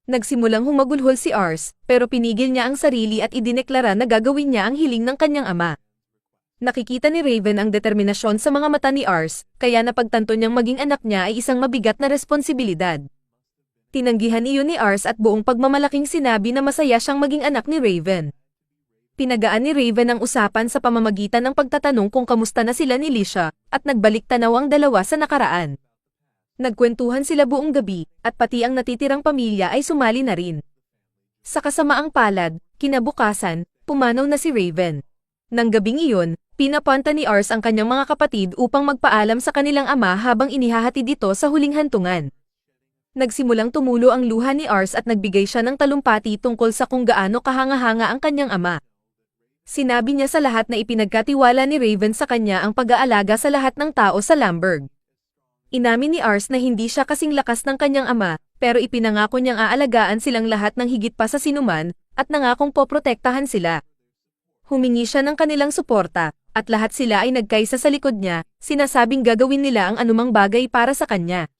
Nagsimulang humagulhol si Ars, pero pinigil niya ang sarili at idineklara na gagawin niya ang hiling ng kanyang ama. Nakikita ni Raven ang determinasyon sa mga mata ni Ars, kaya napagtanto niyang maging anak niya ay isang mabigat na responsibilidad. Tinanggihan iyon ni Ars at buong pagmamalaking sinabi na masaya siyang maging anak ni Raven. Pinagaan ni Raven ang usapan sa pamamagitan ng pagtatanong kung kamusta na sila ni Lisha, at nagbalik tanaw ang dalawa sa nakaraan. Nagkwentuhan sila buong gabi, at pati ang natitirang pamilya ay sumali na rin. Sa kasamaang palad, kinabukasan, pumanaw na si Raven. Nang gabing iyon, pinapunta ni Ars ang kanyang mga kapatid upang magpaalam sa kanilang ama habang inihahatid ito sa huling hantungan. Nagsimulang tumulo ang luha ni Ars at nagbigay siya ng talumpati tungkol sa kung gaano kahanga-hanga ang kanyang ama. Sinabi niya sa lahat na ipinagkatiwala ni Raven sa kanya ang pag-aalaga sa lahat ng tao sa Lamberg. Inamin ni Ars na hindi siya kasing lakas ng kanyang ama, pero ipinangako niyang aalagaan silang lahat ng higit pa sa sinuman, at nangakong poprotektahan sila. Humingi siya ng kanilang suporta, at lahat sila ay nagkaisa sa likod niya, sinasabing gagawin nila ang anumang bagay para sa kanya.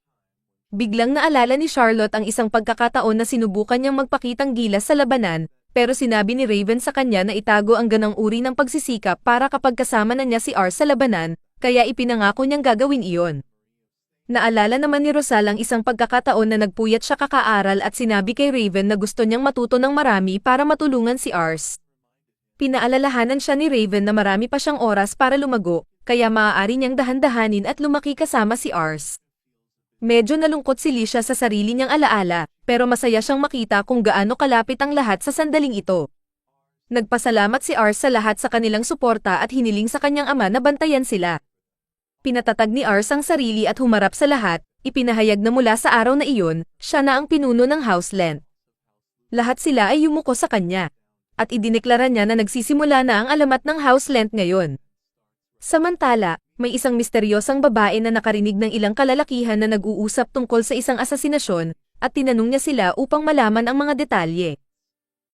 Biglang naalala ni Charlotte ang isang pagkakataon na sinubukan niyang magpakitang gilas sa labanan, pero sinabi ni Raven sa kanya na itago ang ganang uri ng pagsisikap para kapag kasama na niya si Ars sa labanan, kaya ipinangako niyang gagawin iyon. Naalala naman ni Rosal ang isang pagkakataon na nagpuyat siya kakaaral at sinabi kay Raven na gusto niyang matuto ng marami para matulungan si Ars. Pinaalalahanan siya ni Raven na marami pa siyang oras para lumago, kaya maaari niyang dahan-dahanin at lumaki kasama si Ars. Medyo nalungkot si Lisha sa sarili niyang alaala, pero masaya siyang makita kung gaano kalapit ang lahat sa sandaling ito. Nagpasalamat si Ars sa lahat sa kanilang suporta at hiniling sa kanyang ama na bantayan sila. Pinatatag ni Ars ang sarili at humarap sa lahat, ipinahayag na mula sa araw na iyon, siya na ang pinuno ng Houseland. Lahat sila ay yumuko sa kanya. At idineklara niya na nagsisimula na ang alamat ng Houseland ngayon. Samantala, may isang misteryosang babae na nakarinig ng ilang kalalakihan na nag-uusap tungkol sa isang asasinasyon, at tinanong niya sila upang malaman ang mga detalye.